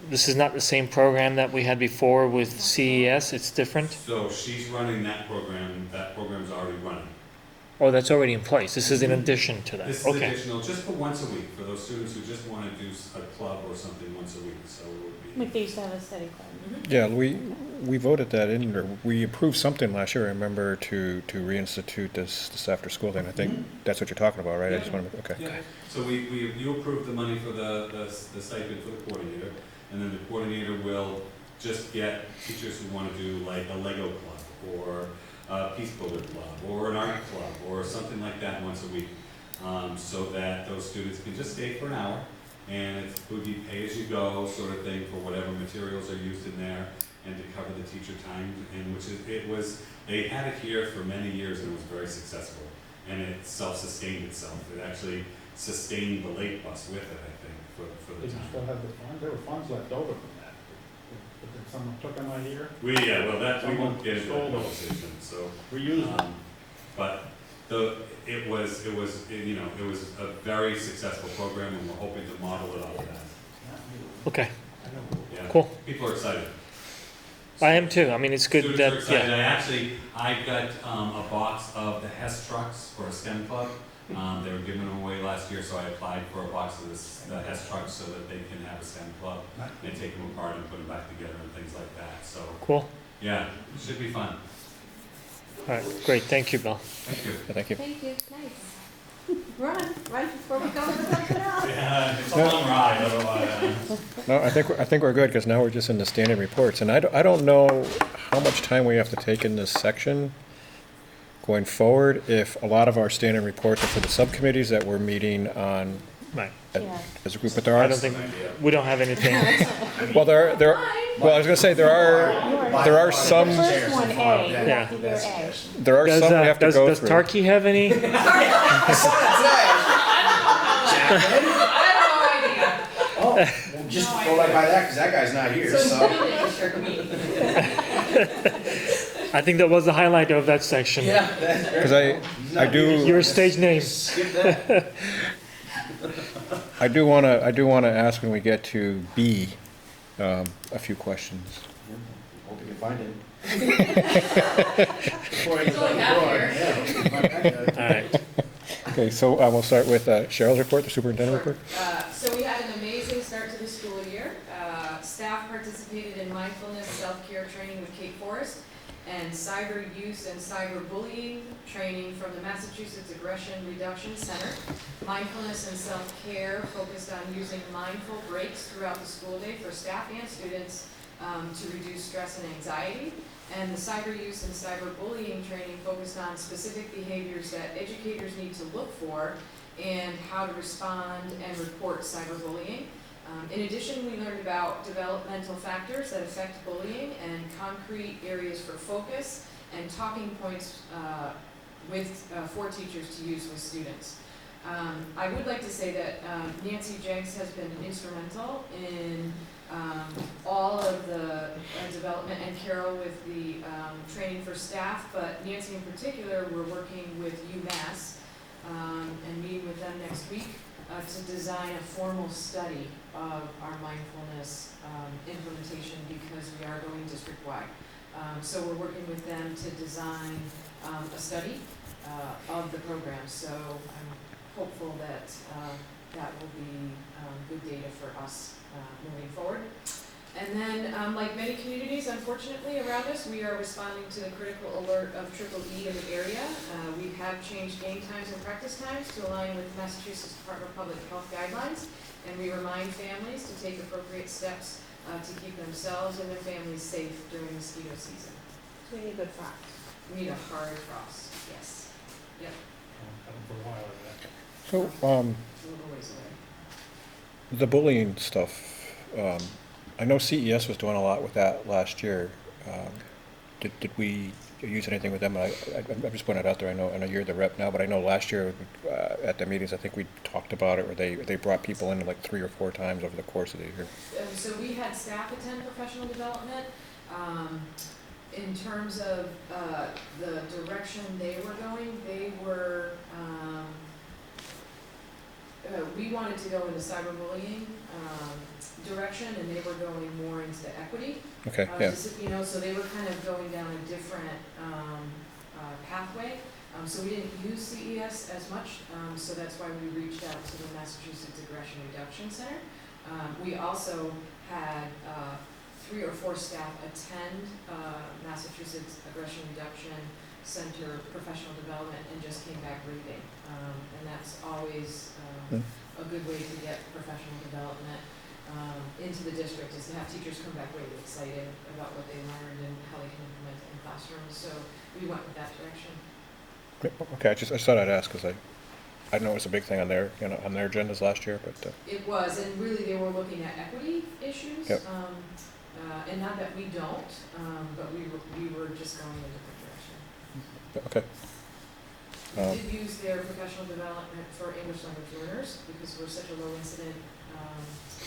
this is not the same program that we had before with CES, it's different? So she's running that program's already running. Oh, that's already in place, this is in addition to that? This is Okay. additional, just for once a week, for those students who just wanna do a club or something once a week, so it would be. Like they used to have a study club. Yeah, we voted that in, or we approved something last year, I remember, to reinstitute this after-school thing. I think that's what you're talking about, right? I just want to, okay. Yeah, so you approved the money for the stipend for the coordinator, and then the coordinator will just get teachers who wanna do like a Lego club, or a Peace Builder club, or an art club, or something like that once a week, so that those students can just stay for an hour, and it would be pay-as-you-go sort of thing for whatever materials are used in there, and to cover the teacher time, and they had it here for many years, and it was very successful, and it self-sustained itself. It actually sustained the late bus with it, I think, for the Did you time. still have the funds? There were funds left over from that. Did someone took them out here? We won't get into that conversation, so. Reuse them. But it was a very successful program, and we're hoping to model it off of that. Okay, Yeah. cool. People are excited. I am too, I mean, it's good Students are that, excited. yeah. I got a box of the Hess trucks for a STEM club. They were giving them away last year, so I applied for a box of the Hess trucks so that they can have a STEM club and take them apart and put them back together and things like that, so. Cool, Yeah, it should be fun. all right, great, thank you, Bill. Thank you. Thank you. Thank you, nice. Run before we go to something else. Yeah, it's a long ride, otherwise. No, I think we're good, because now we're just in the standing reports, and I don't know how much time we have to take in this section going forward, if a lot of our standing reports are for the subcommittees that we're meeting on Right. as a group, but there are. I don't think, we don't have anything. Well, well, I was gonna say, there are some, First one, A, Yeah. either A. there are some we have to go Does through. Tarky have any? Oh, well, just go right by that, because that guy's not here, so. I think that was the highlight of that section. Because I do. Your stage name. Skip that. I do wanna ask when we get to B, a few questions. Hope you can find it. Before I get out the door, yeah. All right. Okay, so we'll start with Cheryl's report, the superintendent report. So we had an amazing start to the school year. Staff participated in mindfulness self-care training with Kate Forrest, and cyber use and cyber bullying training from the Massachusetts Aggression Reduction Center. Mindfulness and self-care focused on using mindful breaks throughout the school day for staff and students to reduce stress and anxiety. And the cyber use and cyber bullying training focused on specific behaviors that educators need to look for and how to respond and report cyberbullying. In addition, we learned about developmental factors that affect bullying and concrete areas for focus and talking points for teachers to use with students. I would like to say that Nancy Jenks has been instrumental in all of the development, and Carol with the training for staff, but Nancy in particular, we're working with UMass and meeting with them next week to design a formal study of our mindfulness implementation because we are going district-wide. So we're working with them to design a study of the program. So I'm hopeful that that will be good data for us moving forward. And then, like many communities, unfortunately, around us, we are responding to the critical alert of triple E in the area. We have changed game times and practice times to align with Massachusetts Department of Public Health guidelines, and we remind families to take appropriate steps to keep themselves and their families safe during mosquito season. So we need a good frost. We need a hard frost, yes. Yep. For a while, that. So, It's a little ways away. the bullying stuff, I know CES was doing a lot with that last year. Did we use anything with them? I'm just putting it out there. I know you're the rep now, but I know last year at the meetings, I think we talked about it, where they brought people in like 3 or 4 times over the course of the year. So we had staff attend professional development. In terms of the direction they were going, they were, we wanted to go in the cyberbullying direction, and they were going more into the equity. Okay, yeah. You know, so they were kind of going down a different pathway. So we didn't use CES as much, so that's why we reached out to the Massachusetts Aggression Reduction Center. We also had 3 or 4 staff attend Massachusetts Aggression Reduction Center professional development and just came back raving. And that's always a good way to get professional development into the district, is to have teachers come back really excited about what they learned and how they can implement it in classrooms. So we went with that direction. Okay, I just thought I'd ask because I know it was a big thing on their on their agendas last year, but It was, and really they were looking at equity issues. Yep. And not that we don't, but we were just going in a different direction. okay. We did use their professional development for English language learners because we're such a low incident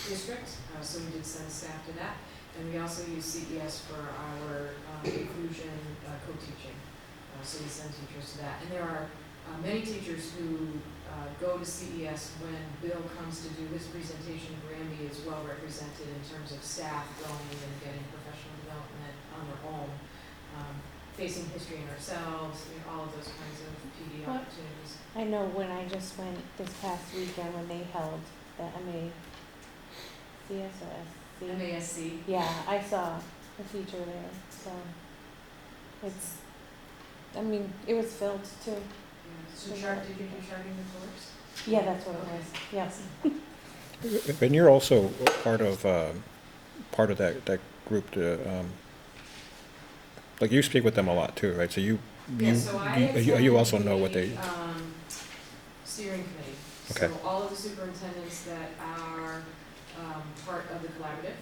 district, so we did send staff to that. And we also use CES for our inclusion co-teaching, so we send teachers to that. And there are many teachers who go to CES when Bill comes to do his presentation. Granby is well represented in terms of staff going and getting professional development on their own, facing history in ourselves, all of those kinds of PD Well, opportunities. I know when I just went this past weekend when they held the MASC. Yeah, I saw a teacher there, so it's, I mean, it was filled too. Yeah. So did you do charting the course? Yeah, that's what it was, yes. And you're also part of that group to like you speak with them a lot too, right? So you also know what they. Steering committee. Okay. So all of the superintendents that are part of the collaborative,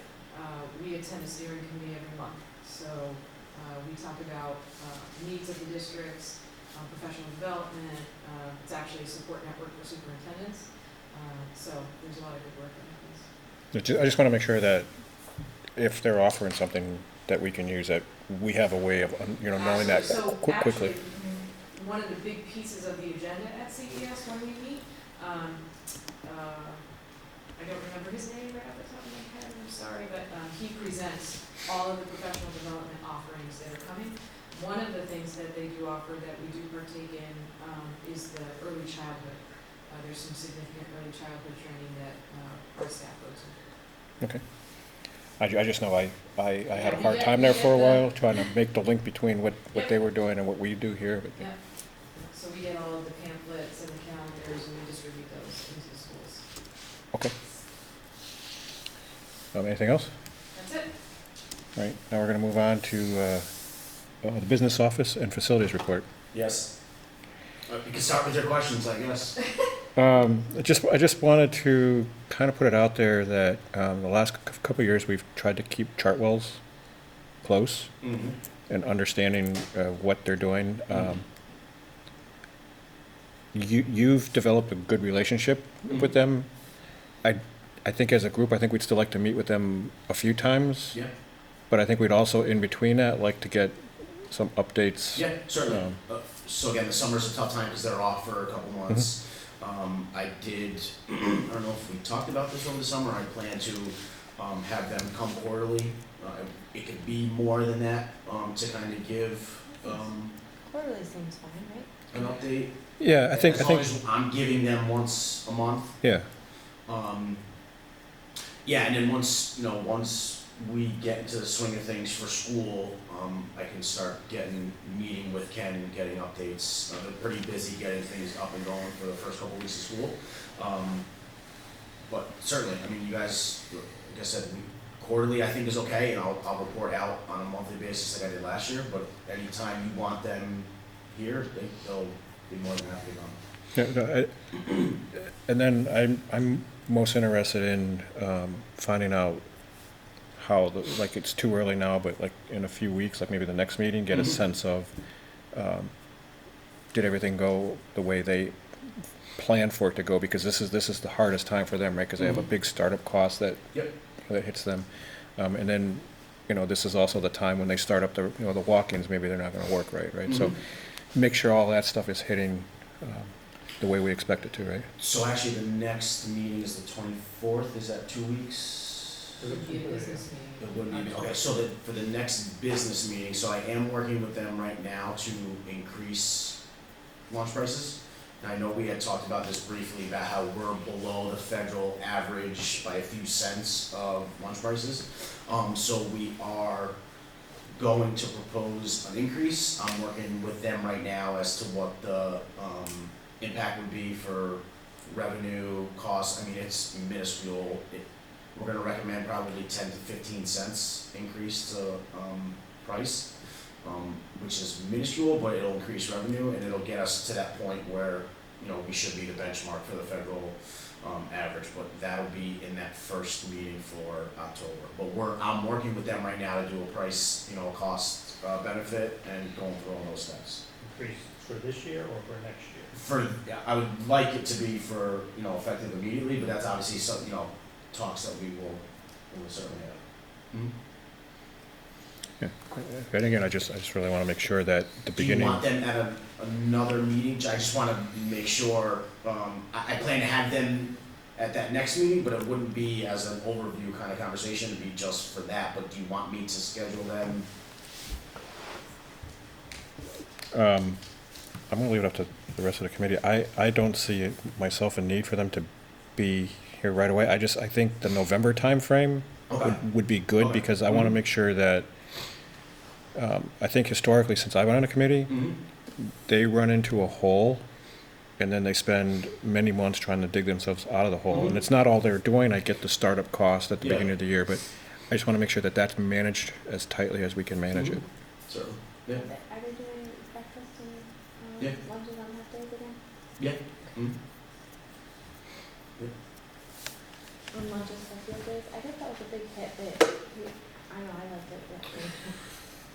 we attend a steering committee every month. So we talk about needs of the districts, professional development. It's actually a support network for superintendents. So there's a lot of good work in place. I just want to make sure that if they're offering something that we can use, that we have a way of knowing that So quickly. actually, one of the big pieces of the agenda at CES when we meet, I don't remember his name right off the top of my head, I'm sorry, but he presents all of the professional development offerings that are coming. One of the things that they do offer that we do partake in is the early childhood. There's some significant early childhood training that our staff goes to. Okay. I just know I had a hard time there for a while trying to make the link between what they were doing and what we do here. But Yeah. So we get all of the pamphlets and the calendars and we distribute those into the schools. Okay. Anything else? That's it. All right. Now we're going to move on to the business office and facilities report. Yes. You can start with your questions, I guess. I just wanted to kind of put it out there that the last couple of years we've tried to keep Chartwell's close and understanding what they're doing. You've developed a good relationship with them. I think as a group, I think we'd still like to meet with them a few times. Yeah. But I think we'd also, in between that, like to get some updates. Yeah, certainly. So again, the summer's a tough time because they're off for a couple months. I did, I don't know if we talked about this over the summer, I plan to, have them come quarterly. It could be more than that, to kind of give, Quarterly seems fine, right? an update. Yeah, I think, As long as I'm giving them once a month. yeah, Yeah, and then once we get into the swing of things for school, I can start meeting with Ken and getting updates. They're pretty busy getting things up and going for the first couple weeks of school. But certainly, I mean, you guys, like I said, quarterly I think is okay, and I'll report out on a monthly basis like I did last year, but anytime you want them here, they'll be more than happy to come. yeah, no, and then I'm most interested in finding out how, like, it's too early now, but like in a few weeks, like maybe the next meeting, get a sense of, did everything go the way they planned for it to go? Because this is the hardest time for them, right? Because they have a big startup cost that hits them. And then, this is also the time when they start up the walk-ins, maybe they're not gonna work right? So make sure all that stuff is hitting the way we expect it to, right? So actually, the next meeting is the 24th, is that 2 weeks? It would be a business meeting. It wouldn't be, okay, so for the next business meeting, so I am working with them right now to increase lunch prices. And I know we had talked about this briefly, about how we're below the federal average by a few cents of lunch prices. So we are going to propose an increase. I'm working with them right now as to what the impact would be for revenue, costs. I mean, it's minuscule. We're gonna recommend probably 10 to 15 cents increase to price, which is minuscule, but it'll increase revenue and it'll get us to that point where, we should be the benchmark for the federal average, but that'll be in that first meeting for October. But I'm working with them right now to do a price, cost benefit and going through all those steps. Increase for this year or for next year? I would like it to be for, effective immediately, but that's obviously some, talks that we will certainly have. Yeah, and again, I just really want to make sure that the beginning. Do you want them at another meeting? I just want to make sure, I plan to have them at that next meeting, but it wouldn't be as an overview kind of conversation, it'd be just for that, but do you want me to schedule them? I'm gonna leave it up to the rest of the committee. I don't see myself a need for them to be here right away. I think the November timeframe would be good, because I want to make sure that, I think historically, since I've been on a committee, they run into a hole and then they spend many months trying to dig themselves out of the hole. And it's not all they're doing. I get the startup cost at the beginning of the year, but I just want to make sure that that's managed as tightly as we can manage it. Certainly, yeah. Are they doing breakfast and lunches on half days again? Yeah. On lunches for field days? I think that was a big hit, but I know, I loved it.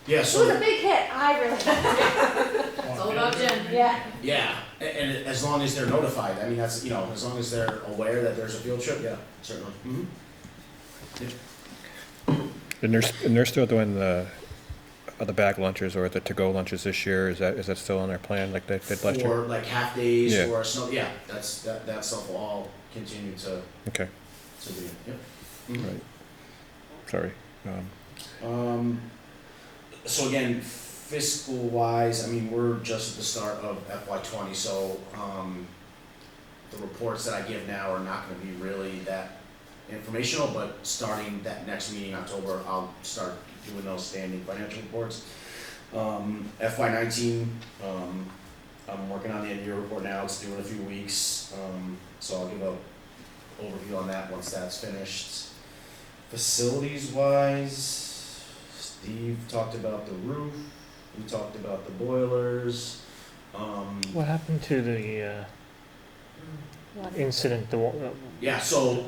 Yeah, It so. was a big hit, I really liked it. It's all about Jen. Yeah. Yeah, and as long as they're notified, I mean, that's, as long as they're aware that there's a field trip, yeah, certainly. And they're still doing the bag lunches or the to-go lunches this year. Is that still on their plan, like they did last year? For like half days Yeah. or snow, that stuff will all continue to Okay, be, right. Sorry. So again, fiscal wise, I mean, we're just at the start of FY20, so the reports that I give now are not gonna be really that informational, but starting that next meeting in October, I'll start doing those standing financial reports. FY19, I'm working on the end of year report now, it's due in a few weeks, so I'll give a overview on that once that's finished. Facilities wise, Steve talked about the roof, we talked about the boilers. What happened to the incident? Yeah, so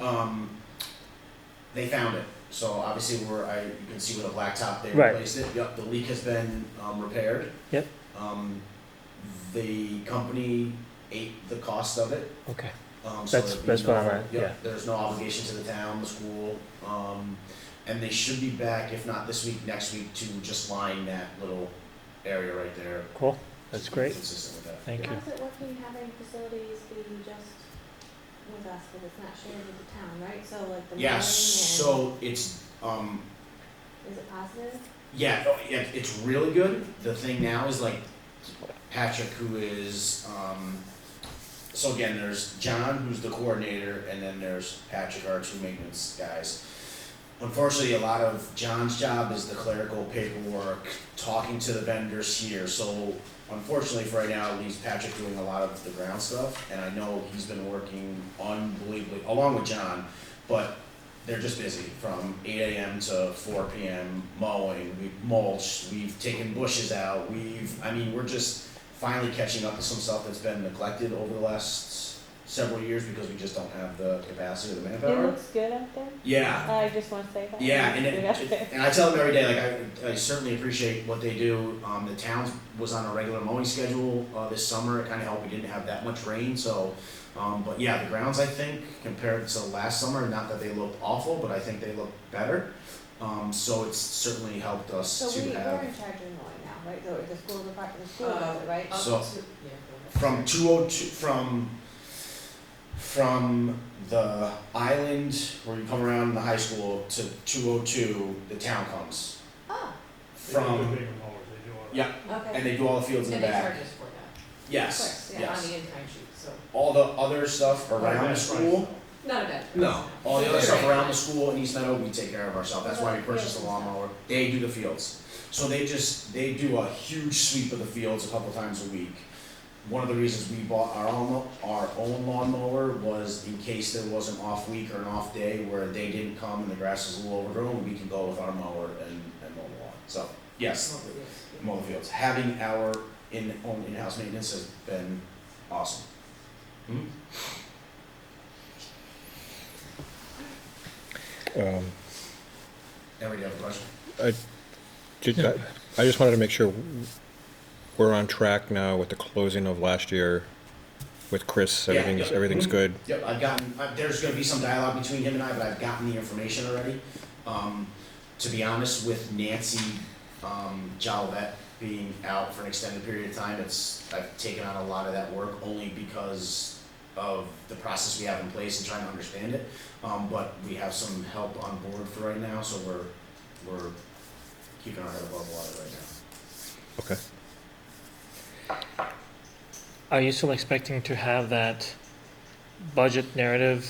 they found it. So obviously you can see with a blacktop they replaced it. Yep, the leak has been repaired. Yep. The company ate the cost of it. Okay. So That's what I'm at. Yeah. There's no obligation to the town, the school, and they should be back, if not this week, next week, to just line that little area right there. Cool. That's great. Consistent with that. Thank you. How's it working having facilities be just with us, because it's not shared with the town, right? So like the mowing Yeah, and, so it's, is it positive? yeah, oh, yeah, it's really good. The thing now is like Patrick, who is, so again, there's John, who's the coordinator, and then there's Patrick, our two maintenance guys. Unfortunately, a lot of John's job is the clerical paperwork, talking to the vendors here, so unfortunately for right now, it leaves Patrick doing a lot of the ground stuff, and I know he's been working unbelievably, along with John, but they're just busy from 8 AM to 4 PM mowing, we've mulched, we've taken bushes out, we're just finally catching up to some stuff that's been neglected over the last several years because we just don't have the capacity or the It manpower. looks good out there. Yeah, I just want to say that. yeah, It looks good out there. and I tell them every day, like, I certainly appreciate what they do. The town was on a regular mowing schedule, this summer, it kinda helped, we didn't have that much rain, so, but yeah, the grounds, I think, compared to last summer, not that they looked awful, but I think they look better. So it's certainly helped us So to we're in have, charge of mowing now, right? The school department, the school does it, right? So- Yeah, go ahead. from 202, from the island where you come around the high school to 202, the town comes. Oh, They do From, bigger mowers, they do all that. yeah, okay. and they do all the fields in And the they back. charge us for that. Yes, Of course, yes. on the in-kind sheet, so, All the other stuff Not a around bad the price, school, though. not a bad price. no, all the other Very stuff around fine. the school in East Meadow, we take care of ourselves, that's why we purchased the lawnmower, they do the fields. So they do a huge sweep of the fields a couple times a week. One of the reasons we bought our own lawnmower was in case there was an off week or an off day where they didn't come and the grass is a little overgrown, we can go with our mower and mow the lawn. So, yes, mow the fields. Having our own in-house maintenance has been awesome. Ever, you have a question? I just wanted to make sure we're on track now with the closing of last year with Chris. Yeah, Everything's good. Yep, I've gotten, there's gonna be some dialogue between him and I, but I've gotten the information already. To be honest, with Nancy, Jolivet being out for an extended period of time, I've taken on a lot of that work only because of the process we have in place and trying to understand it. But we have some help on board for right now, so we're keeping our head above water right now. Okay. Are you still expecting to have that budget narrative?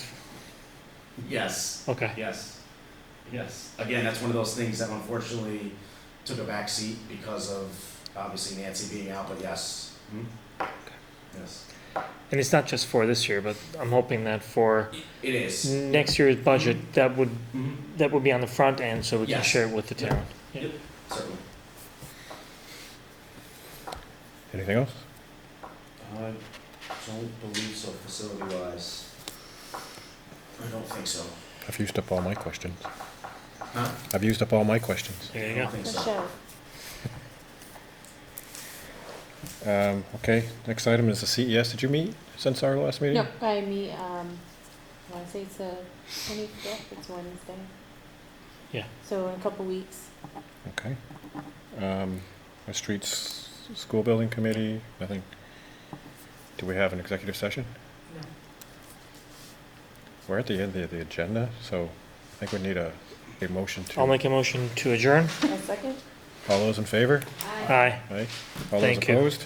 Yes. Okay. Yes. Yes. Again, that's one of those things that unfortunately took a back seat because of obviously Nancy being out, but yes. Yes. And it's not just for this year, but I'm hoping that for It is. next year's budget, that would Mhm. be on the front end so we can Yes. share it with the town. Yeah. Yep, certainly. Anything else? I don't believe so, facility-wise. I don't think so. I've used up all my questions. Huh? I've used up all my questions. There I you don't go. think For so. sure. Okay, next item is the CES. Did you meet since our last meeting? No, I meet, I wanna say it's the 25th, it's Wednesday. Yeah. So in a couple weeks. Okay. Our streets, school building committee, nothing. Do we have an executive session? No. We're at the end of the agenda, so I think we need a motion to. I'll make a motion to adjourn. A second? All those in favor? Aye. Aye. All those Thank you. opposed?